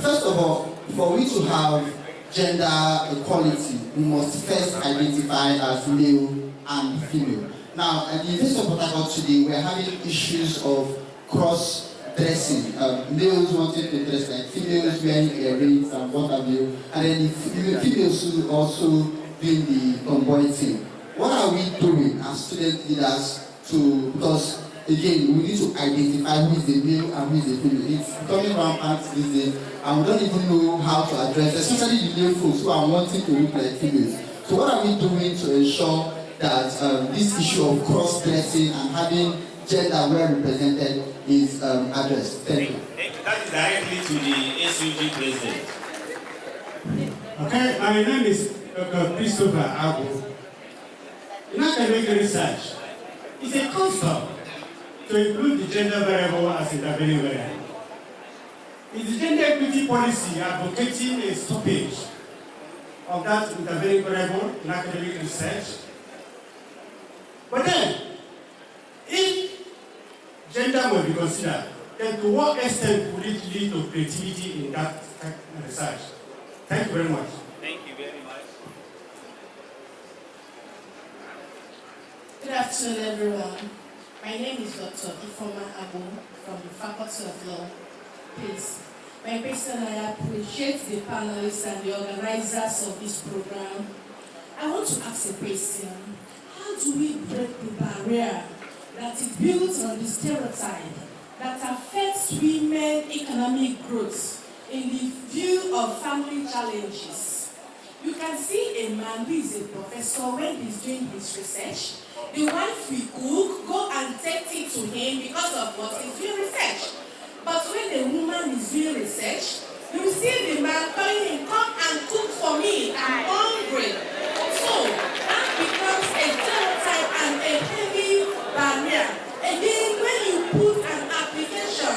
First of all, for we to have gender equality, we must first identify as male and female. Now, at the University of Port Harcourt today, we're having issues of cross-dressing. Males wanting to dress like females, wearing earrings and what have you, and then the females who also doing the tomboy thing. What are we doing as student leaders to, because again, we need to identify who is the male and who is the female. It's becoming rampant these days, and we don't even know how to address, especially the male folks who are wanting to look like females. So what are we doing to ensure that this issue of cross-dressing and having gender well represented is addressed? Thank you. That is directly to the SUG president. Okay, my name is Dr. Christopher Abu. In academic research, it's a custom to include the gender variable as intervening variable. Is the gender equity policy advocating a stoppage of that intervening variable in academic research? But then, if gender will be considered, then to what extent would it lead to creativity in that research? Thank you very much. Thank you very much. Good afternoon, everyone. My name is Dr. Ifoma Abu from the Faculty of Law. Please, my person, I appreciate the panelists and the organizers of this program. I want to ask a question. How do we break the barrier that is built on the stereotype that affects women's economic growth in the view of family challenges? You can see a man who is a professor when he's doing his research. The wife will cook, go and take it to him because of what he's doing research. But when the woman is doing research, you will see the man calling him, come and cook for me, I'm hungry. So that becomes a stereotype and a heavy barrier. Again, when you put an application,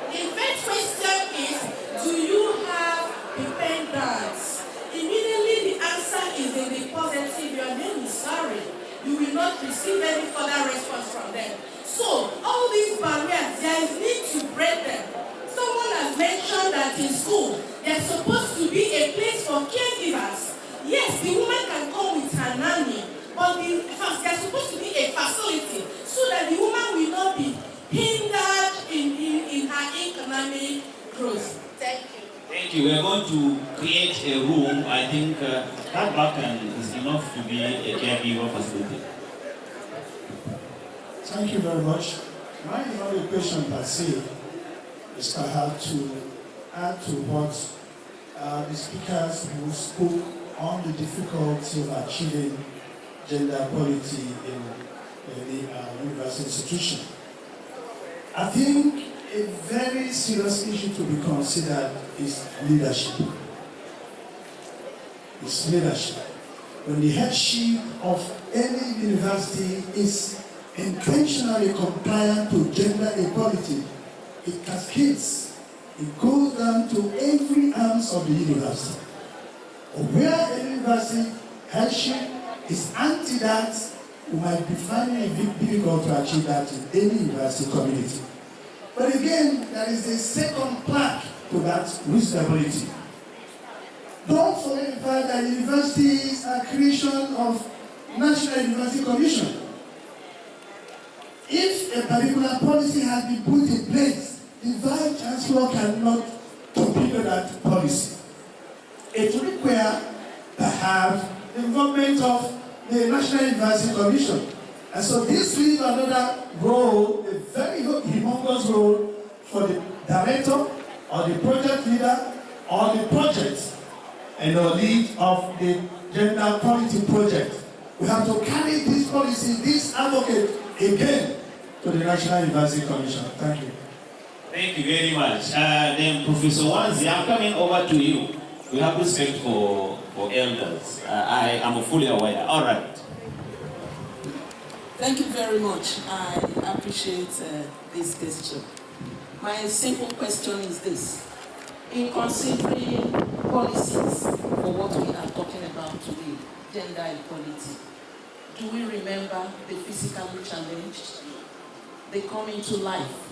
the first question is, do you have dependents? Immediately the answer is in the positive, your name is sorry. You will not receive any further response from them. So, all these barriers, there is need to break them. Someone has mentioned that in school, there's supposed to be a place for caregivers. Yes, the woman can come with her nanny, but there's supposed to be a facility so that the woman will not be hindered in her economic growth. Thank you. Thank you. We are going to create a room. I think that button is enough to be a caregiver facility. Thank you very much. My only question per se is perhaps to add to what the speakers who spoke on the difficulty of achieving gender equality in the university institution. I think a very serious issue to be considered is leadership. It's leadership. When the headship of any university is intentionally compliant to gender equality, it cascades. It goes down to every arms of the university. Where a university headship is anti that, we might be finding it difficult to achieve that in any university community. But again, there is a second part to that reasonability. Don't forget the fact that universities are creation of National University Commission. If a particular policy has been put in place, the Vice Chancellor cannot torpedo that policy. It will require perhaps the involvement of the National University Commission. And so this leaves another role, a very humongous role for the director or the project leader or the project and the lead of the gender equality project. We have to carry this policy, this advocate again to the National University Commission. Thank you. Thank you very much. Then Professor Wanzi, I'm coming over to you. We have respect for elders. I am fully aware. All right. Thank you very much. I appreciate this gesture. My simple question is this. In considering policies for what we are talking about today, gender equality, do we remember the physically challenged? They come into life,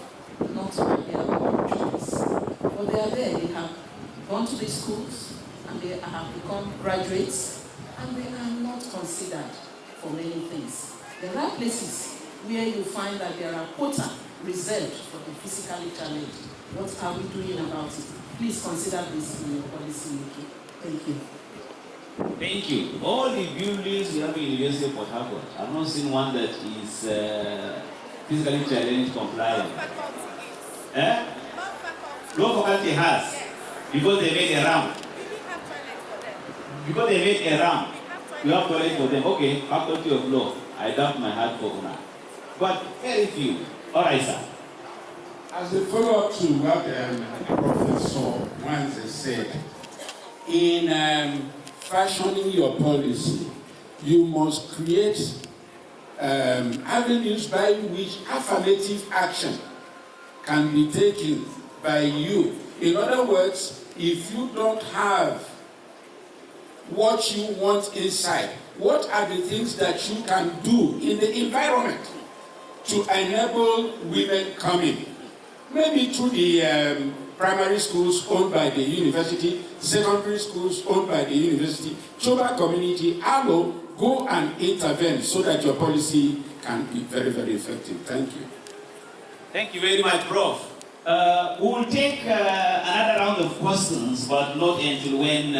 not by their own choice, but they are there. They have gone to the schools, and they have become graduates, and they are not considered for many things. There are places where you find that there are quota reserved for the physically challenged. What are we doing about it? Please consider this in your policy making. Thank you. Thank you. All the buildings we have in University of Port Harcourt, I've not seen one that is physically challenged compliant. No faculty has, because they made a ramp. Because they made a ramp, you have toilet for them. Okay, faculty of law, I doubt my heart for Una. But very few. All right, sir. As a follow-up to what Professor Wanzi said, in fashioning your policy, you must create avenues by which affirmative action can be taken by you. In other words, if you don't have what you want inside, what are the things that you can do in the environment to enable women coming? Maybe through the primary schools owned by the university, secondary schools owned by the university, Choba community, ALO, go and intervene so that your policy can be very, very effective. Thank you. Thank you very much, Prof. We will take another round of questions, but not until when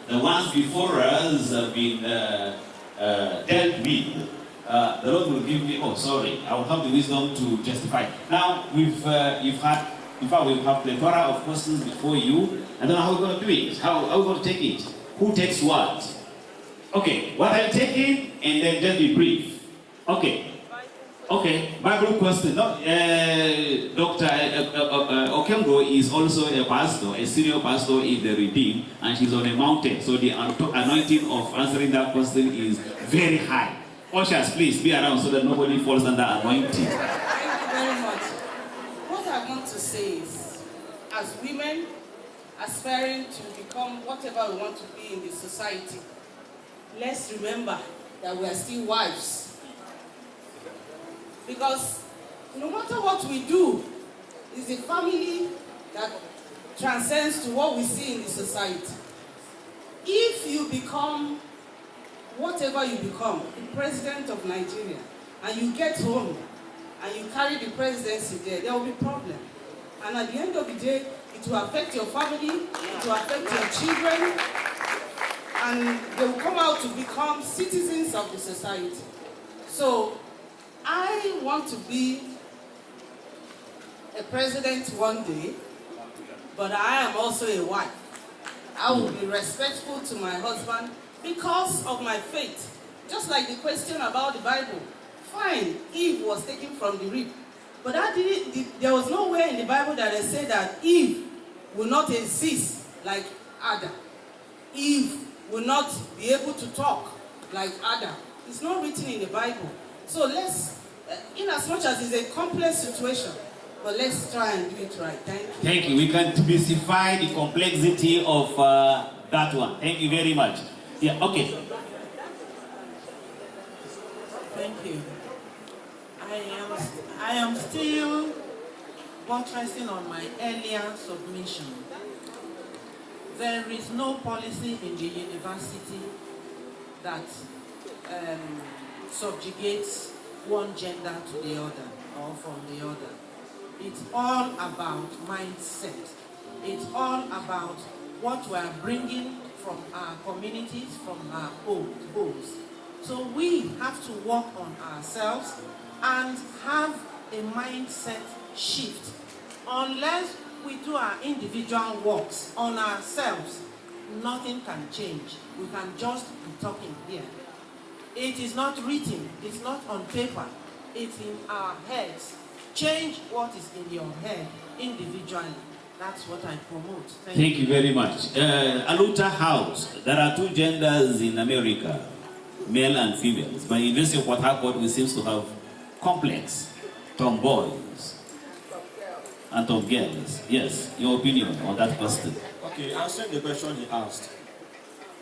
the ones before us have been dealt with. The Lord will give me, oh sorry, I will have the wisdom to justify. Now, we've had, in fact, we have plethora of questions before you. I don't know how we're going to do it. How are we going to take it? Who takes what? Okay, what are you taking? And then just be brief. Okay. Okay, Bible question. No, Dr. Okemgo is also a pastor, a senior pastor in the Redeem, and she's on a mountain. So the anointing of answering that question is very high. Ushers, please be around so that nobody falls under anointing. Thank you very much. What I want to say is, as women aspiring to become whatever we want to be in the society, let's remember that we are still wives. Because no matter what we do, it's the family that transcends to what we see in the society. If you become whatever you become, the president of Nigeria, and you get home and you carry the presidency there will be problem. And at the end of the day, it will affect your family, it will affect your children, and they will come out to become citizens of the society. So, I want to be a president one day, but I am also a wife. I will be respectful to my husband because of my faith. Just like the question about the Bible. Fine, Eve was taken from the rib. But there was nowhere in the Bible that they said that Eve will not exist like Adam. Eve will not be able to talk like Adam. It's not written in the Bible. So let's, in as much as it's a complex situation, but let's try and do it right. Thank you. Thank you. We can specify the complexity of that one. Thank you very much. Yeah, okay. Thank you. I am still buttressing on my earlier submission there is no policy in the university that subjugates one gender to the other or from the other. It's all about mindset. It's all about what we are bringing from our communities, from our homes. So we have to work on ourselves and have a mindset shift. Unless we do our individual works on ourselves, nothing can change. We can just be talking here. It is not written, it's not on paper, it's in our heads. Change what is in your head individually. That's what I promote. Thank you very much. Aluta House, there are two genders in America, male and females. But University of Port Harcourt, we seem to have complex tomboys and tom girls. Yes, your opinion on that question? Okay, answering the question he asked,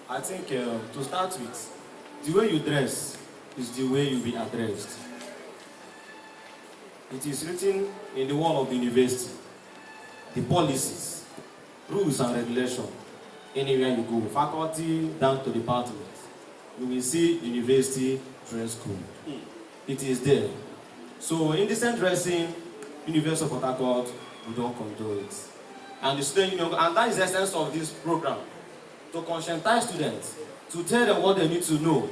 I think to start with, the way you dress is the way you be addressed. It is written in the wall of the university, the policies, rules and regulations. Anywhere you go, faculty down to department, you will see university dress code. It is there. So indecent dressing, University of Port Harcourt, we don't condone it. And the student union, and that is the essence of this program, to conscientize students, to tell them what they need to know,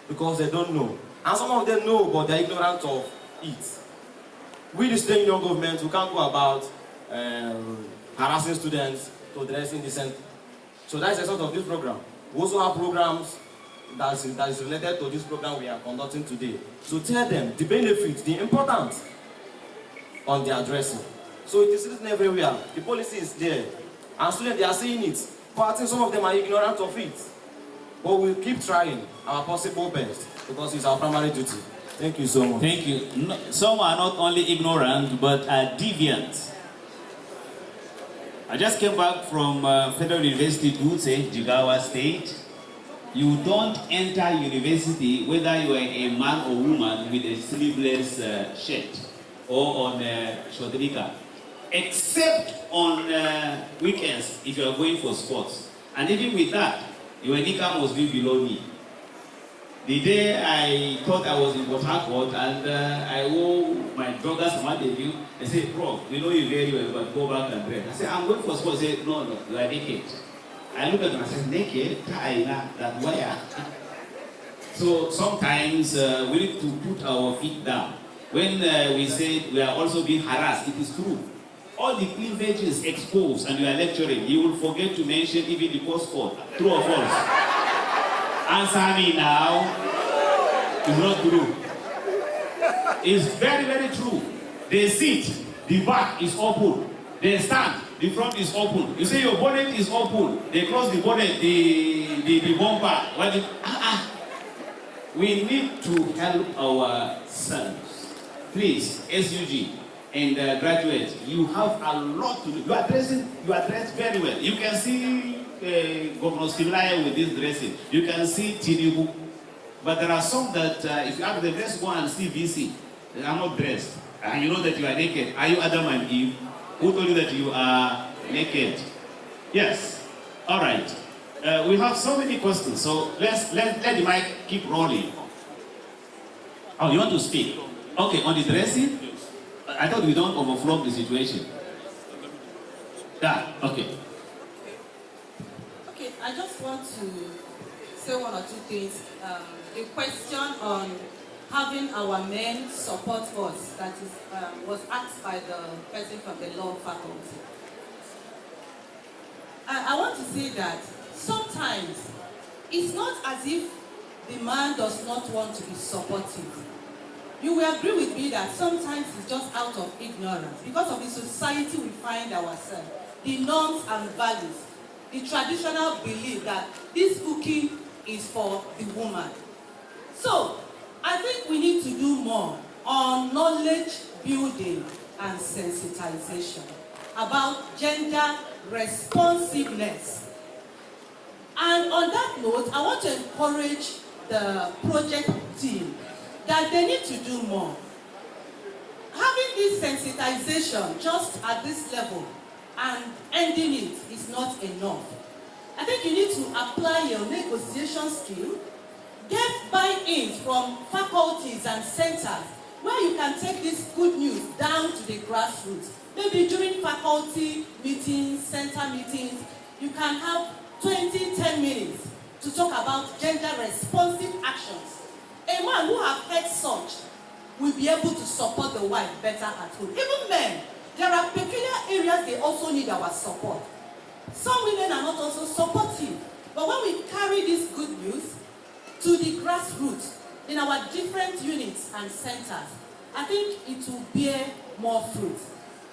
because they don't know. And some of them know, but they're ignorant of it. We, the student union government, we can't go about harassing students to dress indecent. So that's the essence of this program. We also have programs that is related to this program we are conducting today. So tell them the benefits, the importance on their dressing. So it is written everywhere. The policy is there. And students, they are seeing it. But I think some of them are ignorant of it. But we'll keep trying our possible best because it's our primary duty. Thank you so much. Thank you. No, some are not only ignorant, but are deviant. I just came back from Federal University, Dutse, Jigawa State. You don't enter university whether you are a man or woman with a sleeveless shirt or on a short nika, except on weekends if you are going for sports. And even with that, your nika must be below knee. The day I thought I was in Port Harcourt and I wore my joggers from my debut, they said, "Prof, we know you very well, but go back and dress." I said, "I'm going for sports." They said, "No, you are naked." I looked at them and said, "Naked? That wire." So sometimes we need to put our feet down. When we say we are also being harassed, it is true. All the cleavages exposed and you are lecturing, you will forget to mention even the postcode. True or false? Answer me now. It's not true. It's very, very true. They sit, the back is open. They stand, the front is open. You say your bonnet is open. They close the bonnet, the bumper. We need to help ourselves. Please, SUG and graduates, you have a lot to do. You are dressed very well. You can see Governor Stimlaya with this dressing. You can see Tinubu. But there are some that, if you ask them, let's go and see VC. They are not dressed. And you know that you are naked. Are you Adam and Eve? Who told you that you are naked? Yes. All right. We have so many questions. So let the mic keep rolling. Oh, you want to speak? Okay, on the dressing? I thought we don't overflow the situation. Yeah, okay. Okay, I just want to say one or two things. A question on having our men support us that is, was asked by the person from the law faculty. I want to say that sometimes it's not as if the man does not want to be supportive. You will agree with me that sometimes it's just out of ignorance because of the society we find ourselves, the norms and values, the traditional belief that this cooking is for the woman. So, I think we need to do more on knowledge building and sensitization about gender responsiveness. And on that note, I want to encourage the project team that they need to do more. Having this sensitization just at this level and ending it is not enough. I think you need to apply your negotiation skill, get buy-ins from faculties and centers where you can take this good news down to the grassroots. Maybe during faculty meetings, center meetings, you can have 10 minutes to talk about gender-responsive actions. A man who has heard such will be able to support the wife better at home. Even men, there are peculiar areas they also need our support. Some women are not also supportive. But when we carry this good news to the grassroots in our different units and centers, I think it will bear more fruit.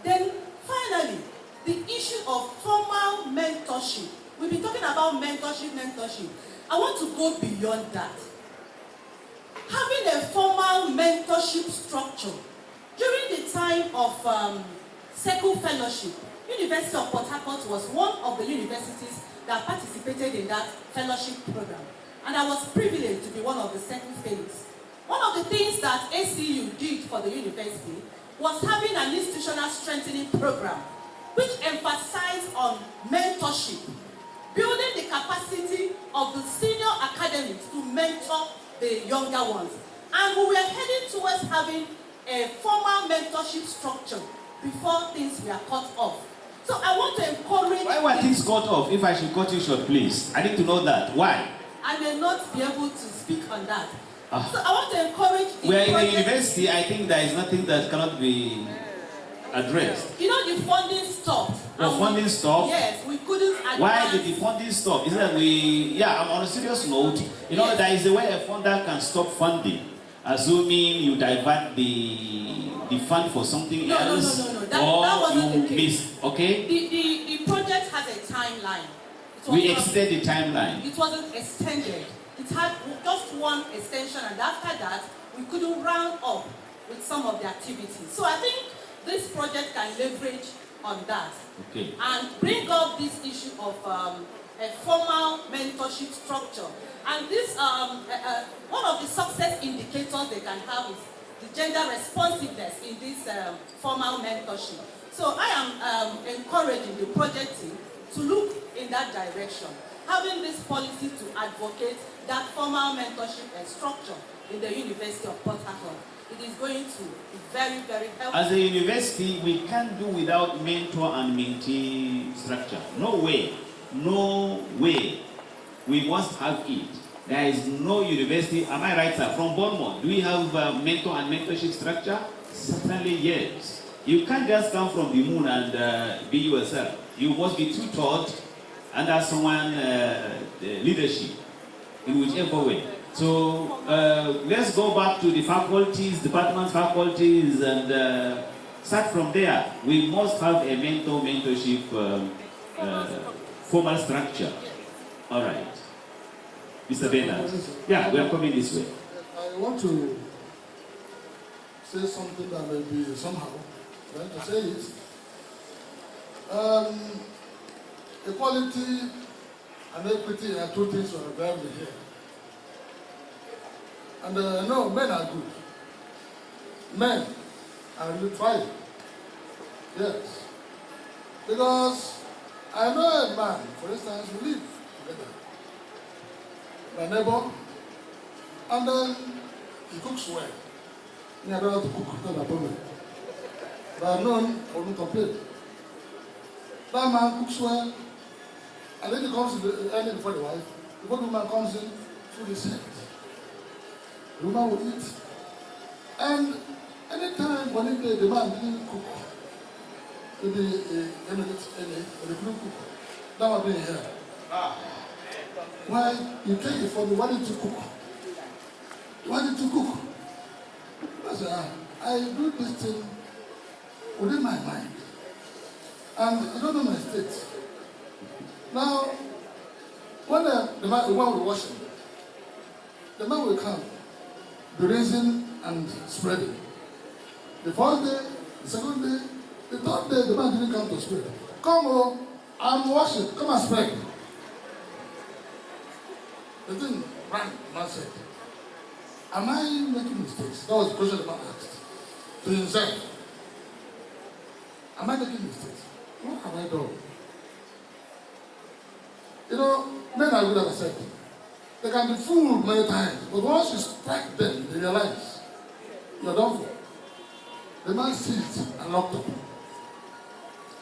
Then finally, the issue of formal mentorship. We've been talking about mentorship. I want to go beyond that. Having a formal mentorship structure. During the time of Seku Fellowship, University of Port Harcourt was one of the universities that participated in that fellowship program. And I was privileged to be one of the Seku fellows. One of the things that ACU did for the university was having an institutional strengthening program which emphasized on mentorship, building the capacity of the senior academics to mentor the younger ones. And we were heading towards having a formal mentorship structure before things were cut off. So I want to encourage... Why were things cut off? If I should cut you short, please. I need to know that. Why? I may not be able to speak on that. So I want to encourage the We are in a university. I think there is nothing that cannot be addressed. You know, the funding stopped. The funding stopped? Yes, we couldn't advance. Why did the funding stop? Isn't that I'm on a serious note. You know, there is a way a funder can stop funding, assuming you divert the fund for something else. No. That wasn't the case. Okay? The project has a timeline. We extended the timeline. It wasn't extended. It had just one extension, and after that, we couldn't round up with some of the activities. So I think this project can leverage on that. Okay. And bring up this issue of a formal mentorship structure. And this, one of the success indicators they can have is the gender responsiveness in this formal mentorship. So I am encouraging the project team to look in that direction, having this policy to advocate that formal mentorship and structure in the University of Port Harcourt. It is going to be very, very helpful. As a university, we can't do without mentor and mentee structure. No way. No way. We must have it. There is no university, am I right, sir? From Bournemouth, do we have mentor and mentorship structure? Certainly, yes. You can't just come from the moon and be yourself. You must be tutored under someone's leadership in whichever way. So let's go back to the faculties, department faculties, and start from there. We must have a mentorship formal structure. All right. Mr. Bernard. Yeah, we are coming this way. I want to say something that may be somehow, right? To say it. Equality and equity are two things that are very here. And no, men are good. Men are really trying. Yes. Because I know a man, for instance, we live together. My neighbor, and then he cooks well. I don't have to cook, not a problem. But I've known, I wouldn't complain. That man cooks well, and then he comes in early before the wife. Before the woman comes in, food is set. The woman will eat. And anytime, one day, the man didn't cook. Maybe they couldn't cook. That was being here. Why you take it for me? Why didn't you cook? Why didn't you cook? I said, I do this thing within my mind. And you don't know my state. Now, when the man will wash him, the man will come, be raising and spreading. The first day, the second day, the third day, the man didn't come to spread. Come on, I'm washing, come and spread. The thing ran, the man said, am I making mistakes? That was the question the man asked to himself. Am I making mistakes? What have I done? You know, men are good at accepting. They can be fooled many times, but once you strike them, they realize you're done for. The man sees and locked up.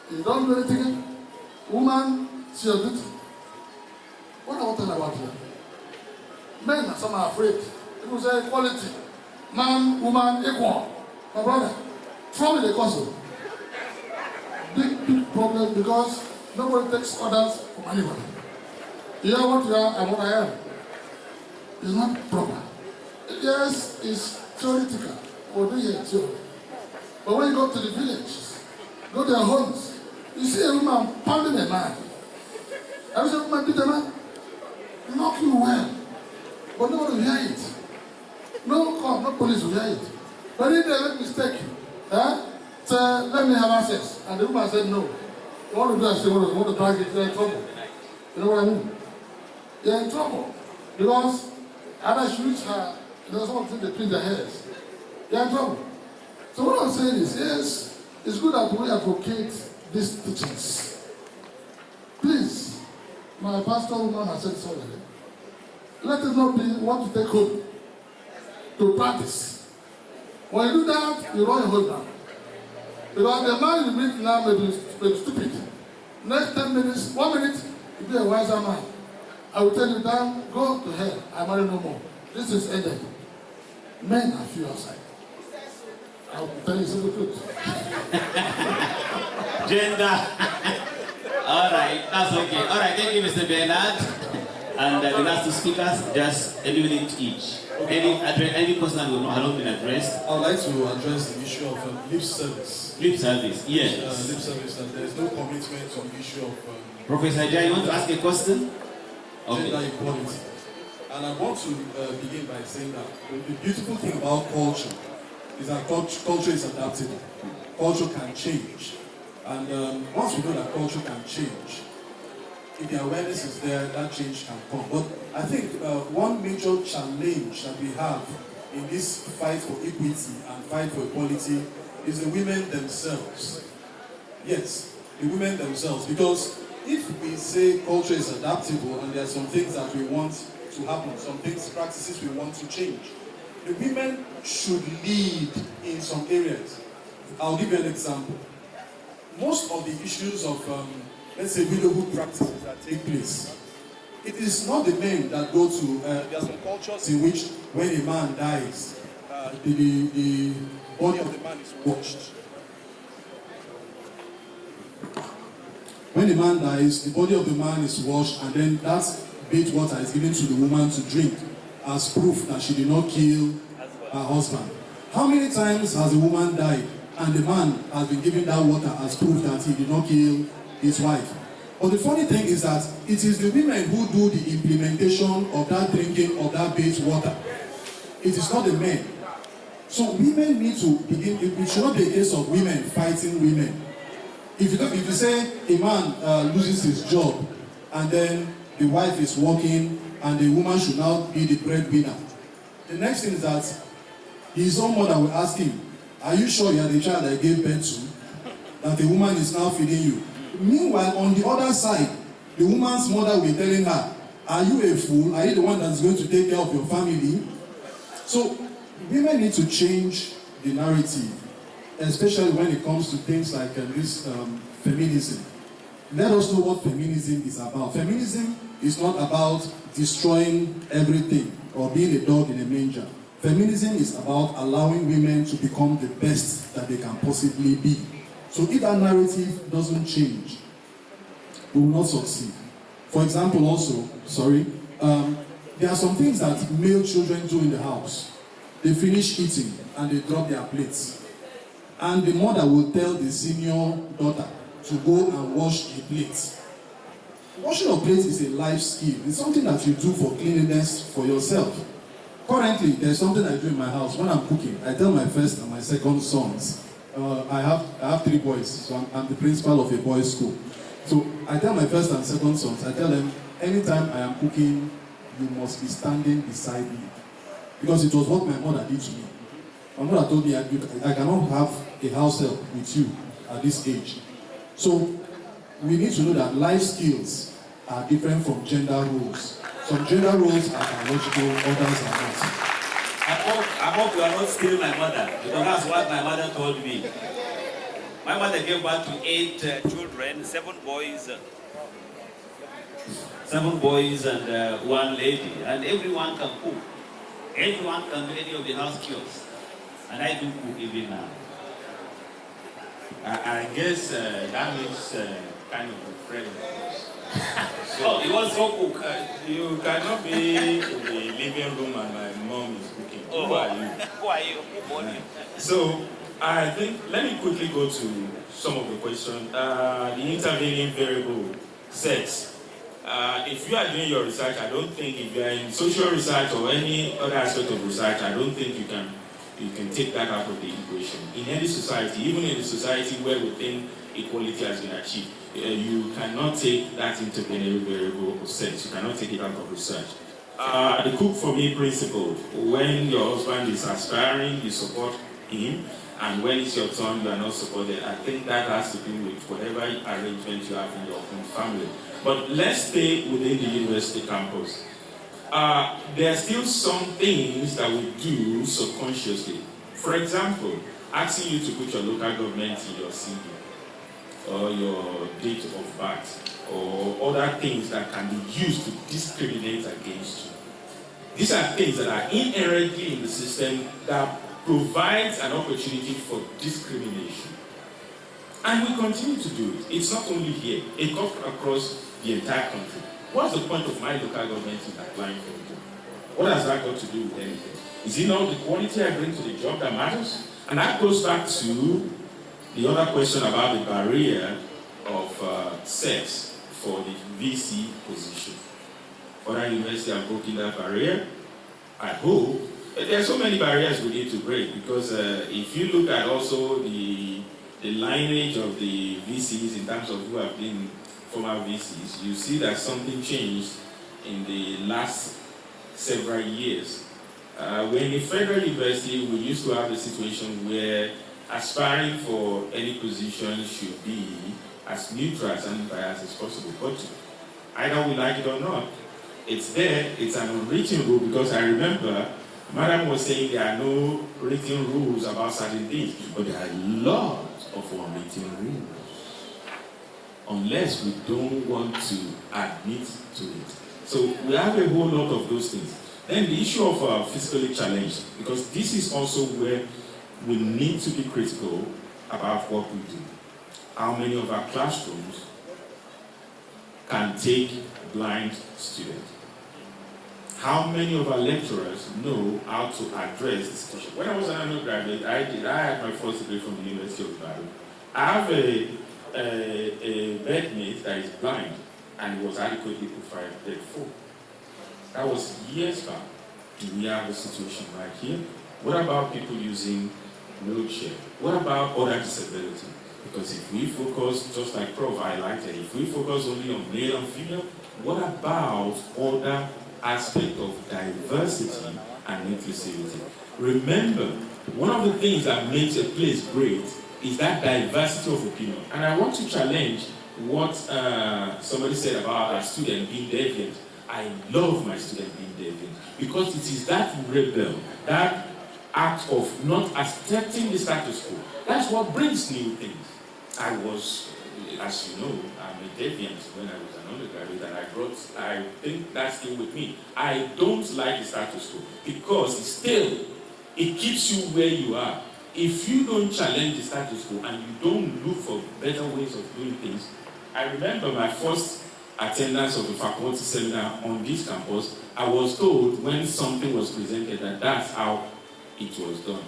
You don't do anything, woman, see your duty. What I want to tell about here? Men are some are afraid. People say equality. Man, woman, equal. My brother, trouble the cause. Big problem because nobody takes orders from anybody. You are what you are and what I am. It's not proper. Yes, it's theoretical. We'll do here theory. But when you go to the village, go to their homes, you see a woman pounding a man. Have you seen a woman beat a man? Knock you well. But nobody will hear it. No cop, no police will hear it. But if they make mistake, say, let me have access. And the woman said no. You want to do that, you want to drag it, you're in trouble. You know what I mean? You're in trouble. Because either she reach her, something they pin their hairs. You're in trouble. So what I'm saying is, yes, it's good that we advocate these teachings. Please, my pastor woman has said so already. Let it not be what to take home to practice. When you do that, you run your whole down. Because the man you meet now may be stupid. Next 10 minutes, 1 minute, you'll be a wiser man. I will tell you down, go to hell. I marry no more. This is ended. Men are few outside. I'll tell you something good. Gender. All right, that's okay. All right, thank you, Mr. Bernard. And the last two speakers, just a minute each. Any question will not have been addressed. I would like to address the issue of lip service. Lip service, yes. Lip service, that there is no commitment on the issue of Professor Jai, you want to ask a question? Gender equality. And I want to begin by saying that the beautiful thing about culture is that culture is adaptable. Culture can change. And once we know that culture can change, if the awareness is there, that change can come. But I think one major challenge that we have in this fight for equity and fight for equality is the women themselves. Yes, the women themselves. Because if we say culture is adaptable and there are some things that we want to happen, some things, practices we want to change, the women should lead in some areas. I'll give you an example. Most of the issues of let's say widowhood practices that take place, it is not the men that go to, there are some cultures in which when a man dies, the body of the man is washed. When the man dies, the body of the man is washed, and then that bath water is given to the woman to drink as proof that she did not kill her husband. How many times has a woman died and the man has been given that water as proof that he did not kill his wife? But the funny thing is that it is the women who do the implementation of that drinking of that bath water. It is not the men. So women need to begin, it should not be a case of women fighting women. If you say a man loses his job and then the wife is working and the woman should now be the breadwinner, the next thing is that his own mother will ask him, are you sure you are the child I gave birth to? That the woman is now feeding you. Meanwhile, on the other side, the woman's mother will be telling her, are you a fool? Are you the one that's going to take care of your family? So women need to change the narrative, especially when it comes to things like this feminism. Let us know what feminism is about. Feminism is not about destroying everything or being a dog in a manger. Feminism is about allowing women to become the best that they can possibly be. So if that narrative doesn't change, we will not succeed. For example also, there are some things that male children do in the house. They finish eating and they drop their plates. And the mother will tell the senior daughter to go and wash the plates. Washing of plates is a life skill. It's something that you do for cleanliness for yourself. Currently, there's something I do in my house. When I'm cooking, I tell my first and my second sons. I have 3 boys, so I'm the principal of a boys' school. So I tell my first and second sons, I tell them, anytime I am cooking, you must be standing beside me. Because it was what my mother did to me. My mother told me, I cannot have a house help with you at this age. So we need to know that life skills are different from gender roles. Some gender roles are biological, others are not. I hope you are not stealing my mother, because that's what my mother told me. My mother gave birth to 8 children, 7 boys. 7 boys and 1 lady, and everyone can cook. Everyone can do any of the house chores, and I do cook even now. I guess that means kind of a friend. So you also cook. You cannot be in the living room and my mom is cooking. Oh, who are you? Who are you? Who born you? So I think let me quickly go to some of the questions. The intervening variable, sex. If you are doing your research, I don't think if you are in social research or any other aspect of research, I don't think you can take that out of the equation. In any society, even in a society where we think equality has been achieved, you cannot take that interventory variable of sex. You cannot take it out of research. The cook for me principle: when your husband is aspiring, you support him, and when it's your turn, you are not supported. I think that has to do with whatever arrangement you have in your own family. But let's stay within the university campus. There are still some things that we do subconsciously. For example, asking you to put your local government in your CV, or your date of birth, or other things that can be used to discriminate against you. These are things that are inherently in the system that provides an opportunity for discrimination. And we continue to do it. It's not only here, it goes across the entire country. What's the point of my local government in applying for a job? What has that got to do with anything? Is it not the quality I bring to the job that matters? And that goes back to the other question about the barrier of sex for the VC position. Other universities have broken that barrier. I hope. There are so many barriers we need to break, because if you look at also the lineage of the VCs in terms of who have been former VCs, you see that something changed in the last several years. When in Federal University, we used to have a situation where aspiring for any position should be as neutral and unbiased as possible. But either we like it or not, it's there, it's an unwritten rule, because I remember Madam was saying there are no written rules about certain things, but there are lots of unwritten rules. Unless we don't want to admit to it. So we have a whole lot of those things. Then the issue of physically challenged, because this is also where we need to be critical about what we do. How many of our classrooms can take blind students? How many of our lecturers know how to address this situation? When I was an undergraduate, I had my first degree from the University of Ibadan. I have a bedmate that is blind, and he was adequately provided for. That was years back. Do we have a situation right here? What about people using wheelchair? What about other disability? Because if we focus, just like Prof highlighted, if we focus only on male and female, what about other aspects of diversity and inclusivity? Remember, one of the things that makes a place great is that diversity of opinion. And I want to challenge what somebody said about our student being deviant. I love my student being deviant, because it is that rebel, that act of not accepting the status quo, that's what brings new things. I was, as you know, I'm a deviant when I was an undergraduate, and I think that's still with me. I don't like the status quo, because it keeps you where you are. If you don't challenge the status quo and you don't look for better ways of doing things, I remember my first attendance of the faculty seminar on this campus, I was told when something was presented that that's how it was done.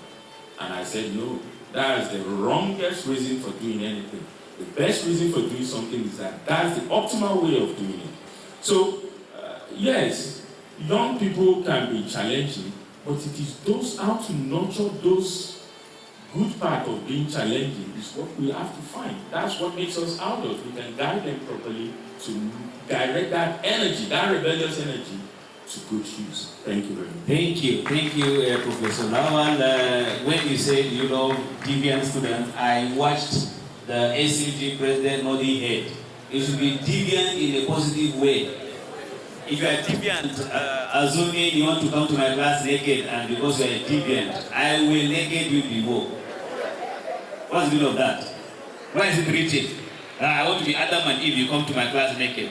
And I said, no, that is the wrongest reason for doing anything. The best reason for doing something is that that's the optimal way of doing it. So, yes, young people can be challenging, but it is those, how to nurture those good part of being challenging is what we have to find. That's what makes us adults. We can guide them properly to direct that energy, that rebellious energy, to good use. Thank you very much. Thank you, Professor Lawal. When you said you know deviant students, I watched the ACG president nodding head. It should be deviant in a positive way. If you are deviant, assuming you want to come to my class naked, and because you are a deviant, I will naked you before. What's the meaning of that? Why is it written? I want to be Adam and Eve, you come to my class naked.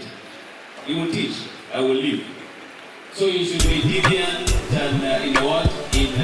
You will teach, I will leave. So you should be deviant and in what? In